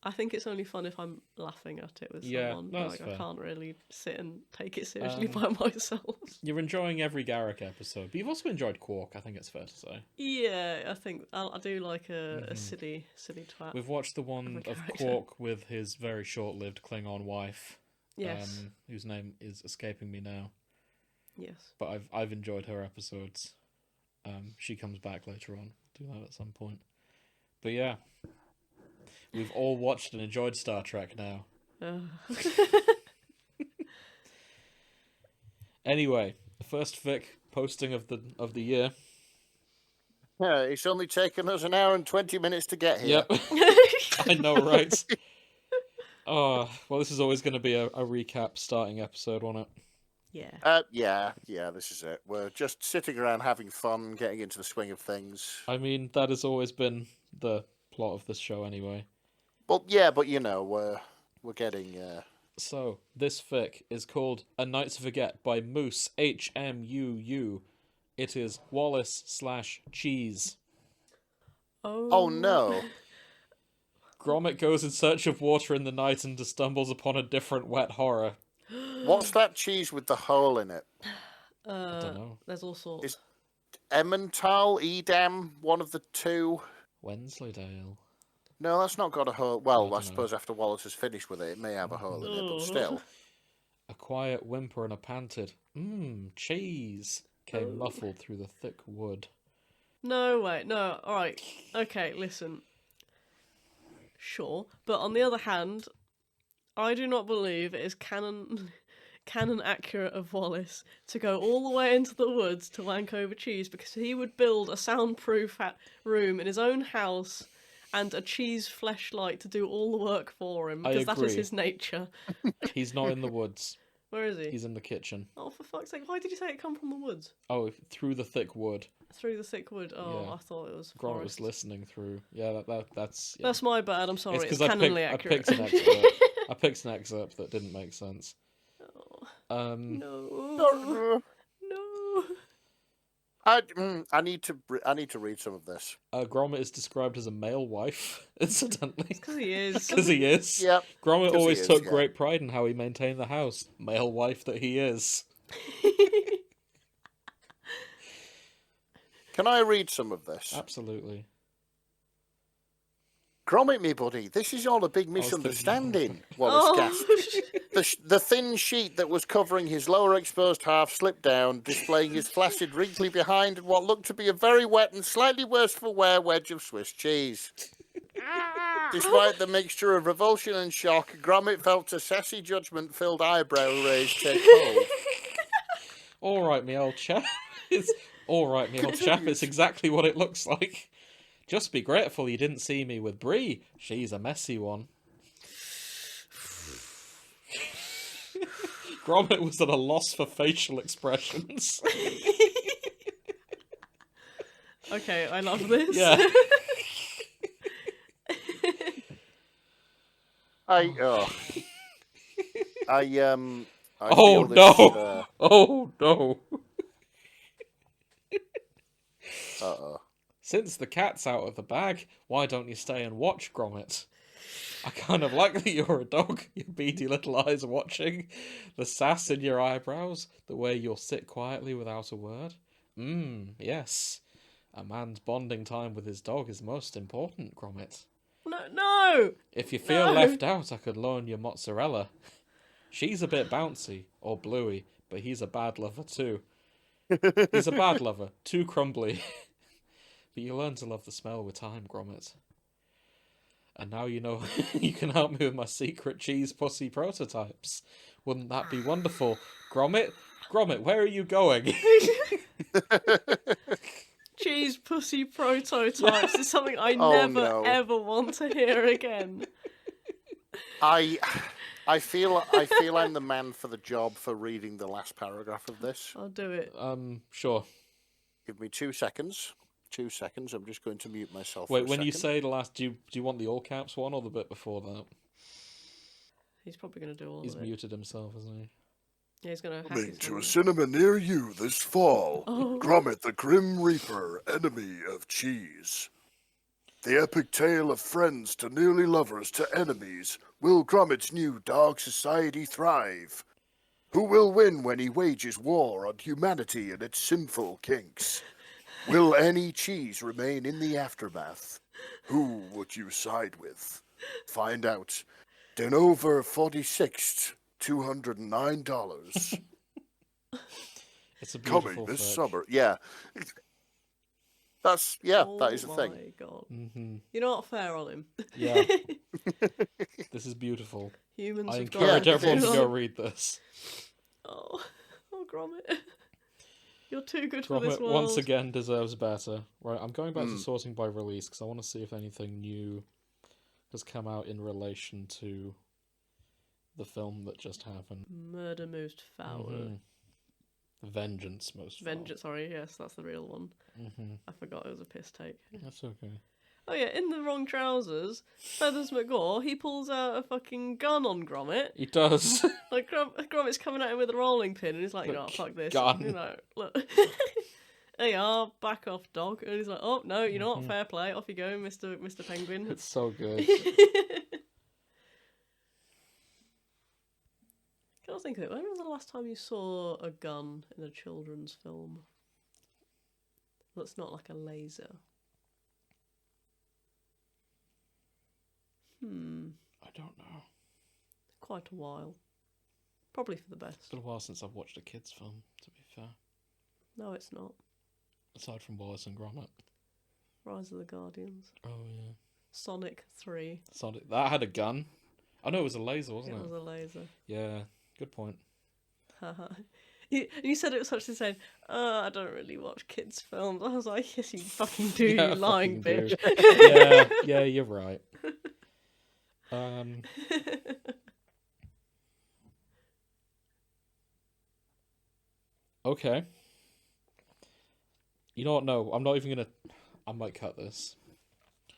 I think it's only fun if I'm laughing at it with Yeah, someone. no, that's I fair. can't really sit and take it seriously by myself. You're enjoying every Garrick episode, but you've also enjoyed Quark, I think it's fair to say. Yeah, I think I do like a silly twat. We've watched the one of character. Quark with his very short-lived Klingon wife, Yes. whose name is escaping me now. Yes. But I've enjoyed her episodes. She comes back later on. Do that at some point. But yeah, we've all watched and enjoyed Star Trek now. Anyway, the first fic posting of the year. Yeah, it's only taken us an hour and 20 minutes to get here. Yep, I know, right? Oh, well, this is always going to be a recap starting episode, won't it? Yeah. Yeah, this is it. We're just sitting around having fun, getting into the swing of things. I mean, that has always been the plot of this show anyway. Well, yeah, but you know, we're getting... So, this fic is called A Night to Forget by Moose, HMUU. It is Wallace/Cheese. Oh no. Gromit goes in search of water in the night and stumbles upon a different wet horror. What's that cheese with the hole in it? I don't know. There's all sorts. Is Emmental, Edam, one of the two? Wensleydale. No, that's not got a hole. Well, I dunno. suppose after Wallace has finished with it, it may have a hole in it, but Oh. still. A quiet whimper and a panted, cheese, came muffled through the thick wood. No, wait, no, alright. Okay, listen. Sure, but on the other hand, I do not believe it is canon accurate of Wallace to go all the way into the woods to wank over cheese, because he would build a soundproof room in his own house and a cheese fleshlight to do all the work for him, because that is agree. his nature. He's not in the woods. Where is he? He's in the kitchen. Oh, for fuck's sake, why did you say it come from the woods? Oh, through the thick wood. Through the thick wood. Oh, Yeah. I thought it was Gromit forest. was listening through. Yeah, that's... Yeah. That's my bad, I'm sorry. It's It's because canonly I accurate. picked an excerpt. I picked an excerpt that didn't make sense. No. No. No. I need to read some of this. Gromit is described as a male wife, incidentally. Because he is. Because he is. Yep. Gromit 'Cause he always is, took yeah. great pride in how he maintained the house. Male wife that he is. Can I read some of this? Absolutely. Gromit, me buddy, this is all a big misunderstanding, Wallace Oh. gasped. The thin sheet that was covering his lower exposed half slipped down, displaying his flaccid, wrinkly behind and what looked to be a very wet and slightly worse for wear wedge of Swiss cheese. Despite the mixture of revulsion and shock, Gromit felt a sassy judgment-filled eyebrow raise take hold. All right, me old chap. It's exactly what it looks like. Just be grateful you didn't see me with Bree. She's a messy one. Gromit was at a loss for facial expressions. Okay, I love this. Yeah. I Oh feel this, no! Oh no! Uh-oh. Since the cat's out of the bag, why don't you stay and watch, Gromit? I kind of like that you're a dog, your beady little eyes watching, the sass in your eyebrows, the way you'll sit quietly without a word. Yes. A man's bonding time with his dog is most important, Gromit. No! If you feel No. left out, I could loan you Mozzarella. She's a bit bouncy, or bluey, but he's a bad lover too. He's a bad lover, too crumbly. But you learn to love the smell with time, Gromit. And now you know you can help me with my secret cheese pussy prototypes. Wouldn't that be wonderful? Gromit? Gromit, where are you going? Cheese pussy prototypes is something I never ever want to hear again. I feel I'm the man for the job for reading the last paragraph of this. I'll do it. Sure. Give me 2 seconds. 2 seconds. I'm just going to mute myself. Wait, for a when you second. say the last, do you want the all caps one or the bit before that? He's probably going to do all He's of it. muted himself, isn't he? Yeah, he's going to hack Coming his to a voice. cinema near you this fall. Oh. Gromit the Grim Reaper, enemy of cheese. The epic tale of friends to nearly lovers to enemies. Will Gromit's new dog society thrive? Who will win when he wages war on humanity and its sinful kinks? Will any cheese remain in the aftermath? Who would you side with? Find out. Denover 46th, $209. It's a beautiful Coming this flick. summer. Yeah. That is a Oh thing. my god. Mm-hmm. You're not fair on him. Yeah. This is beautiful. Humans I have encourage got everyone to too go long. read this. Oh, Gromit. You're too good for this Gromit world. once again deserves better. Right, I'm going back to sorting by release because I want to see if anything new has come out in relation to the film that just happened. Murder most foul. Mhm. Vengeance most foul. Vengeance, sorry, yes, that's the real one. Mm-hmm. I forgot it was a piss take. That's okay. Oh yeah, in the wrong trousers, Feathers McGaw, he pulls out a fucking gun on Gromit. He does. Like, Gromit's coming at him with a rolling pin, and he's like, you know, fuck this. Gun. You know, look. There you are, back off, dog. And he's like, oh, no, you're not, fair play. Off you go, Mr. Penguin. It's so good. I was thinking, when was the last time you saw a gun in a children's film? That's not like a laser. I don't know. Quite a while. Probably for the best. It's been a while since I've watched a kids' film, to be fair. No, it's not. Aside from Wallace and Gromit. Rise of the Guardians. Oh, yeah. Sonic 3. Sonic. That had a gun. Oh, no, it was a laser, wasn't it? It was a laser. Yeah, good point. You said it was such a saying, I don't really watch kids' films. I was like, yes, you fucking do, Yeah, you lying fucking do. bitch. Yeah, you're right. Okay. You know what? No, I'm not even gonna. I might cut this.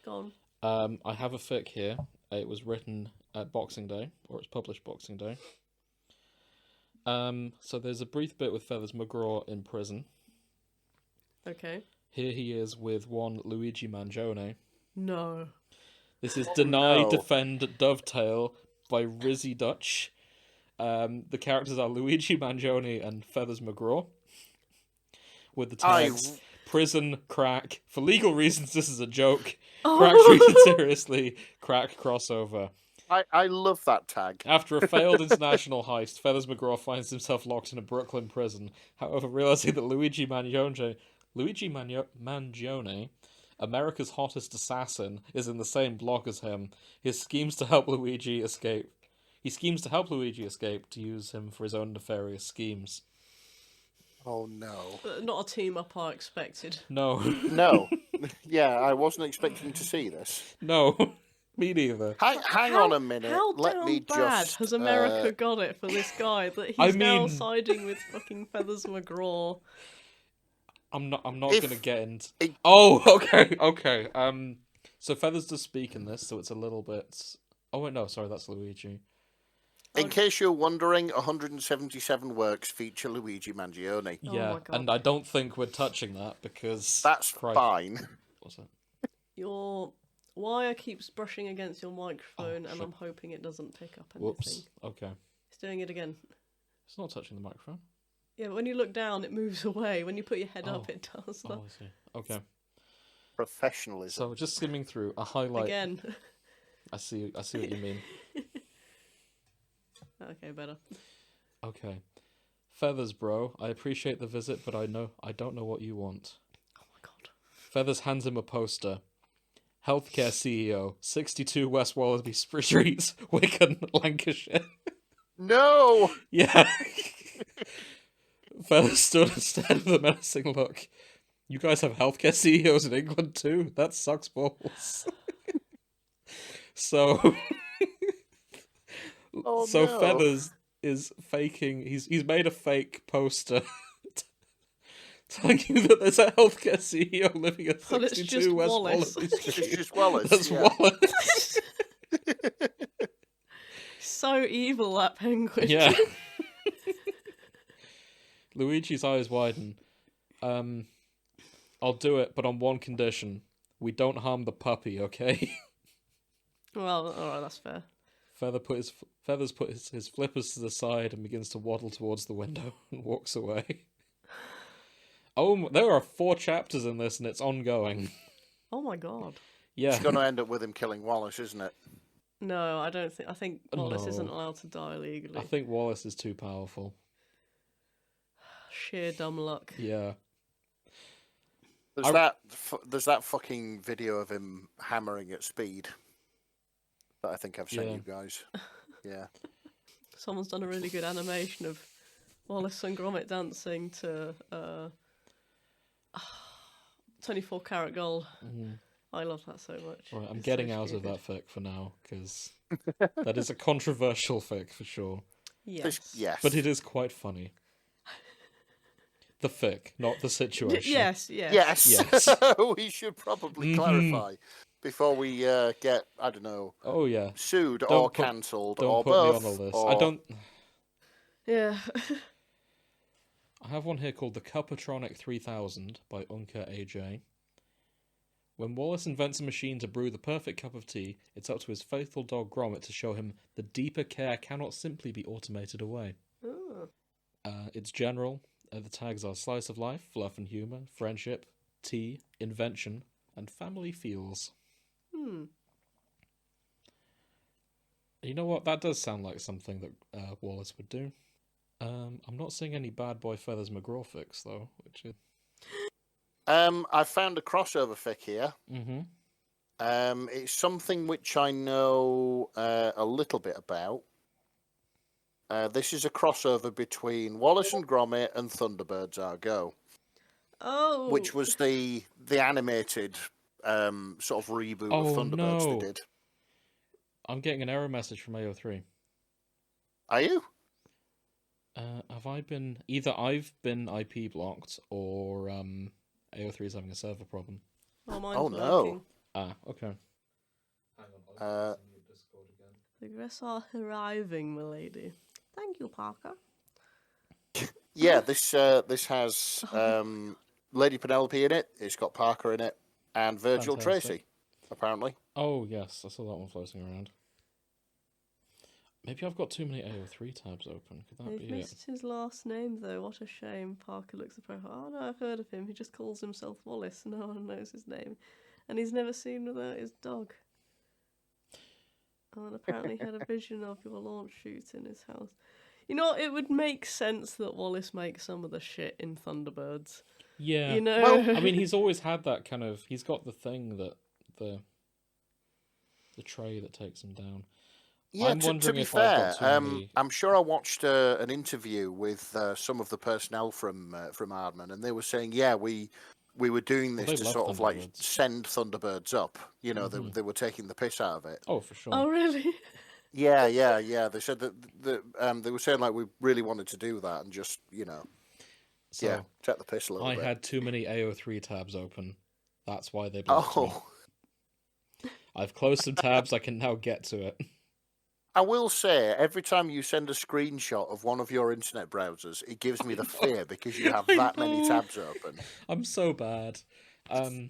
Go on. I have a fic here. It was written at Boxing Day, or it's published Boxing Day. So there's a brief bit with Feathers McGraw in prison. Okay. Here he is with one Luigi Mangione. No. This is Deny, no. Defend, Dovetail by Rizzy Dutch. The characters are Luigi Mangione and Feathers McGraw. With the tags, prison, crack. For legal reasons, this is a joke. Crack treated seriously. Crack crossover. I love that tag. After a failed international heist, Feathers McGraw finds himself locked in a Brooklyn prison. However, realizing that Luigi Mangione, America's hottest assassin, is in the same block as him, he schemes to help Luigi escape. He schemes to help Luigi escape to use him for his own nefarious schemes. Oh no. Not a team up I expected. No. No. Yeah, I wasn't expecting to see this. No. Me neither. Hang on a minute. How Let me bad just. has America got it for this guy that he's now siding with fucking Feathers McGraw? I'm not gonna get into. Oh, okay. So Feathers does speak in this, so it's a little bit. Oh wait, no, sorry, that's Luigi. In case you're wondering, 177 works feature Luigi Mangione. Yeah, my God. and I don't think we're touching that because That's fine. What's that? Your wire keeps brushing against your microphone, and shit. I'm hoping it doesn't pick up anything. Whoops. Okay. It's doing it again. It's not touching the microphone. Yeah, but when you look down, it moves away. When you put your head up, it does that. Oh, I see. Okay. Professionalism. So just skimming through a highlight. Again. I see what you mean. Okay, better. Okay. Feathers, bro. I appreciate the visit, but I don't know what you want. Oh my God. Feathers hands him a poster. Healthcare CEO, 62 West Wallaby Street, Wigan, Lancashire. No! Yeah. Feathers stood instead with a menacing look. You guys have healthcare CEOs in England too? That sucks balls. So Oh, so no. Feathers is faking. He's made a fake poster telling you that there's a healthcare CEO living at Well, it's 62 just West Wallace. Wallaby Street. It's just Wallace. That's yeah. Wallace. So evil, that penguin. Yeah. Luigi's eyes widen. I'll do it, but on one condition: we don't harm the puppy, okay? Well, alright, that's fair. Feathers put his flippers to the side and begins to waddle towards the window and walks away. Oh, there are 4 chapters in this, and it's ongoing. Oh my God. Yeah. It's going to end up with him killing Wallace, isn't it? No, I don't think. I think Wallace No. isn't allowed to die legally. I think Wallace is too powerful. Sheer dumb luck. Yeah. There's that fucking video of him hammering at speed that I think I've sent you guys. Yeah. Someone's done a really good animation of Wallace and Gromit dancing to 24 Karat Gold. Mm-hmm. I love that so much. Right, I'm It's getting so out stupid. of that fic for now, because that is a controversial fic for sure. Yes. Yes. But it is quite funny. The fic, not the situation. Yes. Yes. We should probably clarify before we get, I don't know, Oh yeah. sued Don't or put- cancelled Don't or put both. me on a list. or- I don't. Yeah. I have one here called the Cupatronic 3000 by Unka AJ. When Wallace invents a machine to brew the perfect cup of tea, it's up to his faithful dog Gromit to show him the deeper care cannot simply be automated away. Oh. It's general. The tags are slice of life, fluff and humour, friendship, tea, invention, and family feels. You know what? That does sound like something that Wallace would do. I'm not seeing any Bad Boy Feathers McGraw fics though, which is. I found a crossover fic here. Mm-hmm. It's something which I know a little bit about. This is a crossover between Wallace and Gromit and Thunderbirds Are Go. Oh. Which was the animated sort of reboot of Thunderbirds they did. I'm getting an error message from AO3. Are you? Have I been... Either I've been IP blocked, or AO3 is having a server problem. Oh, mine's no. working. Ah, okay. Hang on, I'll Discord again. The guests are arriving, milady. Thank you, Parker. Yeah, this has Lady Penelope in it. It's got Parker in it, and Virgil Tracy, apparently. Oh yes, I saw that one floating around. Maybe I've got too many AO3 tabs open. Could that They've be missed his last name, though. What a shame. Parker looks at profile. Oh, no, I've heard of him. He just calls himself Wallace. No one knows his name. And he's never seen without his dog. Oh, and apparently had a vision of your launch shoot in his house. You know, it would make sense that Wallace makes some of the shit in Thunderbirds. Yeah. You know? Well, I mean, he's always had that kind of... He's got the thing that... The tray that takes him down. Yeah, I'm to be if fair, I've got too many... I'm sure I watched an interview with some of the personnel from Aardman, and they were saying, yeah, we were doing this to sort of like send Thunderbirds up. You know, they were taking the piss out of it. Oh, for sure. Oh, really? Yeah. They said that they were saying like we really wanted to do that and just, you know, So, take the piss a little bit. I had too many AO3 tabs open. That's why they blocked me. I've closed some tabs. I can now get to it. I will say, every time you send a screenshot of one of your internet browsers, it gives me the fear because you have that many tabs open. I'm so bad. I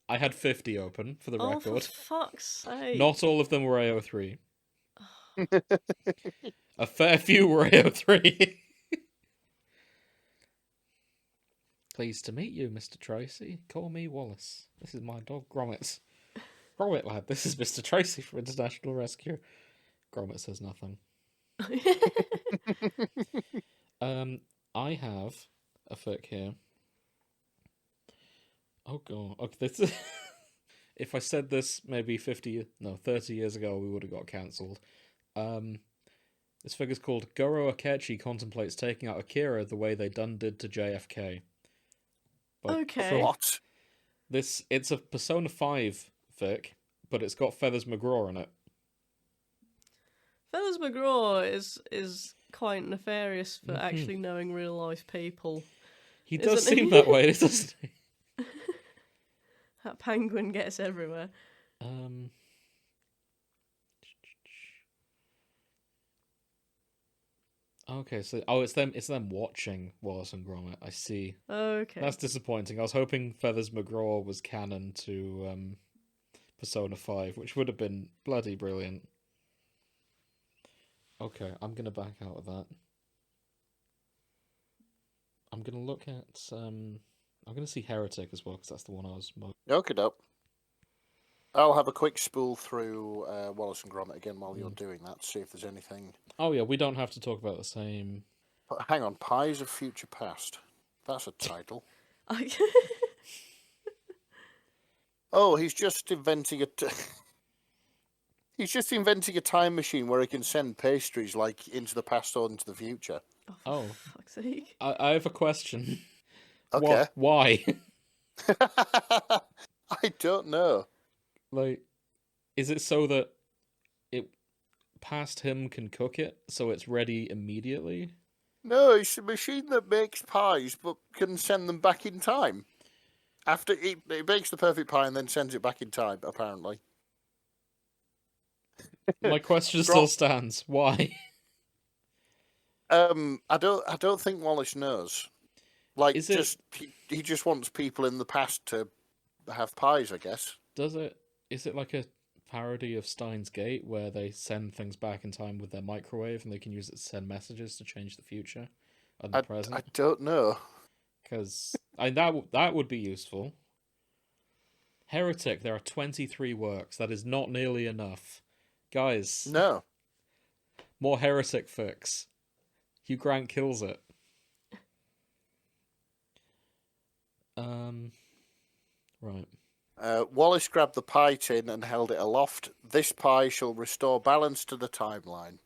had 50 open, for the record. For fuck's sake. Not all of them were AO3. A fair few were AO3. Pleased to meet you, Mr. Tracy. Call me Wallace. This is my dog, Gromit. Gromit, lad, this is Mr. Tracy from International Rescue. Gromit says nothing. I have a fic here. Oh god. Okay, this if I said this maybe 30 years ago, we would have got cancelled. This fic is called Goro Akechi contemplates taking out Akira the way they done did to JFK. Okay. What? It's a Persona 5 fic, but it's got Feathers McGraw in it. Feathers McGraw is quite nefarious for actually knowing real life people. He does seem that way, doesn't he? That penguin gets everywhere. Okay, so it's them watching Wallace and Gromit. I see. Okay. That's disappointing. I was hoping Feathers McGraw was canon to Persona 5, which would have been bloody brilliant. Okay, I'm gonna back out of that. I'm gonna look at I'm gonna see Heretic as well because that's the one I was most. Okay, dope. I'll have a quick spool through Wallace and Gromit again while you're doing that to see if there's anything. Oh yeah, we don't have to talk about the same. But hang on, Pies of Future Past. That's a title. Oh, he's just inventing a. He's just inventing a time machine where he can send pastries like into the past or into the future. Oh, for fuck's sake. I have a question. Okay. Why? I don't know. Like, is it so that it past him can cook it, so it's ready immediately? No, it's a machine that makes pies but can send them back in time. After it makes the perfect pie and then sends it back in time, apparently. My question still stands. Why? I don't think Wallace knows. Like, Is it... he just wants people in the past to have pies, I guess. Is it like a parody of Steins Gate where they send things back in time with their microwave and they can use it to send messages to change the future and the present? I don't know. Because that would be useful. Heretic, there are 23 works. That is not nearly enough. Guys. No. More heretic fix. Hugh Grant kills it. Right. Wallace grabbed the pie tin and held it aloft. This pie shall restore balance to the timeline.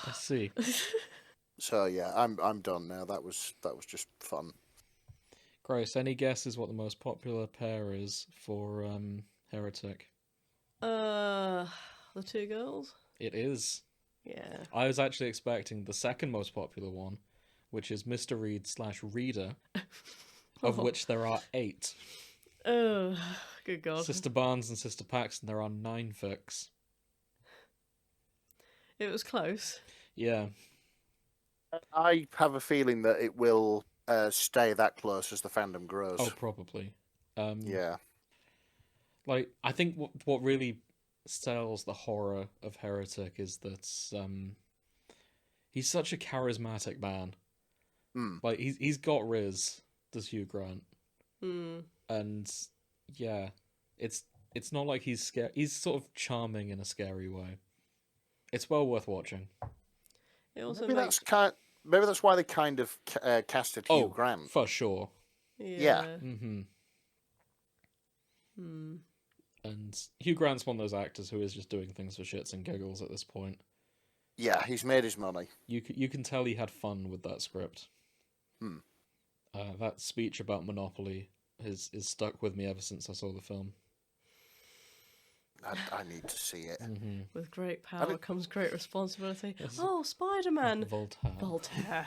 I see. So yeah, I'm done now. That was just fun. Grace, any guesses what the most popular pair is for Heretic? The two girls? It is. Yeah. I was actually expecting the second most popular one, which is Mr. Reed / Reader, of which there are 8. Oh, good God. Sister Barnes and Sister Paxton, there are 9 fics. It was close. Yeah. I have a feeling that it will stay that close as the fandom grows. Oh, probably. Yeah. Like, I think what really sells the horror of Heretic is that he's such a charismatic man. Like, he's got Riz, does Hugh Grant. And yeah, it's not like he's scary. He's sort of charming in a scary way. It's well worth watching. It also maybe that's why they kind of casted Hugh Grant. For sure. Yeah. And Hugh Grant's one of those actors who is just doing things for shits and giggles at this point. Yeah, he's made his money. You can tell he had fun with that script. That speech about Monopoly is stuck with me ever since I saw the film. I need to see it. With great power comes great responsibility. Oh, Spider-Man! Voltaire.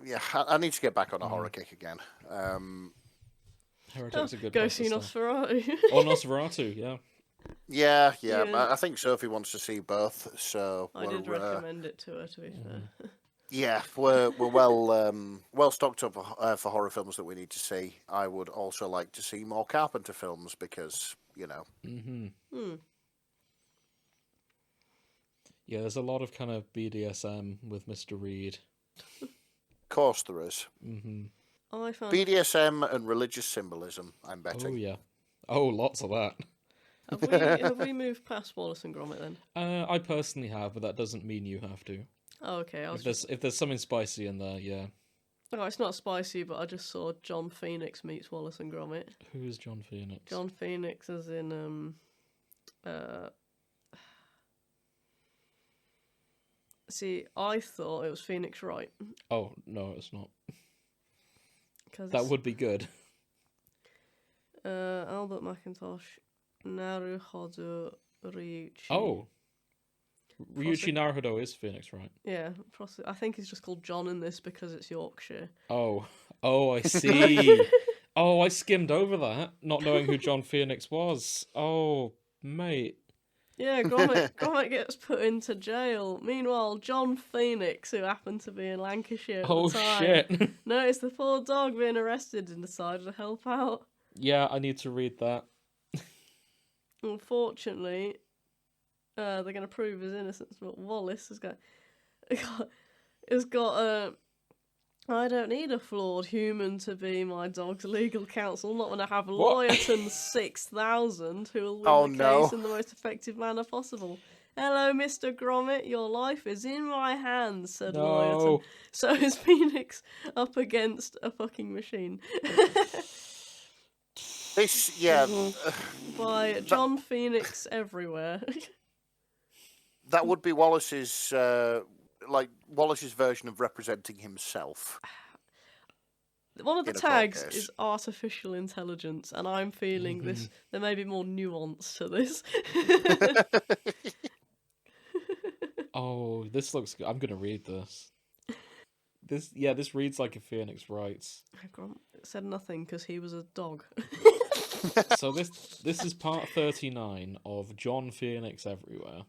Yeah, I need to get back on a horror kick again. Heretic's a good Go see Nosferatu. Or Nosferatu, yeah. Yeah. I think Sophie wants to see both, so I did recommend it to her, to be fair. Yeah, we're well stocked up for horror films that we need to see. I would also like to see more Carpenter films because, you know. Yeah, there's a lot of kind of BDSM with Mr. Reed. Of course there is. I found BDSM and religious symbolism, I'm betting. Oh, yeah. Oh, lots of that. Have we moved past Wallace and Gromit then? I personally have, but that doesn't mean you have to. Oh, okay. If there's something spicy in there, yeah. Oh, it's not spicy, but I just saw John Phoenix meets Wallace and Gromit. Who is John Phoenix? John Phoenix as in See, I thought it was Phoenix Wright. Oh, no, it's not. That it's... would be good. Albert McIntosh, Naruhodo Ryuichi. Oh. Ryuichi Naruhodo is Phoenix, right? Yeah, I think he's just called John in this because it's Yorkshire. Oh, I see. I skimmed over that, not knowing who John Phoenix was. Oh, mate. Yeah, Gromit gets put into jail. Meanwhile, John Phoenix, who happened to be in Lancashire at the time, shit. noticed the poor dog being arrested and decided to help out. Yeah, I need to read that. Unfortunately, they're going to prove his innocence, but Wallace has got I don't need a flawed human to be my dog's legal counsel. I'm not going to have Loyerton 6000 who will win the case in the most effective manner possible. Hello, Mr. Gromit, your life is in my hands, said Loyerton. So is Phoenix up against a fucking machine. By John Phoenix everywhere. That would be Wallace's version of representing himself. One of the tags is artificial intelligence, and I'm feeling this. There may be more nuance to this. Oh, this looks good. I'm gonna read this. This reads like a Phoenix writes. Gromit said nothing because he was a dog. So this is part 39 of John Phoenix Everywhere.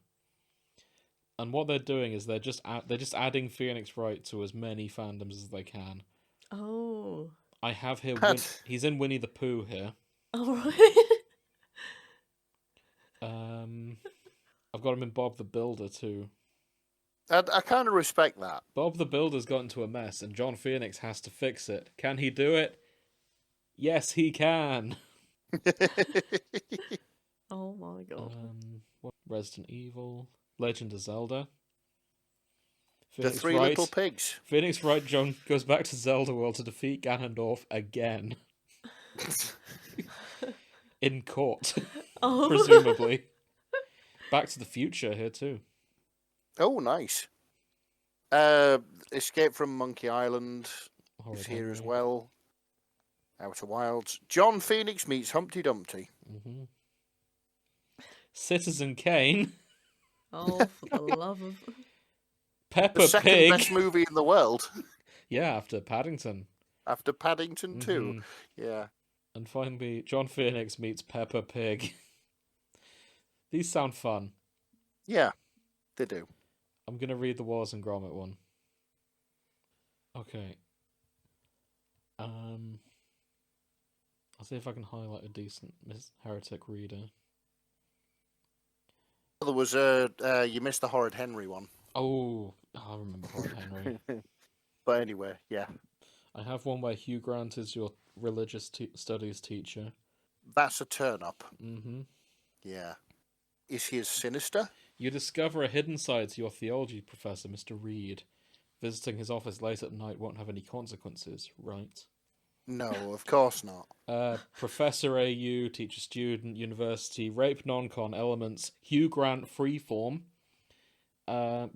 And what they're doing is they're just adding Phoenix Wright to as many fandoms as they can. Oh. I have here. He's in Winnie the Pooh here. All right. I've got him in Bob the Builder too. I kind of respect that. Bob the Builder's got into a mess, and John Phoenix has to fix it. Can he do it? Yes, he can. Oh my god. What Resident Evil, Legend of Zelda. The Three Little Pigs. Phoenix Wright John goes back to Zelda World to defeat Ganondorf again. In court, Oh. presumably. Back to the Future here too. Oh, nice. Escape from Monkey Island is here as well. Outer Wilds. John Phoenix meets Humpty Dumpty. Mm-hmm. Citizen Kane. Oh, for the love of... Peppa The second Pig. best movie in the world. Yeah, after Paddington. After Paddington 2. Yeah. And finally, John Phoenix meets Peppa Pig. These sound fun. Yeah, they do. I'm going to read the Wallace and Gromit one. Okay. I'll see if I can highlight a decent Heretic reader. There was you missed the Horrid Henry one. Oh, I remember Horrid Henry. But anyway, yeah. I have one where Hugh Grant is your religious studies teacher. That's a turn up. Mm-hmm. Yeah. Is he as sinister? You discover a hidden side to your theology professor, Mr. Reed. Visiting his office late at night won't have any consequences, right? No, of course not. Professor AU, teacher student, university, rape non-con elements, Hugh Grant freeform,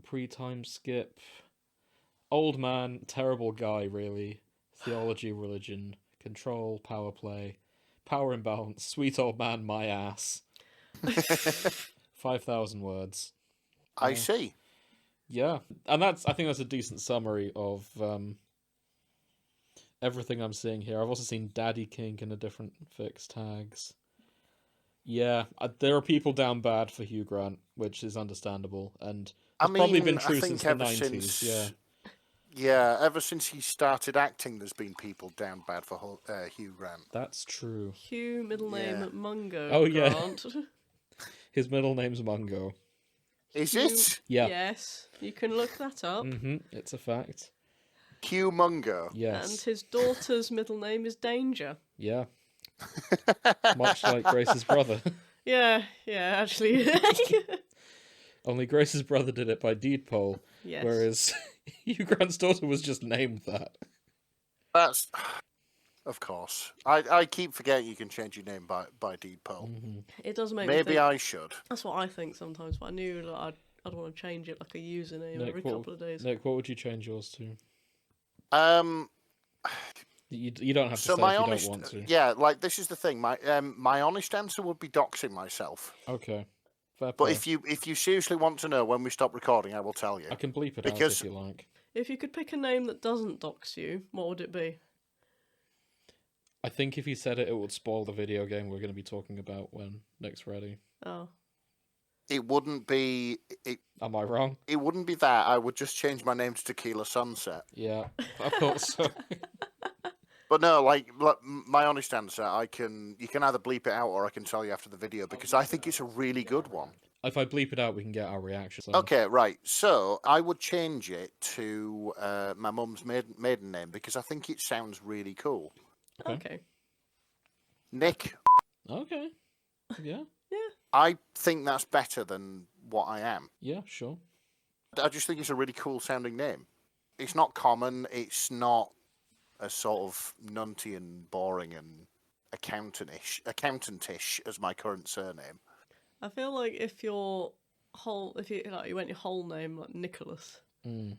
pre-time skip, old man, terrible guy, really, theology, religion, control, power play, power imbalance, sweet old man, my ass. 5,000 words. I see. Yeah, and I think that's a decent summary of everything I'm seeing here. I've also seen Daddy Kink in a different fix tags. Yeah, there are people down bad for Hugh Grant, which is understandable, and it's probably been true since the 90s. Yeah. Yeah, ever since he started acting, there's been people down bad for Hugh Grant. That's true. Hugh, middle name Mungo. Oh, yeah. Grant. His middle name's Mungo. Is Hugh, it? Yeah. Yes, you can look that up. Mm-hmm. It's a fact. Hugh Mungo. Yes. And his daughter's middle name is Danger. Yeah. Much like Grace's brother. Yeah, actually. Only Grace's brother did it by deed poll, Yes. whereas Hugh Grant's daughter was just named that. That's... Of course. I keep forgetting you can change your name by deed poll. Mm-hmm. It does make me Maybe think... I should. That's what I think sometimes, but I knew that I'd want to change it like a username every couple of days. Nick, what would you change yours to? You don't have to say if you don't want to. Yeah, like this is the thing. My honest answer would be doxing myself. Okay. Fair But play. if you seriously want to know when we stop recording, I will tell you. I can bleep it out Because- if you like. If you could pick a name that doesn't dox you, what would it be? I think if you said it, it would spoil the video game we're going to be talking about when Nick's ready. Oh. It wouldn't be. Am I wrong? It wouldn't be that. I would just change my name to Tequila Sunset. Yeah, I thought so. But no, like my honest answer, you can either bleep it out or I can tell you after the video because I think it's a really good one. If I bleep it out, we can get our reaction. So. Okay, right. So I would change it to my mum's maiden name because I think it sounds really cool. Okay. Nick. Okay. Yeah. I think that's better than what I am. Yeah, sure. I just think it's a really cool sounding name. It's not common. It's not a sort of nunty and boring and accountantish as my current surname. I feel like if you went your whole name like Nicholas.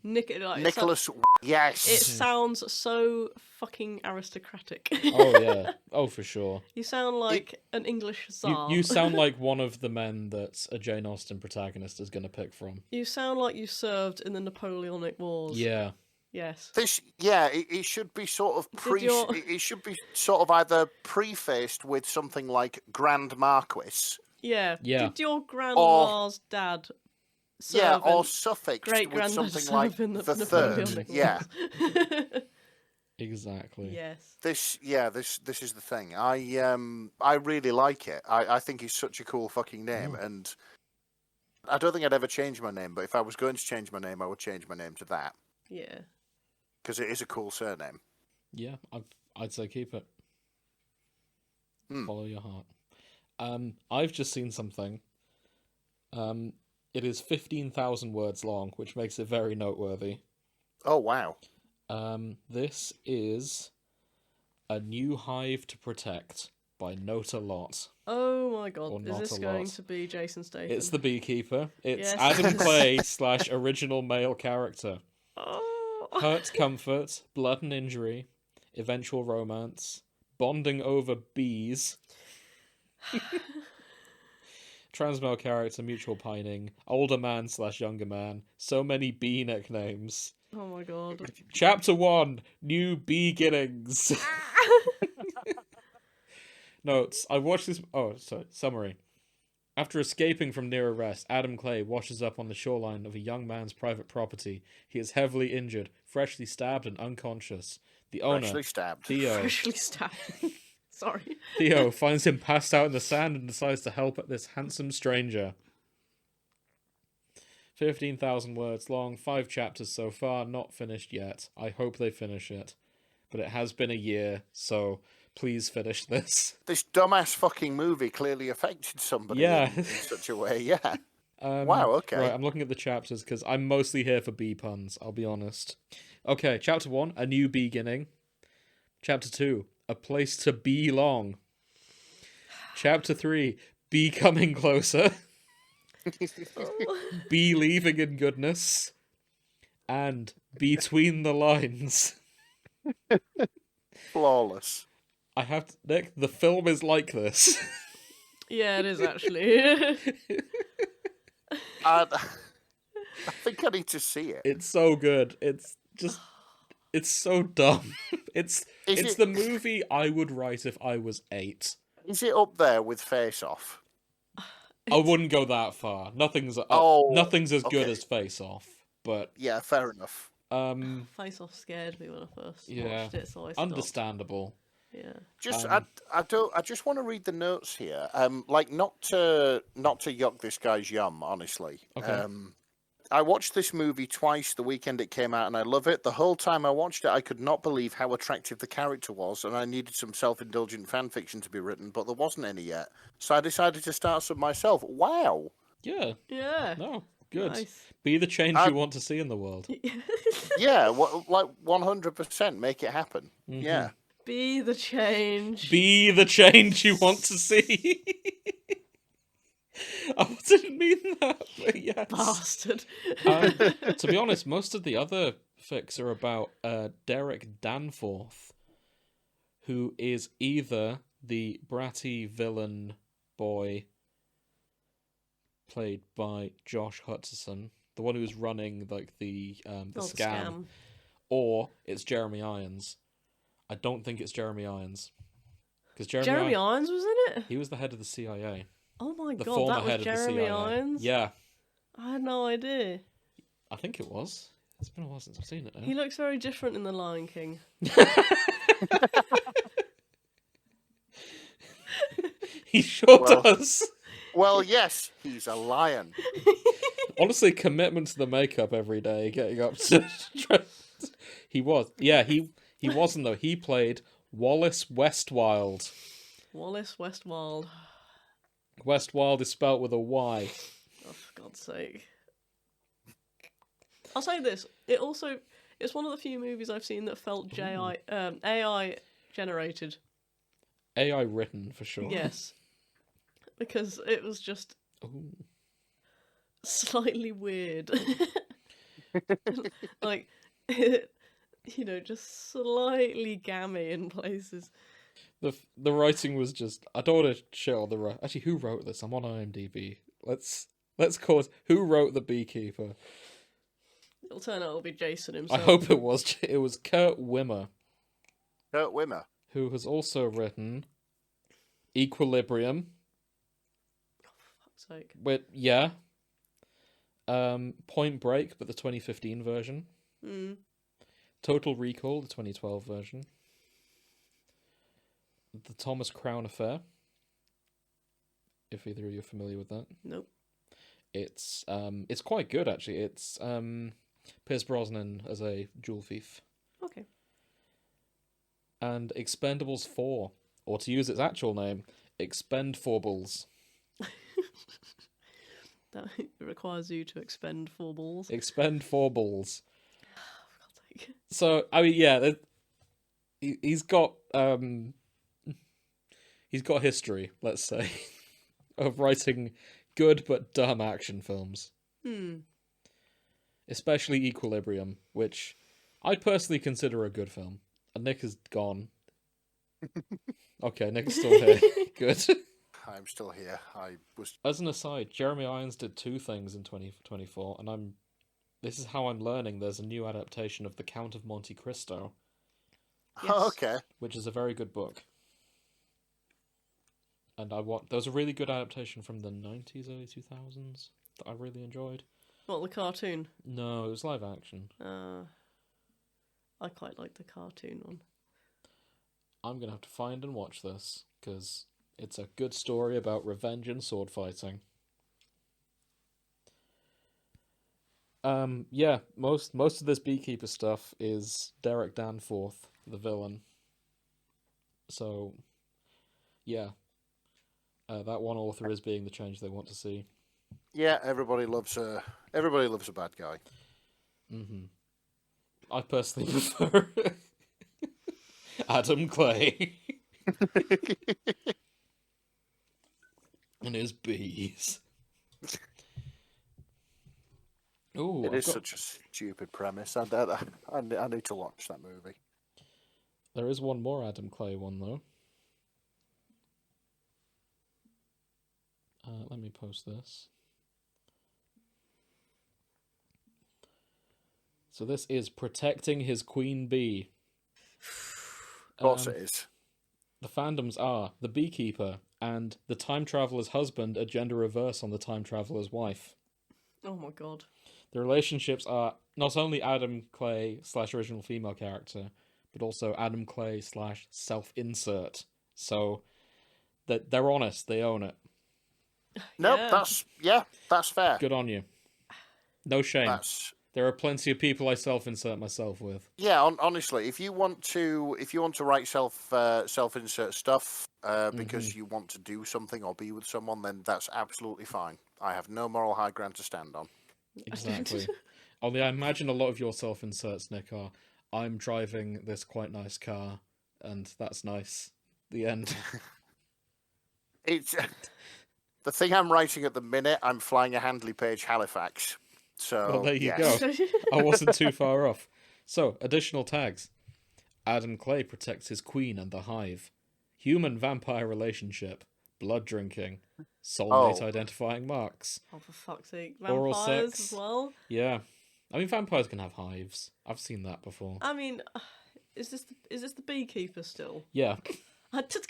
Nicholas, yes. It sounds so fucking aristocratic. Oh yeah. Oh for sure. You sound like an English czar. You sound like one of the men that a Jane Austen protagonist is going to pick from. You sound like you served in the Napoleonic Wars. Yeah. Yes. It should be sort of it should be sort of either prefaced with something like Grand Marquis. Yeah. Yeah. Did your grandma's dad serve or in... suffixed great with something serve like in the Napoleonic third. Wars? Yeah. Exactly. Yes. This is the thing. I really like it. I think it's such a cool fucking name, and I don't think I'd ever change my name. But if I was going to change my name, I would change my name to that Yeah. because it is a cool surname. Yeah, I'd say keep it. Follow your heart. I've just seen something. It is 15,000 words long, which makes it very noteworthy. Oh, wow. This is A New Hive to Protect by Note a Lot. Oh my god, Or is Not this a going Lot. to be Jason Statham? It's the Beekeeper. It's Yes. Adam Clay / original male character. Oh. Hurt comfort, blood and injury, eventual romance, bonding over bees, trans male character, mutual pining, older man / younger man, so many bee nicknames. Oh my god. Chapter 1, New Beginnings. Notes. I watched this... Oh, sorry. Summary. After escaping from near arrest, Adam Clay washes up on the shoreline of a young man's private property. He is heavily injured, freshly stabbed and unconscious. The owner, Freshly stabbed. Theo... Freshly stabbed. Sorry. Theo finds him passed out in the sand and decides to help this handsome stranger. 15,000 words long, 5 chapters so far, not finished yet. I hope they finish it. But it has been a year, so please finish this. This dumbass fucking movie clearly affected somebody in such a way, yeah. Wow, okay. Right, I'm looking at the chapters because I'm mostly here for bee puns, I'll be honest. Okay, chapter 1, A New Beginning. Chapter 2, A Place to Belong. Chapter 3, Be Coming Closer. Be Leaving in Goodness. And Between the Lines. Flawless. I have to, Nick, the film is like this. Yeah, it is actually. I think I need to see it. It's so good. It's just... It's so dumb. It's the movie I would write if I was 8. Is it up there with Face Off? I wouldn't go that far. Nothing's as good as Face Off, but yeah, fair enough. Face Off scared me when I first yeah, watched it, so I stopped. Understandable. Yeah. I just want to read the notes here. Like not to yuck this guy's yum, honestly. Okay. I watched this movie twice the weekend it came out, and I love it. The whole time I watched it, I could not believe how attractive the character was, and I needed some self-indulgent fan fiction to be written, but there wasn't any yet. So I decided to start some myself. Wow. Yeah. Yeah. No. Good. Nice. Be the change you want to see in the world. Yeah, like 100%. Make it happen. Mm-hmm. Yeah. Be the change. Be the change you want to see. I didn't mean that, but yes. Bastard. To be honest, most of the other fics are about Derek Danforth, who is either the bratty villain boy played by Josh Hutcherson, the one who's running like the scam, or it's Jeremy Irons. I don't think it's Jeremy Irons, because Jeremy Irons was in it. He was the head of the CIA. Oh my The god, former that head was of the Jeremy CIA. Irons? Yeah. I had no idea. I think it was. It's been a while since I've seen it now. He looks very different in The Lion King. He sure does. Well, yes, he's a lion. Honestly, commitment to the makeup every day, getting up to... He was. Yeah, he wasn't, though. He played Wallace Westwild. Wallace Westwild. Westwild is spelt with a Y. Oh, for God's sake. I'll say this. It's one of the few movies I've seen that felt AI generated. AI written, for sure. Yes. Because it was just slightly weird. Like, just slightly gammy in places. The writing was just... I don't want to shit on the... Actually, who wrote this? I'm on IMDb. Let's call it... Who wrote The Beekeeper? It'll turn out it'll be Jason himself. I hope it was. It was Kurt Wimmer. Kurt Wimmer. Who has also written Equilibrium. Oh, for fuck's sake. Yeah. Point Break, but the 2015 version. Total Recall, the 2012 version. The Thomas Crown Affair. If either of you are familiar with that. Nope. It's quite good, actually. It's Pierce Brosnan as a jewel thief. Okay. And Expendables 4, or to use its actual name, Expend Forbles. That requires you to expend 4 balls. Expend Forbles. For God's sake. So, I mean, yeah, he's got history, let's say, of writing good but dumb action films. Especially Equilibrium, which I personally consider a good film. And Nick is gone. Okay, Nick's still here. Good. I'm still here. As an aside, Jeremy Irons did 2 things in 2024, and this is how I'm learning there's a new adaptation of The Count of Monte Cristo. Yes. Oh, okay. Which is a very good book. And there was a really good adaptation from the 90s, early 2000s that I really enjoyed. What, the cartoon? No, it was live action. I quite like the cartoon one. I'm going to have to find and watch this, because it's a good story about revenge and sword fighting. Yeah, most of this Beekeeper stuff is Derek Danforth, the villain. So, yeah. That one author is being the change they want to see. Yeah, everybody loves a bad guy. Mm-hmm. I personally prefer Adam Clay and his bees. Ooh, it is such a stupid premise. I need to watch that movie. There is one more Adam Clay one, though. Let me post this. So this is Protecting His Queen Bee. Of course it is. The fandoms are The Beekeeper and The Time Traveler's Husband, a gender reverse on The Time Traveler's Wife. Oh my god. The relationships are not only Adam Clay / original female character, but also Adam Clay / self-insert. So that they're honest, they own it. Nope, that's fair. Good on you. No shame. There are plenty of people I self-insert myself with. Yeah, honestly, if you want to write self-insert stuff because you want to do something or be with someone, then that's absolutely fine. I have no moral high ground to stand on. Exactly. Only I imagine a lot of your self-inserts, Nick, are I'm driving this quite nice car, and that's nice. The end. It's the thing I'm writing at the minute. I'm flying a Handley Page Halifax. So well, there you go. I wasn't too far off. So, additional tags. Adam Clay protects his queen and the hive. Human-vampire relationship. Blood drinking. Soulmate identifying marks. Oh, for fuck's sake. Oral Vampires sex. as well? Yeah. I mean, vampires can have hives. I've seen that before. I mean, is this the Beekeeper still? Yeah. Do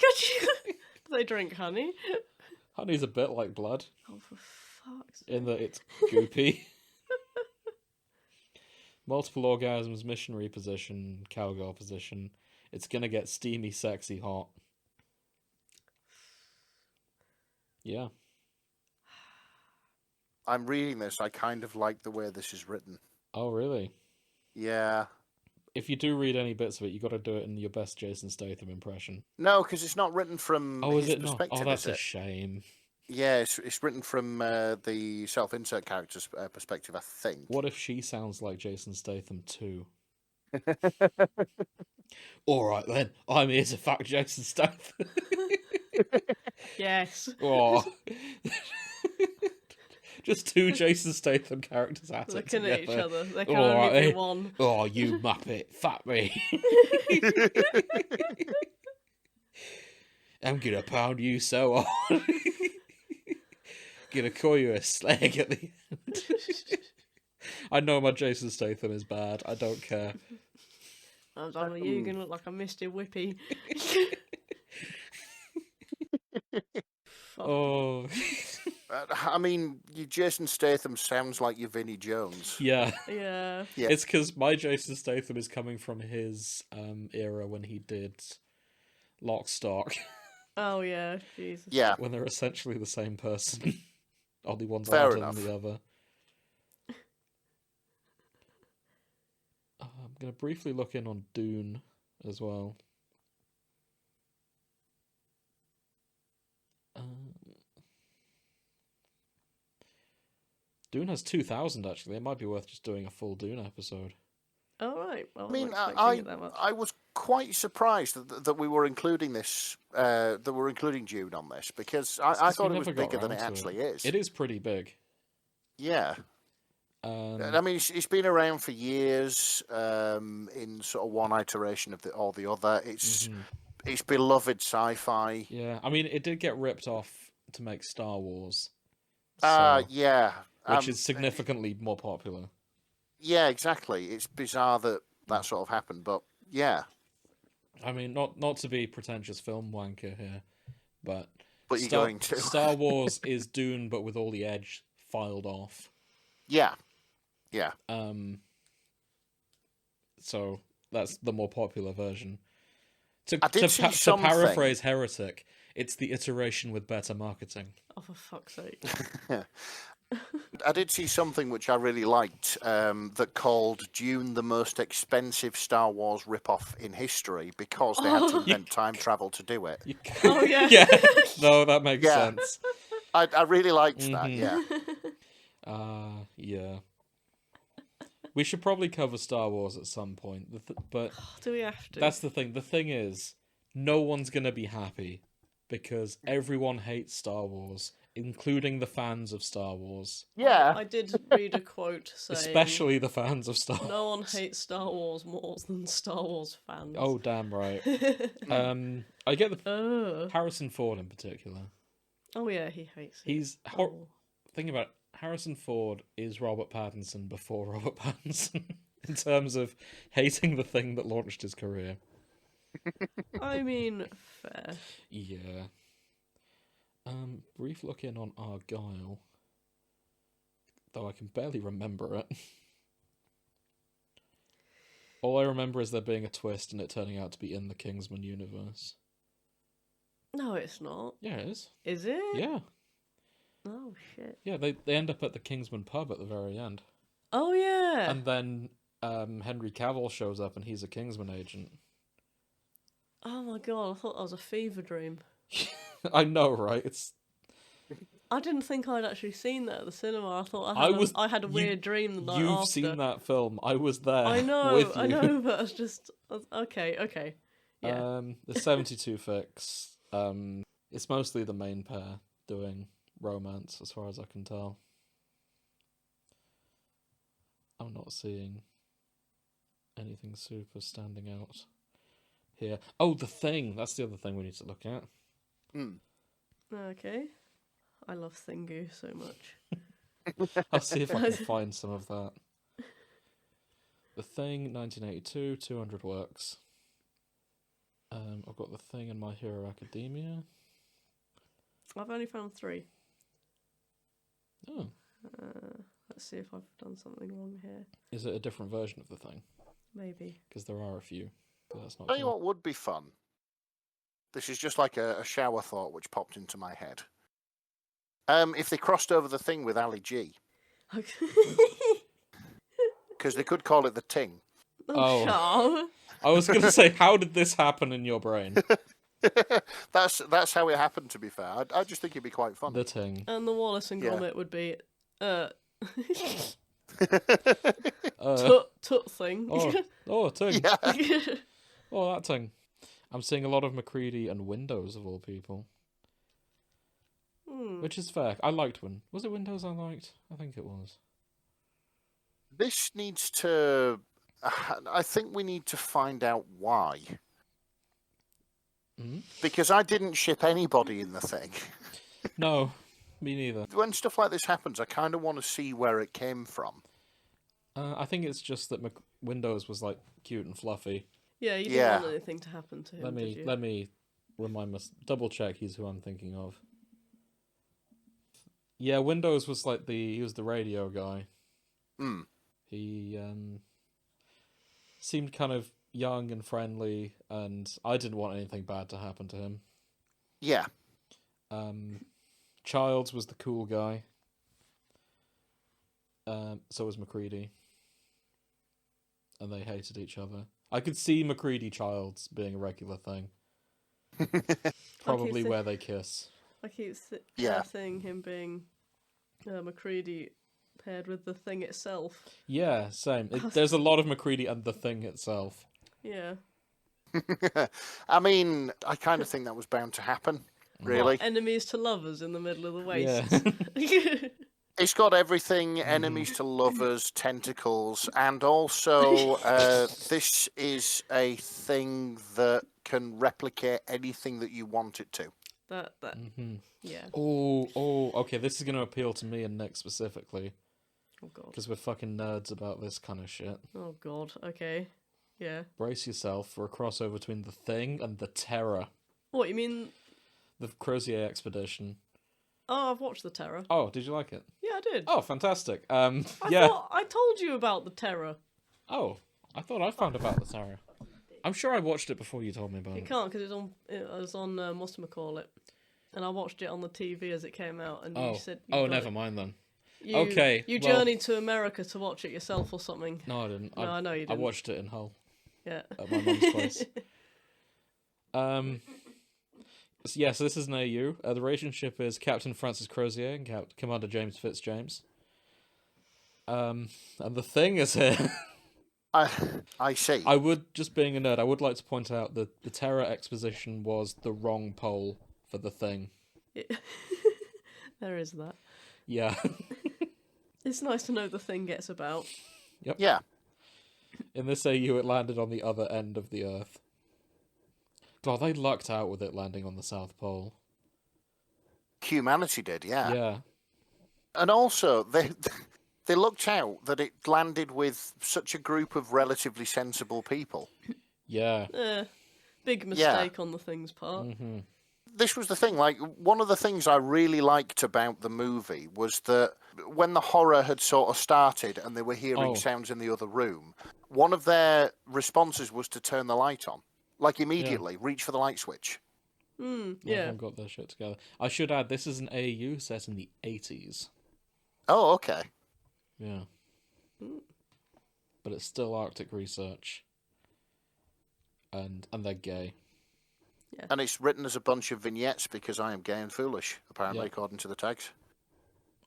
they drink honey? Honey's a bit like blood. Oh, for fuck's sake. In that it's goopy. Multiple orgasms, missionary position, cowgirl position. It's gonna get steamy, sexy, hot. Yeah. I'm reading this. I kind of like the way this is written. Oh, really? Yeah. If you do read any bits of it, you got to do it in your best Jason Statham impression. No, because it's not written from his perspective. Oh, that's a shame. Yeah, it's written from the self-insert character's perspective, I think. What if she sounds like Jason Statham too? All right then, I'm here to fuck Jason Statham. Yes. Oh. Just 2 Jason Statham characters at Looking it at each other. They can All only right, be one. Oh, you muppet, fuck me. I'm gonna pound you so hard. Gonna call you a slag at the end. I know my Jason Statham is bad. I don't care. I'm done with you. You're gonna look like a Mr. Whippy. Oh. I mean, your Jason Statham sounds like your Vinnie Jones. Yeah. Yeah. It's because my Jason Statham is coming from his era when he did Lock, Stock. Oh, yeah. Jesus. Yeah. When they're essentially the same person. Only one's Fair older enough. than the other. I'm going to briefly look in on Dune as well. Dune has 2,000 actually. It might be worth just doing a full Dune episode. Oh right. Well, I mean, expecting it that much. I was quite surprised that we were including this, that we're including Dune on this, because I thought it was bigger than it actually is. It is pretty big. Yeah. I mean, it's been around for years, in sort of one iteration of the other. It's beloved sci-fi. Yeah, I mean, it did get ripped off to make Star Wars. Yeah. Which is significantly more popular. Yeah, exactly. It's bizarre that sort of happened, but yeah. I mean, not to be pretentious film wanker here, but you're going to. Star Wars is Dune, but with all the edge filed off. Yeah. Yeah. So that's the more popular version. To paraphrase Heretic, it's the iteration with better marketing. Oh, for fuck's sake. I did see something which I really liked, that called Dune the most expensive Star Wars ripoff in history, because they had to invent time travel to do it. Oh, yeah. Yeah. No, that makes sense. I really liked that, yeah. Yeah. We should probably cover Star Wars at some point, but do we have to? That's the thing. The thing is, no one's going to be happy, because everyone hates Star Wars, including the fans of Star Wars. Yeah. I did read a quote saying... Especially the fans of Star Wars. No one hates Star Wars more than Star Wars fans. Oh, damn right. I get the... Harrison Ford in particular. Oh, yeah, he hates it. He's... Think about it. Harrison Ford is Robert Pattinson before Robert Pattinson, in terms of hating the thing that launched his career. I mean, fair. Yeah. Brief look in on Argyle, though I can barely remember it. All I remember is there being a twist and it turning out to be in the Kingsman universe. No, it's not. Yeah, it is. Is it? Yeah. Oh, shit. Yeah, they end up at the Kingsman pub at the very end. Oh, yeah. And then Henry Cavill shows up and he's a Kingsman agent. Oh my god, I thought that was a fever dream. I know, right? I didn't think I'd actually seen that at the cinema. I thought I had a weird dream the night after. You've seen that film. I was there. I know, with you. I know, but it's just okay. Yeah. The 72 fix. It's mostly the main pair doing romance, as far as I can tell. I'm not seeing anything super standing out here. Oh, The Thing. That's the other thing we need to look at. Okay. I love Thingu so much. I'll see if I can find some of that. The Thing, 1982, 200 works. I've got The Thing and My Hero Academia. I've only found 3. Oh. Let's see if I've done something wrong here. Is it a different version of The Thing? Maybe. Because there are a few. But that's not. Tell you what would be fun. This is just like a shower thought which popped into my head. If they crossed over The Thing with Ali G. Because they could call it The Ting. Oh. I was going to say, how did this happen in your brain? That's how it happened, to be fair. I just think it'd be quite fun. The Ting. And the Wallace and Gromit would be... Tut thing. Ting. Yeah. Oh, that Ting. I'm seeing a lot of McCready and Windows, of all people. Which is fair. I liked Was it Windows I liked? I think it was. This needs to... I think we need to find out why. Because I didn't ship anybody in The Thing. No, me neither. When stuff like this happens, I kind of want to see where it came from. I think it's just that Windows was like cute and fluffy. Yeah, you didn't want anything to happen to him. Let me remind myself. Double check he's who I'm thinking of. Yeah, Windows was like he was the radio guy. He seemed kind of young and friendly, and I didn't want anything bad to happen to him. Yeah. Childs was the cool guy. So was McCready. And they hated each other. I could see McCready Childs being a regular thing. Probably where they kiss. I keep seeing him being McCready compared with the thing itself. Yeah, same. There's a lot of McCready and the thing itself. Yeah. I mean, I kind of think that was bound to happen, really. What, enemies to lovers in the middle of the wastes? Yeah. It's got everything, enemies to lovers, tentacles, and also this is a thing that can replicate anything that you want it to. Yeah. Oh, okay, this is going to appeal to me and Nick specifically. Oh, God. Because we're fucking nerds about this kind of shit. Oh, God. Okay. Yeah. Brace yourself for a crossover between the Thing and the Terror. What, you mean... The Crozier expedition. Oh, I've watched The Terror. Oh, did you like it? Yeah, I did. Oh, fantastic. I thought I told you about The Terror. Oh, I thought I found about the Terror. I'm sure I watched it before you told me about You it. can't, because it was on whatchamacallit. And I watched it on the TV as it came out, and you said... Never mind then. You journeyed to America to watch it yourself or something. No, I didn't. No, I know you didn't. I watched it in Hull. Yeah. At my mum's place. So this is an AU. The relationship is Captain Francis Crozier and Commander James Fitzjames. And the Thing is here. I see. I would, just being a nerd, I would like to point out that the Terror Exposition was the wrong poll for the Thing. There is that. Yeah. It's nice to know the Thing gets about. Yep. Yeah. In this AU, it landed on the other end of the Earth. God, they lucked out with it landing on the South Pole. Humanity did, yeah. Yeah. And also, they looked out that it landed with such a group of relatively sensible people. Yeah. Big mistake on the Thing's part. Mm-hmm. This was the thing, like, one of the things I really liked about the movie was that when the horror had sort of started and they were hearing sounds in the other room, one of their responses was to turn the light on. Like, immediately, reach for the light switch. Yeah. Everyone got their shit together. I should add, this is an AU set in the 80s. Oh, okay. Yeah. But it's still Arctic research. And they're gay. Yeah. And it's written as a bunch of vignettes because I am gay and foolish, apparently, according to the tags.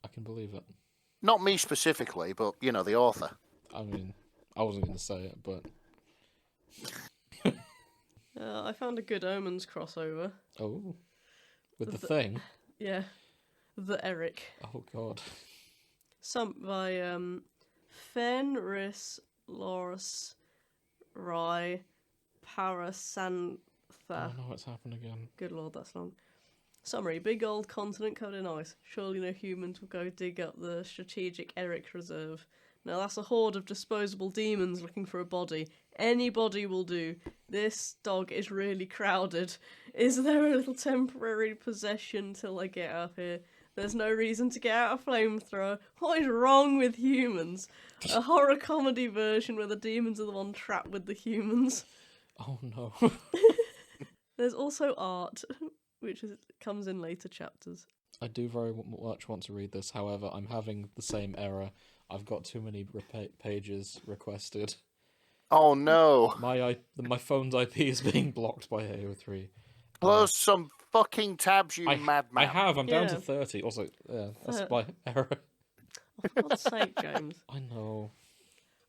I can believe it. Not me specifically, but, you know, the author. I mean, I wasn't going to say it, but... I found a Good Omens crossover. Oh. With the Thing? Yeah. The Eric. Oh, God. Some by Fenris Loris Rai Parasantha. Oh no, what's happened again? Good lord, that's long. Summary: big old continent covered in ice. Surely no humans will go dig up the strategic Eric Reserve. Now that's a horde of disposable demons looking for a body. Any body will do. This dog is really crowded. Is there a little temporary possession till I get out here? There's no reason to get out a flamethrower. What is wrong with humans? A horror comedy version where the demons are the one trapped with the humans. Oh no. There's also art, which comes in later chapters. I do very much want to read this, however, I'm having the same error. I've got too many pages requested. Oh no. My phone's IP is being blocked by AO3. Close some fucking tabs, you madman. I have, I'm down to 30. Also, that's my error. Oh, for God's sake, James. I know.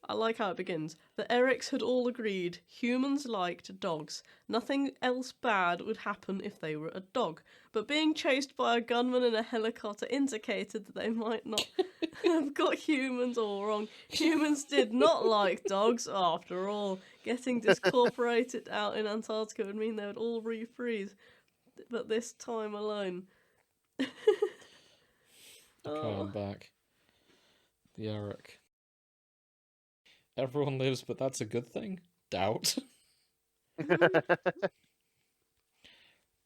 I like how it begins. The Erics had all agreed humans liked dogs. Nothing else bad would happen if they were a dog. But being chased by a gunman in a helicopter indicated that they might not have got humans all wrong. Humans did not like dogs, after all. Getting discorporated out in Antarctica would mean they would all refreeze. But this time alone. Okay, I'm back. The Eric. Everyone lives, but that's a good thing? Doubt.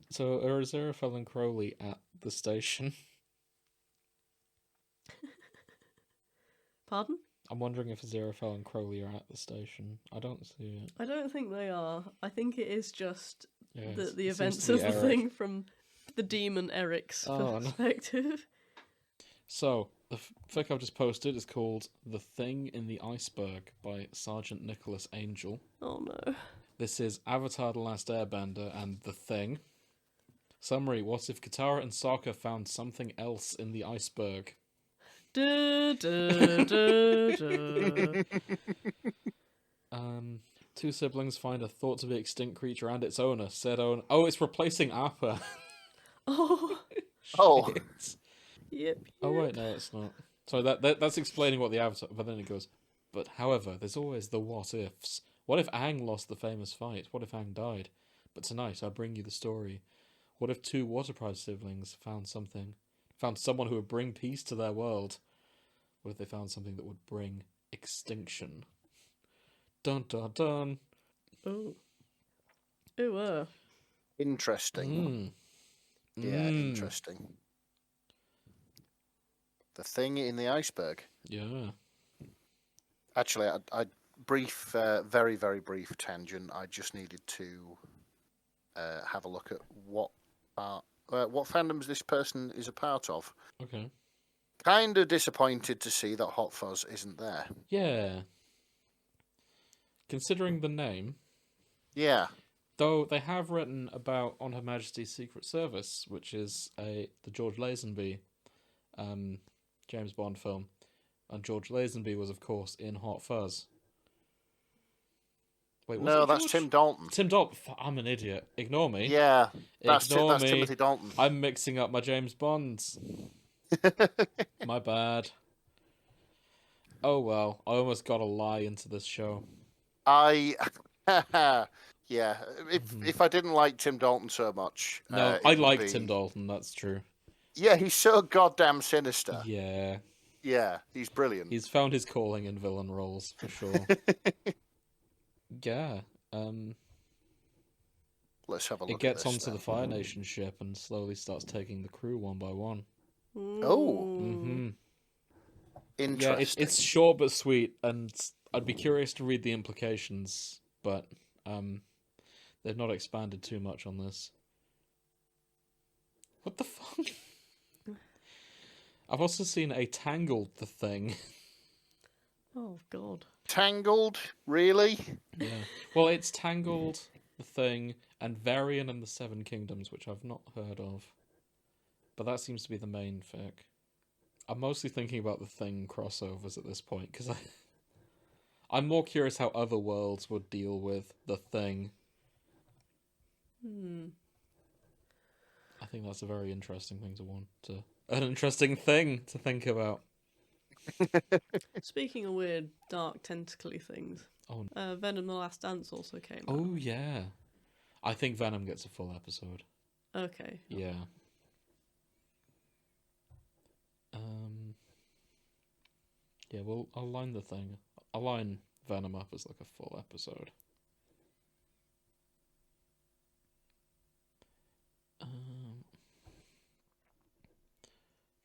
So, are Aziraphale and Crowley at the station? Pardon? I'm wondering if Aziraphale and Crowley are at the station. I don't see it. I don't think they are. I think it is just Yeah, the it seems events to be of the Eric. thing from the demon Eric's Oh, no. perspective. So, the fic I've just posted is called The Thing in the Iceberg by Sergeant Nicholas Angel. Oh no. This is Avatar The Last Airbender and The Thing. Summary: what if Katara and Sokka found something else in the iceberg? Du, du, du, du. Two siblings find a thought to be extinct creature and its owner. Said owner. Oh, it's replacing Appa. Oh, Oh. Shit. yep. Oh wait, no, it's not. So that's explaining what the avatar. But then it goes. But however, there's always the what ifs. What if Aang lost the famous fight? What if Aang died? But tonight I bring you the story. What if two Water Prize siblings found someone who would bring peace to their world? What if they found something that would bring extinction? Dun dun dun. Oh. Ooh. Interesting. Yeah, interesting. The thing in the iceberg. Yeah. Actually, I very, very brief tangent. I just needed to have a look at what fandoms this person is a part of. Okay. Kind of disappointed to see that Hot Fuzz isn't there. Yeah. Considering the name. Yeah. Though they have written about On Her Majesty's Secret Service, which is the George Lazenby James Bond film. And George Lazenby was, of course, in Hot Fuzz. Wait, was No, it that's George? Tim Dalton. Tim Dalton. I'm an idiot. Ignore me. Yeah, that's Ignore me. Timothy Dalton. I'm mixing up my James Bonds. My bad. Oh well, I almost got a lie into this show. Yeah, if I didn't like Tim Dalton so much... No, I like Tim Dalton, that's true. Yeah, he's so goddamn sinister. Yeah. Yeah, he's brilliant. He's found his calling in villain roles, for sure. Yeah. Let's have a look It gets at this, onto the Fire Nation ship and slowly starts taking the crew one by one. Oh. Mm-hmm. Interesting. Yeah, it's short but sweet, and I'd be curious to read the implications, but they've not expanded too much on this. What the fuck? I've also seen a Tangled the Thing. Oh, God. Tangled? Really? Yeah. Well, it's Tangled the Thing and Varian and the Seven Kingdoms, which I've not heard of. But that seems to be the main fic. I'm mostly thinking about the Thing crossovers at this point, because I'm more curious how other worlds would deal with the Thing. I think that's a very interesting thing an interesting thing to think about. Speaking of weird, dark, tentacly things, Venom: The Last Dance also came out. Oh, yeah. I think Venom gets a full episode. Okay. Yeah. Yeah, well, I'll line the Thing. I'll line Venom up as like a full episode.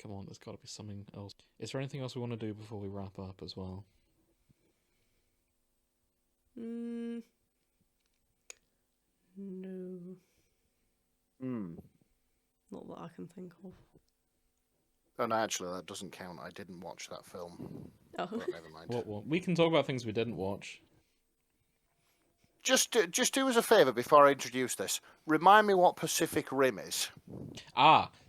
Come on, there's got to be something else. Is there anything else we want to do before we wrap up as well? No. Not that I can think of. Oh, no, actually, that doesn't count. I didn't watch that film. Oh. But never mind. What? We can talk about things we didn't watch. Just do us a favour before I introduce this. Remind me what Pacific Rim is.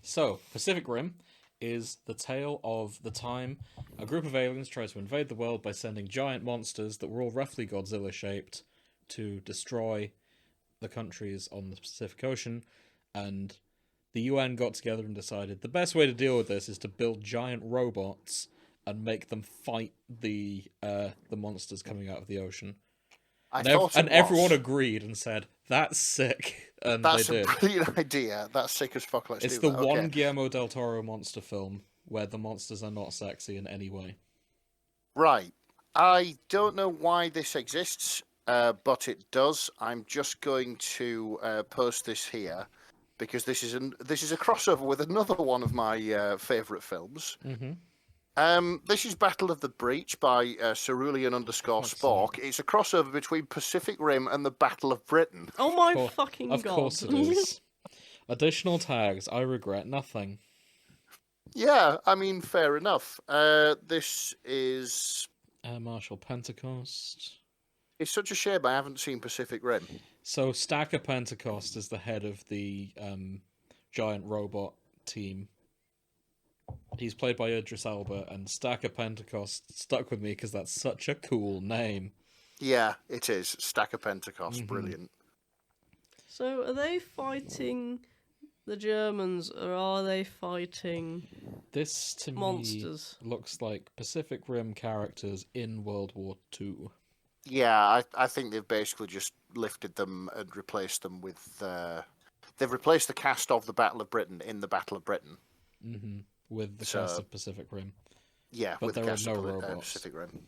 So Pacific Rim is the tale of the time a group of aliens tried to invade the world by sending giant monsters that were all roughly Godzilla-shaped to destroy the countries on the Pacific Ocean, and the UN got together and decided the best way to deal with this is to build giant robots and make them fight the monsters coming out of the ocean. Everyone agreed and said, that's sick. And that's they did. A brilliant idea. That's sick as fuck. Let's it's do the that. one Okay. Guillermo del Toro monster film where the monsters are not sexy in any way. Right. I don't know why this exists, but it does. I'm just going to post this here because this is a crossover with another one of my favourite films. Mm-hmm. This is Battle of the Breach by Cerulean _Spork. It's a crossover between Pacific Rim and the Battle of Britain. Oh my fucking god. Of course it is. Additional tags. I regret nothing. Yeah, I mean, fair enough. This is... Air Marshal Pentecost. It's such a shame I haven't seen Pacific Rim. So Stacker Pentecost is the head of the giant robot team. He's played by Idris Elba, and Stack of Pentecost stuck with me because that's such a cool name. Yeah, it is. Stack of Pentecost. Brilliant. So are they fighting the Germans, or are they fighting This, to monsters? me, looks like Pacific Rim characters in World War II. Yeah, I think they've basically just lifted them and replaced them with... they've replaced the cast of the Battle of Britain in the Battle of Britain. Mm-hmm. With the cast of Pacific Rim. Yeah, but with there the cast are no of robots. Pacific Rim.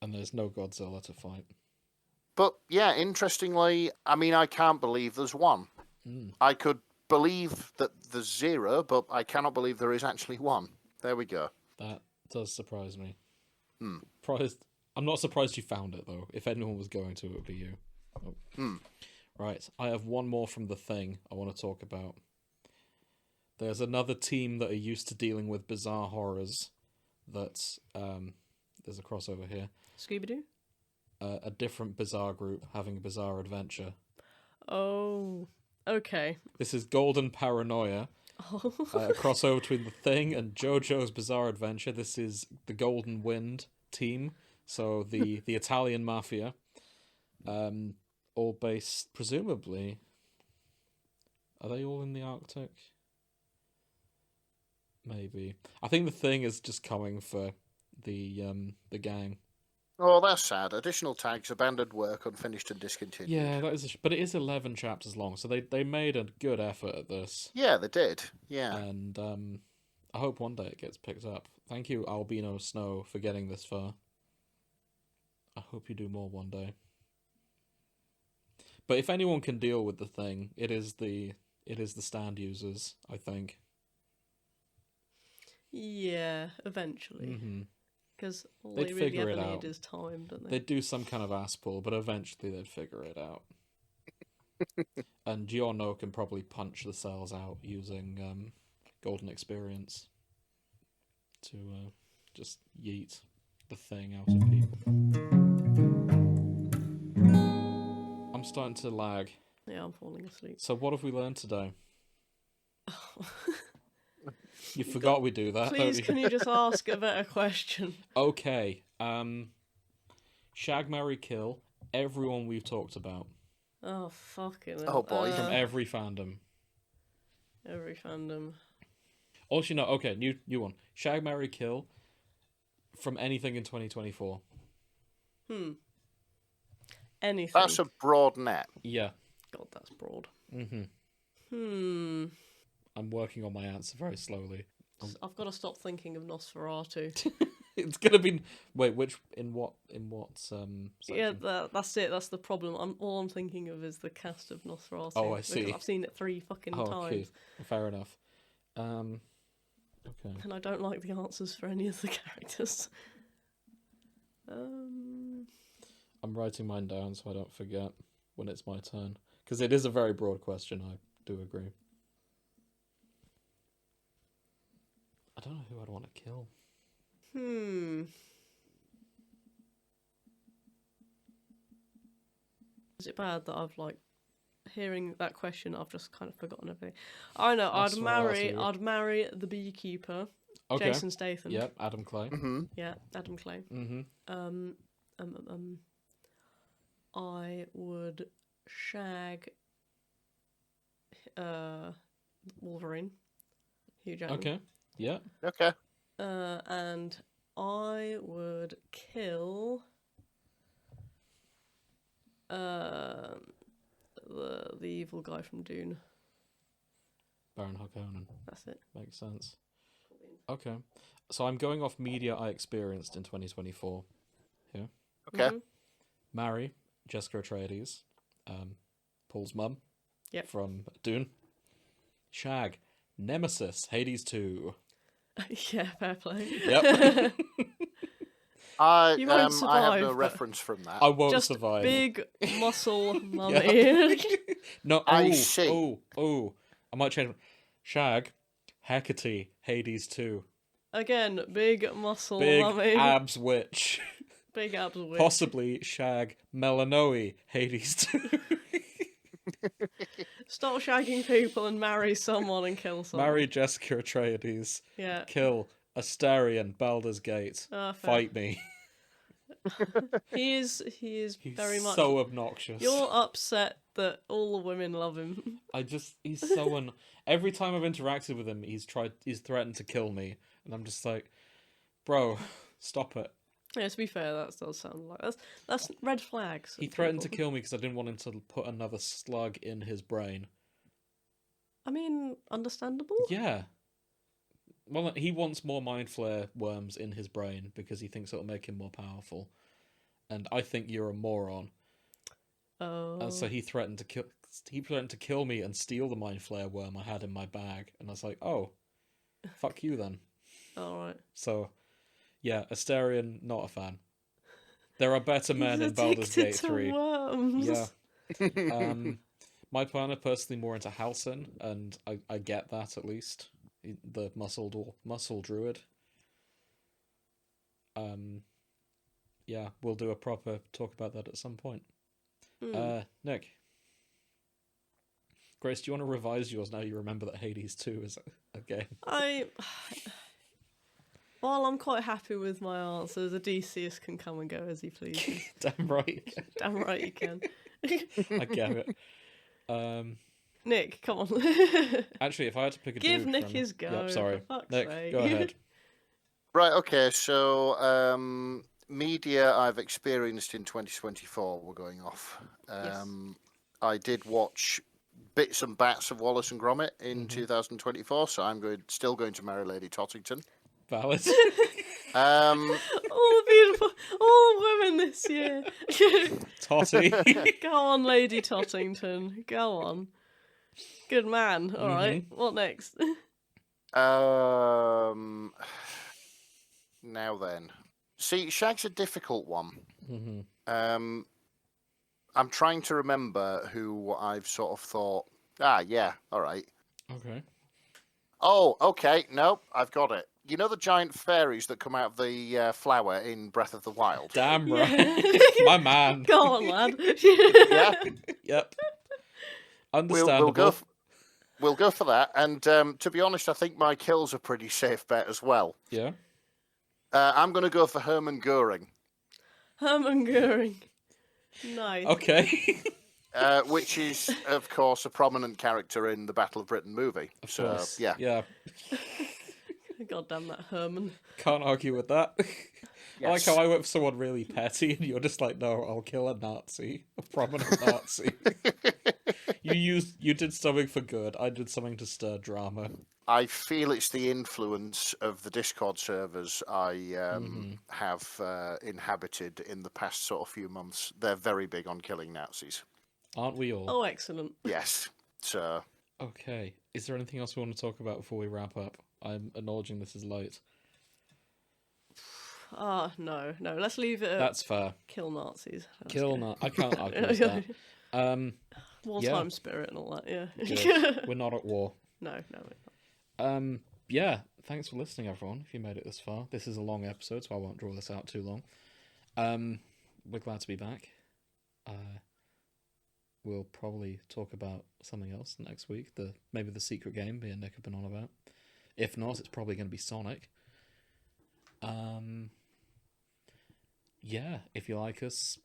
And there's no Godzilla to fight. But, yeah, interestingly, I mean, I can't believe there's one. I could believe that there's zero, but I cannot believe there is actually one. There we go. That does surprise me. I'm not surprised you found it, though. If anyone was going to, it would be you. Oh. Right, I have one more from The Thing I want to talk about. There's another team that are used to dealing with bizarre horrors. That's there's a crossover here. Scooby-Doo? A different bizarre group having a bizarre adventure. Oh, okay. This is Golden Paranoia. Oh. A crossover between The Thing and JoJo's Bizarre Adventure. This is the Golden Wind team. So the Italian mafia. All based, presumably... Are they all in the Arctic? Maybe. I think The Thing is just coming for the gang. Oh, that's sad. Additional tags, abandoned work, unfinished and discontinued. Yeah, that is. But it is 11 chapters long, so they made a good effort at this. Yeah, they did. Yeah. And I hope one day it gets picked up. Thank you, Albino Snow, for getting this far. I hope you do more one day. But if anyone can deal with The Thing, it is the stand users, I think. Yeah, eventually. Because all They'd they really figure ever it need out. is time, don't they? They'd do some kind of ass pull, but eventually they'd figure it out. And Giorno can probably punch the cells out using Golden Experience to just yeet The Thing out of people. I'm starting to lag. Yeah, I'm falling asleep. So what have we learned today? You forgot we do that, Please, don't you? can you just ask a better question? Okay. Shag, marry, kill. Everyone we've talked about. Oh, fucking hell. Oh, boy. From every fandom. Every fandom. Also, no, okay, new one. Shag, marry, kill. From anything in 2024. Anything. That's a broad net. Yeah. God, that's broad. I'm working on my answer very slowly. I've got to stop thinking of Nosferatu. It's gonna be in what section? Yeah, that's it. That's the problem. All I'm thinking of is the cast of Nosferatu. Oh, I see. I've seen it 3 fucking times. Okay. Fair enough. Okay. And I don't like the answers for any of the characters. I'm writing mine down so I don't forget when it's my turn. Because it is a very broad question, I do agree. I don't know who I'd want to kill. Is it bad that I've hearing that question? I've just kind of forgotten everything. I know. I'd marry the beekeeper. Okay. Jason Statham. Yep. Adam Clay. Yeah, Adam Clay. I would shag Wolverine. Hugh Jackman. Okay. Yeah. Okay. And I would kill the evil guy from Dune. Baron Harkonnen. That's it. Makes sense. Okay. So I'm going off media I experienced in 2024. Here. Okay. Marry Jessica Atreides, Paul's mum. Yep. From Dune. Shag Nemesis, Hades 2. Yeah, fair play. Yep. You won't survive, I have no but- reference from that. I won't Just survive. big muscle mummy. No, I see. Oh, I might change. Shag, Hecate, Hades 2. Again, big muscle Big mummy. abs witch. Big abs witch. Possibly Shag, Melanoe, Hades 2. Stop shagging people and marry someone and kill someone. Marry Jessica Atreides. Yeah. Kill Asterion, Baldur's Gate. Fair. Fight me. He is He's very much so obnoxious. You're upset that all the women love him. He's so every time I've interacted with him, he's threatened to kill me, and I'm just like, bro, stop it. Yeah, to be fair, that does sound like that's red flags. He threatened to kill me because I didn't want him to put another slug in his brain. I mean, understandable. Yeah. Well, he wants more mind flare worms in his brain because he thinks it'll make him more powerful, and I think you're a moron. Oh. And so he threatened to kill. He threatened to kill me and steal the mind flare worm I had in my bag, and I was like, "Oh, fuck you then." All right. So, yeah, Asterion, not a fan. There are better men in Baldur's Gate 3. Worms. Yeah. My partner personally more into Halcyon, and I get that at least. The muscle druid. Yeah, we'll do a proper talk about that at some point. Nick. Grace, do you want to revise yours now you remember that Hades 2 is a game? While I'm quite happy with my answers, Odysseus can come and go as he pleases. Damn right. Damn right you can. I get it. Nick, come on. Actually, if I had to pick a Give dude Nick from... his go. Yep, sorry. For fuck's Nick, sake. go ahead. Right, okay, so media I've experienced in 2024 we're going off. Yes. I did watch bits and bats of Wallace and Gromit in 2024, so I'm still going to marry Lady Tottington. Valid. All the beautiful, all the women this year. Totty. Go on, Lady Tottington. Go on. Good man. All right. What next? Now then. See, Shag's a difficult one. I'm trying to remember who I've sort of thought, yeah, all right. Okay. Oh, okay, nope, I've got it. You know the giant fairies that come out of the flower in Breath of the Wild? Damn right. My man. Go on, lad. Yeah? Yep. Understandable. We'll go for that. And to be honest, I think my kill's a pretty safe bet as well. Yeah. I'm going to go for Hermann Goering. Hermann Goering. Nice. Okay. Which is, of course, a prominent character in the Battle of Britain movie. Of course. Yeah. Yeah. God damn that Herman. Can't argue with that. Yes. I like how I went for someone really petty and you're just like, no, I'll kill a Nazi. A prominent Nazi. You did something for good. I did something to stir drama. I feel it's the influence of the Discord servers I have inhabited in the past sort of few months. They're very big on killing Nazis. Aren't we all? Oh, excellent. Yes. So. Okay. Is there anything else we want to talk about before we wrap up? I'm acknowledging this is late. No. Let's leave it at That's fair. kill Nazis. Kill Nazis. I can't argue with that. Wartime spirit and all that, yeah. Good. We're not at war. No, we're not. Yeah, thanks for listening, everyone, if you made it this far. This is a long episode, so I won't draw this out too long. We're glad to be back. We'll probably talk about something else next week. Maybe the secret game me and Nick have been on about. If not, it's probably going to be Sonic. Yeah, if you like us,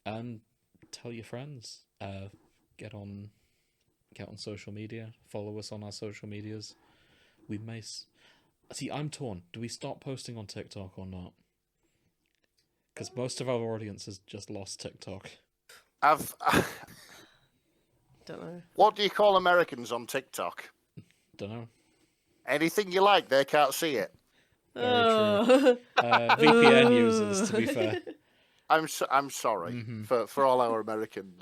tell your friends. Get on social media. Follow us on our social medias. We may see. I'm torn. Do we stop posting on TikTok or not? Because most of our audience has just lost TikTok. Don't know. What do you call Americans on TikTok? Don't know. Anything you like, they can't see it. Very true. VPN users, to be fair. I'm sorry for all our American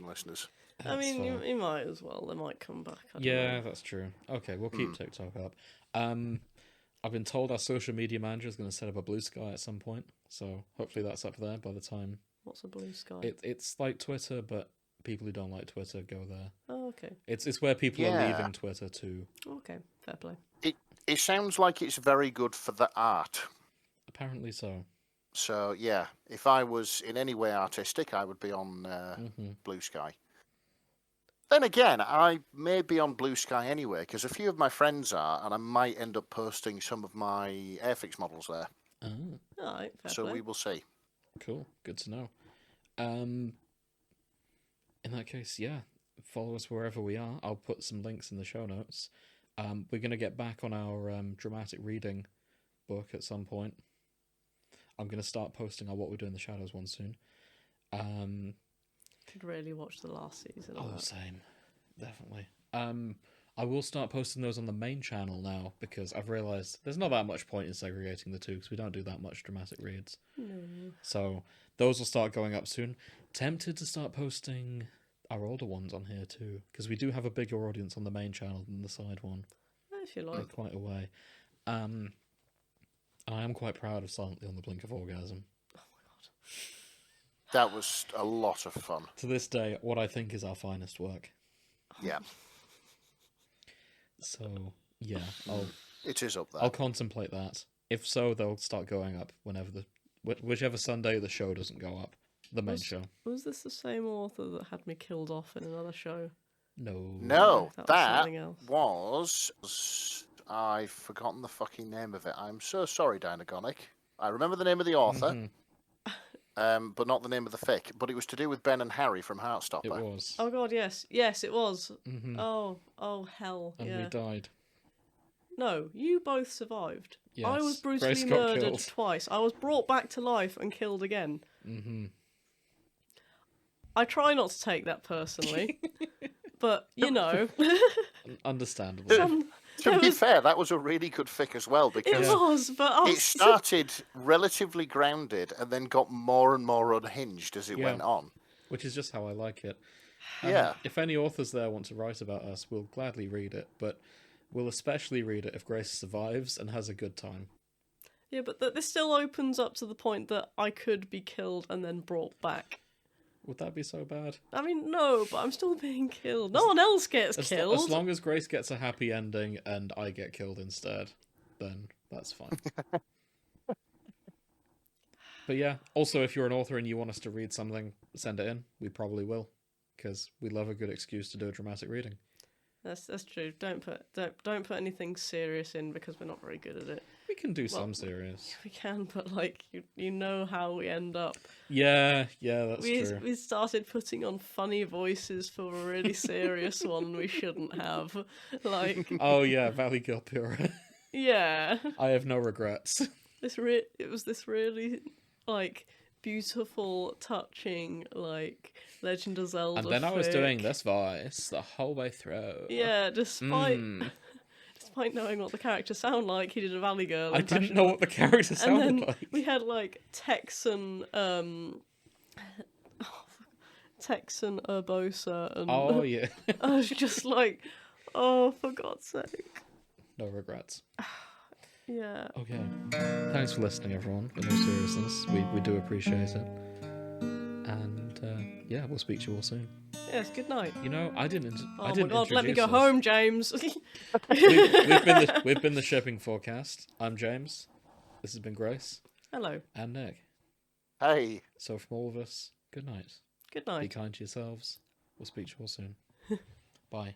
listeners. I mean, you might as well. They might come back. I don't know. That's true. Okay, we'll keep TikTok up. I've been told our social media manager is going to set up a Bluesky at some point, so hopefully that's up there by the time. What's a Bluesky? It's like Twitter, but people who don't like Twitter go there. Oh, okay. It's where people are leaving Twitter too. Okay, fair play. It sounds like it's very good for the art. Apparently so. So yeah, if I was in any way artistic, I would be on Bluesky. Then again, I may be on Bluesky anyway, because a few of my friends are, and I might end up posting some of my Airfix models there. Oh, All right, fair So play. we will see. cool. Good to know. In that case, yeah, follow us wherever we are. I'll put some links in the show notes. We're going to get back on our dramatic reading book at some point. I'm going to start posting our What We Do in the Shadows one soon. Could really watch the last season. Of that. Same. Definitely. I will start posting those on the main channel now, because I've realised there's not that much point in segregating the two, because we don't do that much dramatic reads. No. So those will start going up soon. Tempted to start posting our older ones on here too, because we do have a bigger audience on the main channel than the side one. If you By like. quite a way. I am quite proud of Silently on the Blink of Orgasm. Oh my god. That was a lot of fun. To this day, what I think is our finest work. Yeah, So yeah, it is up there. I'll contemplate that. If so, they'll start going up whenever whichever Sunday the show doesn't go up, the main show. Was this the same author that had me killed off in another show? No. No, That was that something else. was... I've forgotten the fucking name of it. I'm so sorry, Dynagonic. I remember the name of the author, but not the name of the fic. But it was to do with Ben and Harry from It Heartstopper. was. Oh god, yes. Yes, it was. Mhm. Oh hell, And yeah. we died. No, you both survived. I Yes. was Grace brutally got murdered killed. twice. I was brought back to life and killed again. Mm-hmm. I try not to take that personally, but you know, Understandable. To there be was- fair, that was a really good fic as well, it because was. But I it was started relatively grounded and then got more and more unhinged as it Yeah. went on. Which is just how I like it. Yeah. If any authors there want to write about us, we'll gladly read it, but we'll especially read it if Grace survives and has a good time. Yeah, but this still opens up to the point that I could be killed and then brought back. Would that be so bad? I mean, no, but I'm still being killed. No one else gets killed. As long as Grace gets a happy ending and I get killed instead, then that's fine. But yeah, also if you're an author and you want us to read something, send it in. We probably will, because we love a good excuse to do a dramatic reading. That's true. Don't put anything serious in because we're not very good at it. We can do some serious. We can, but like you know how we end up. Yeah, that's true. We started putting on funny voices for a really serious one we shouldn't have. Like Oh yeah, Valley Girl Pura. yeah, I have no regrets. it was this really like beautiful, touching like Legend of Zelda. And then I was doing fic. this voice the whole way through. Yeah, despite Mm. despite knowing what the characters sound like, he did a Valley Girl. I impression. didn't know what the character And sounded then like. we had like Texan Texan Urbosa, and Oh yeah. I was just like, oh, for God's sake. No regrets. Yeah. Okay. Thanks for listening, everyone. In all seriousness, we do appreciate it. And yeah, we'll speak to you all soon. Yes, good night. You know, I didn't. Oh I my didn't God, let me introduce go us. home, James. We've been the Shipping Forecast. I'm James. This has been Grace Hello. and Nick. Hey. So from all of us, good night. Good Be night. kind to yourselves. We'll speak to you all soon. Bye.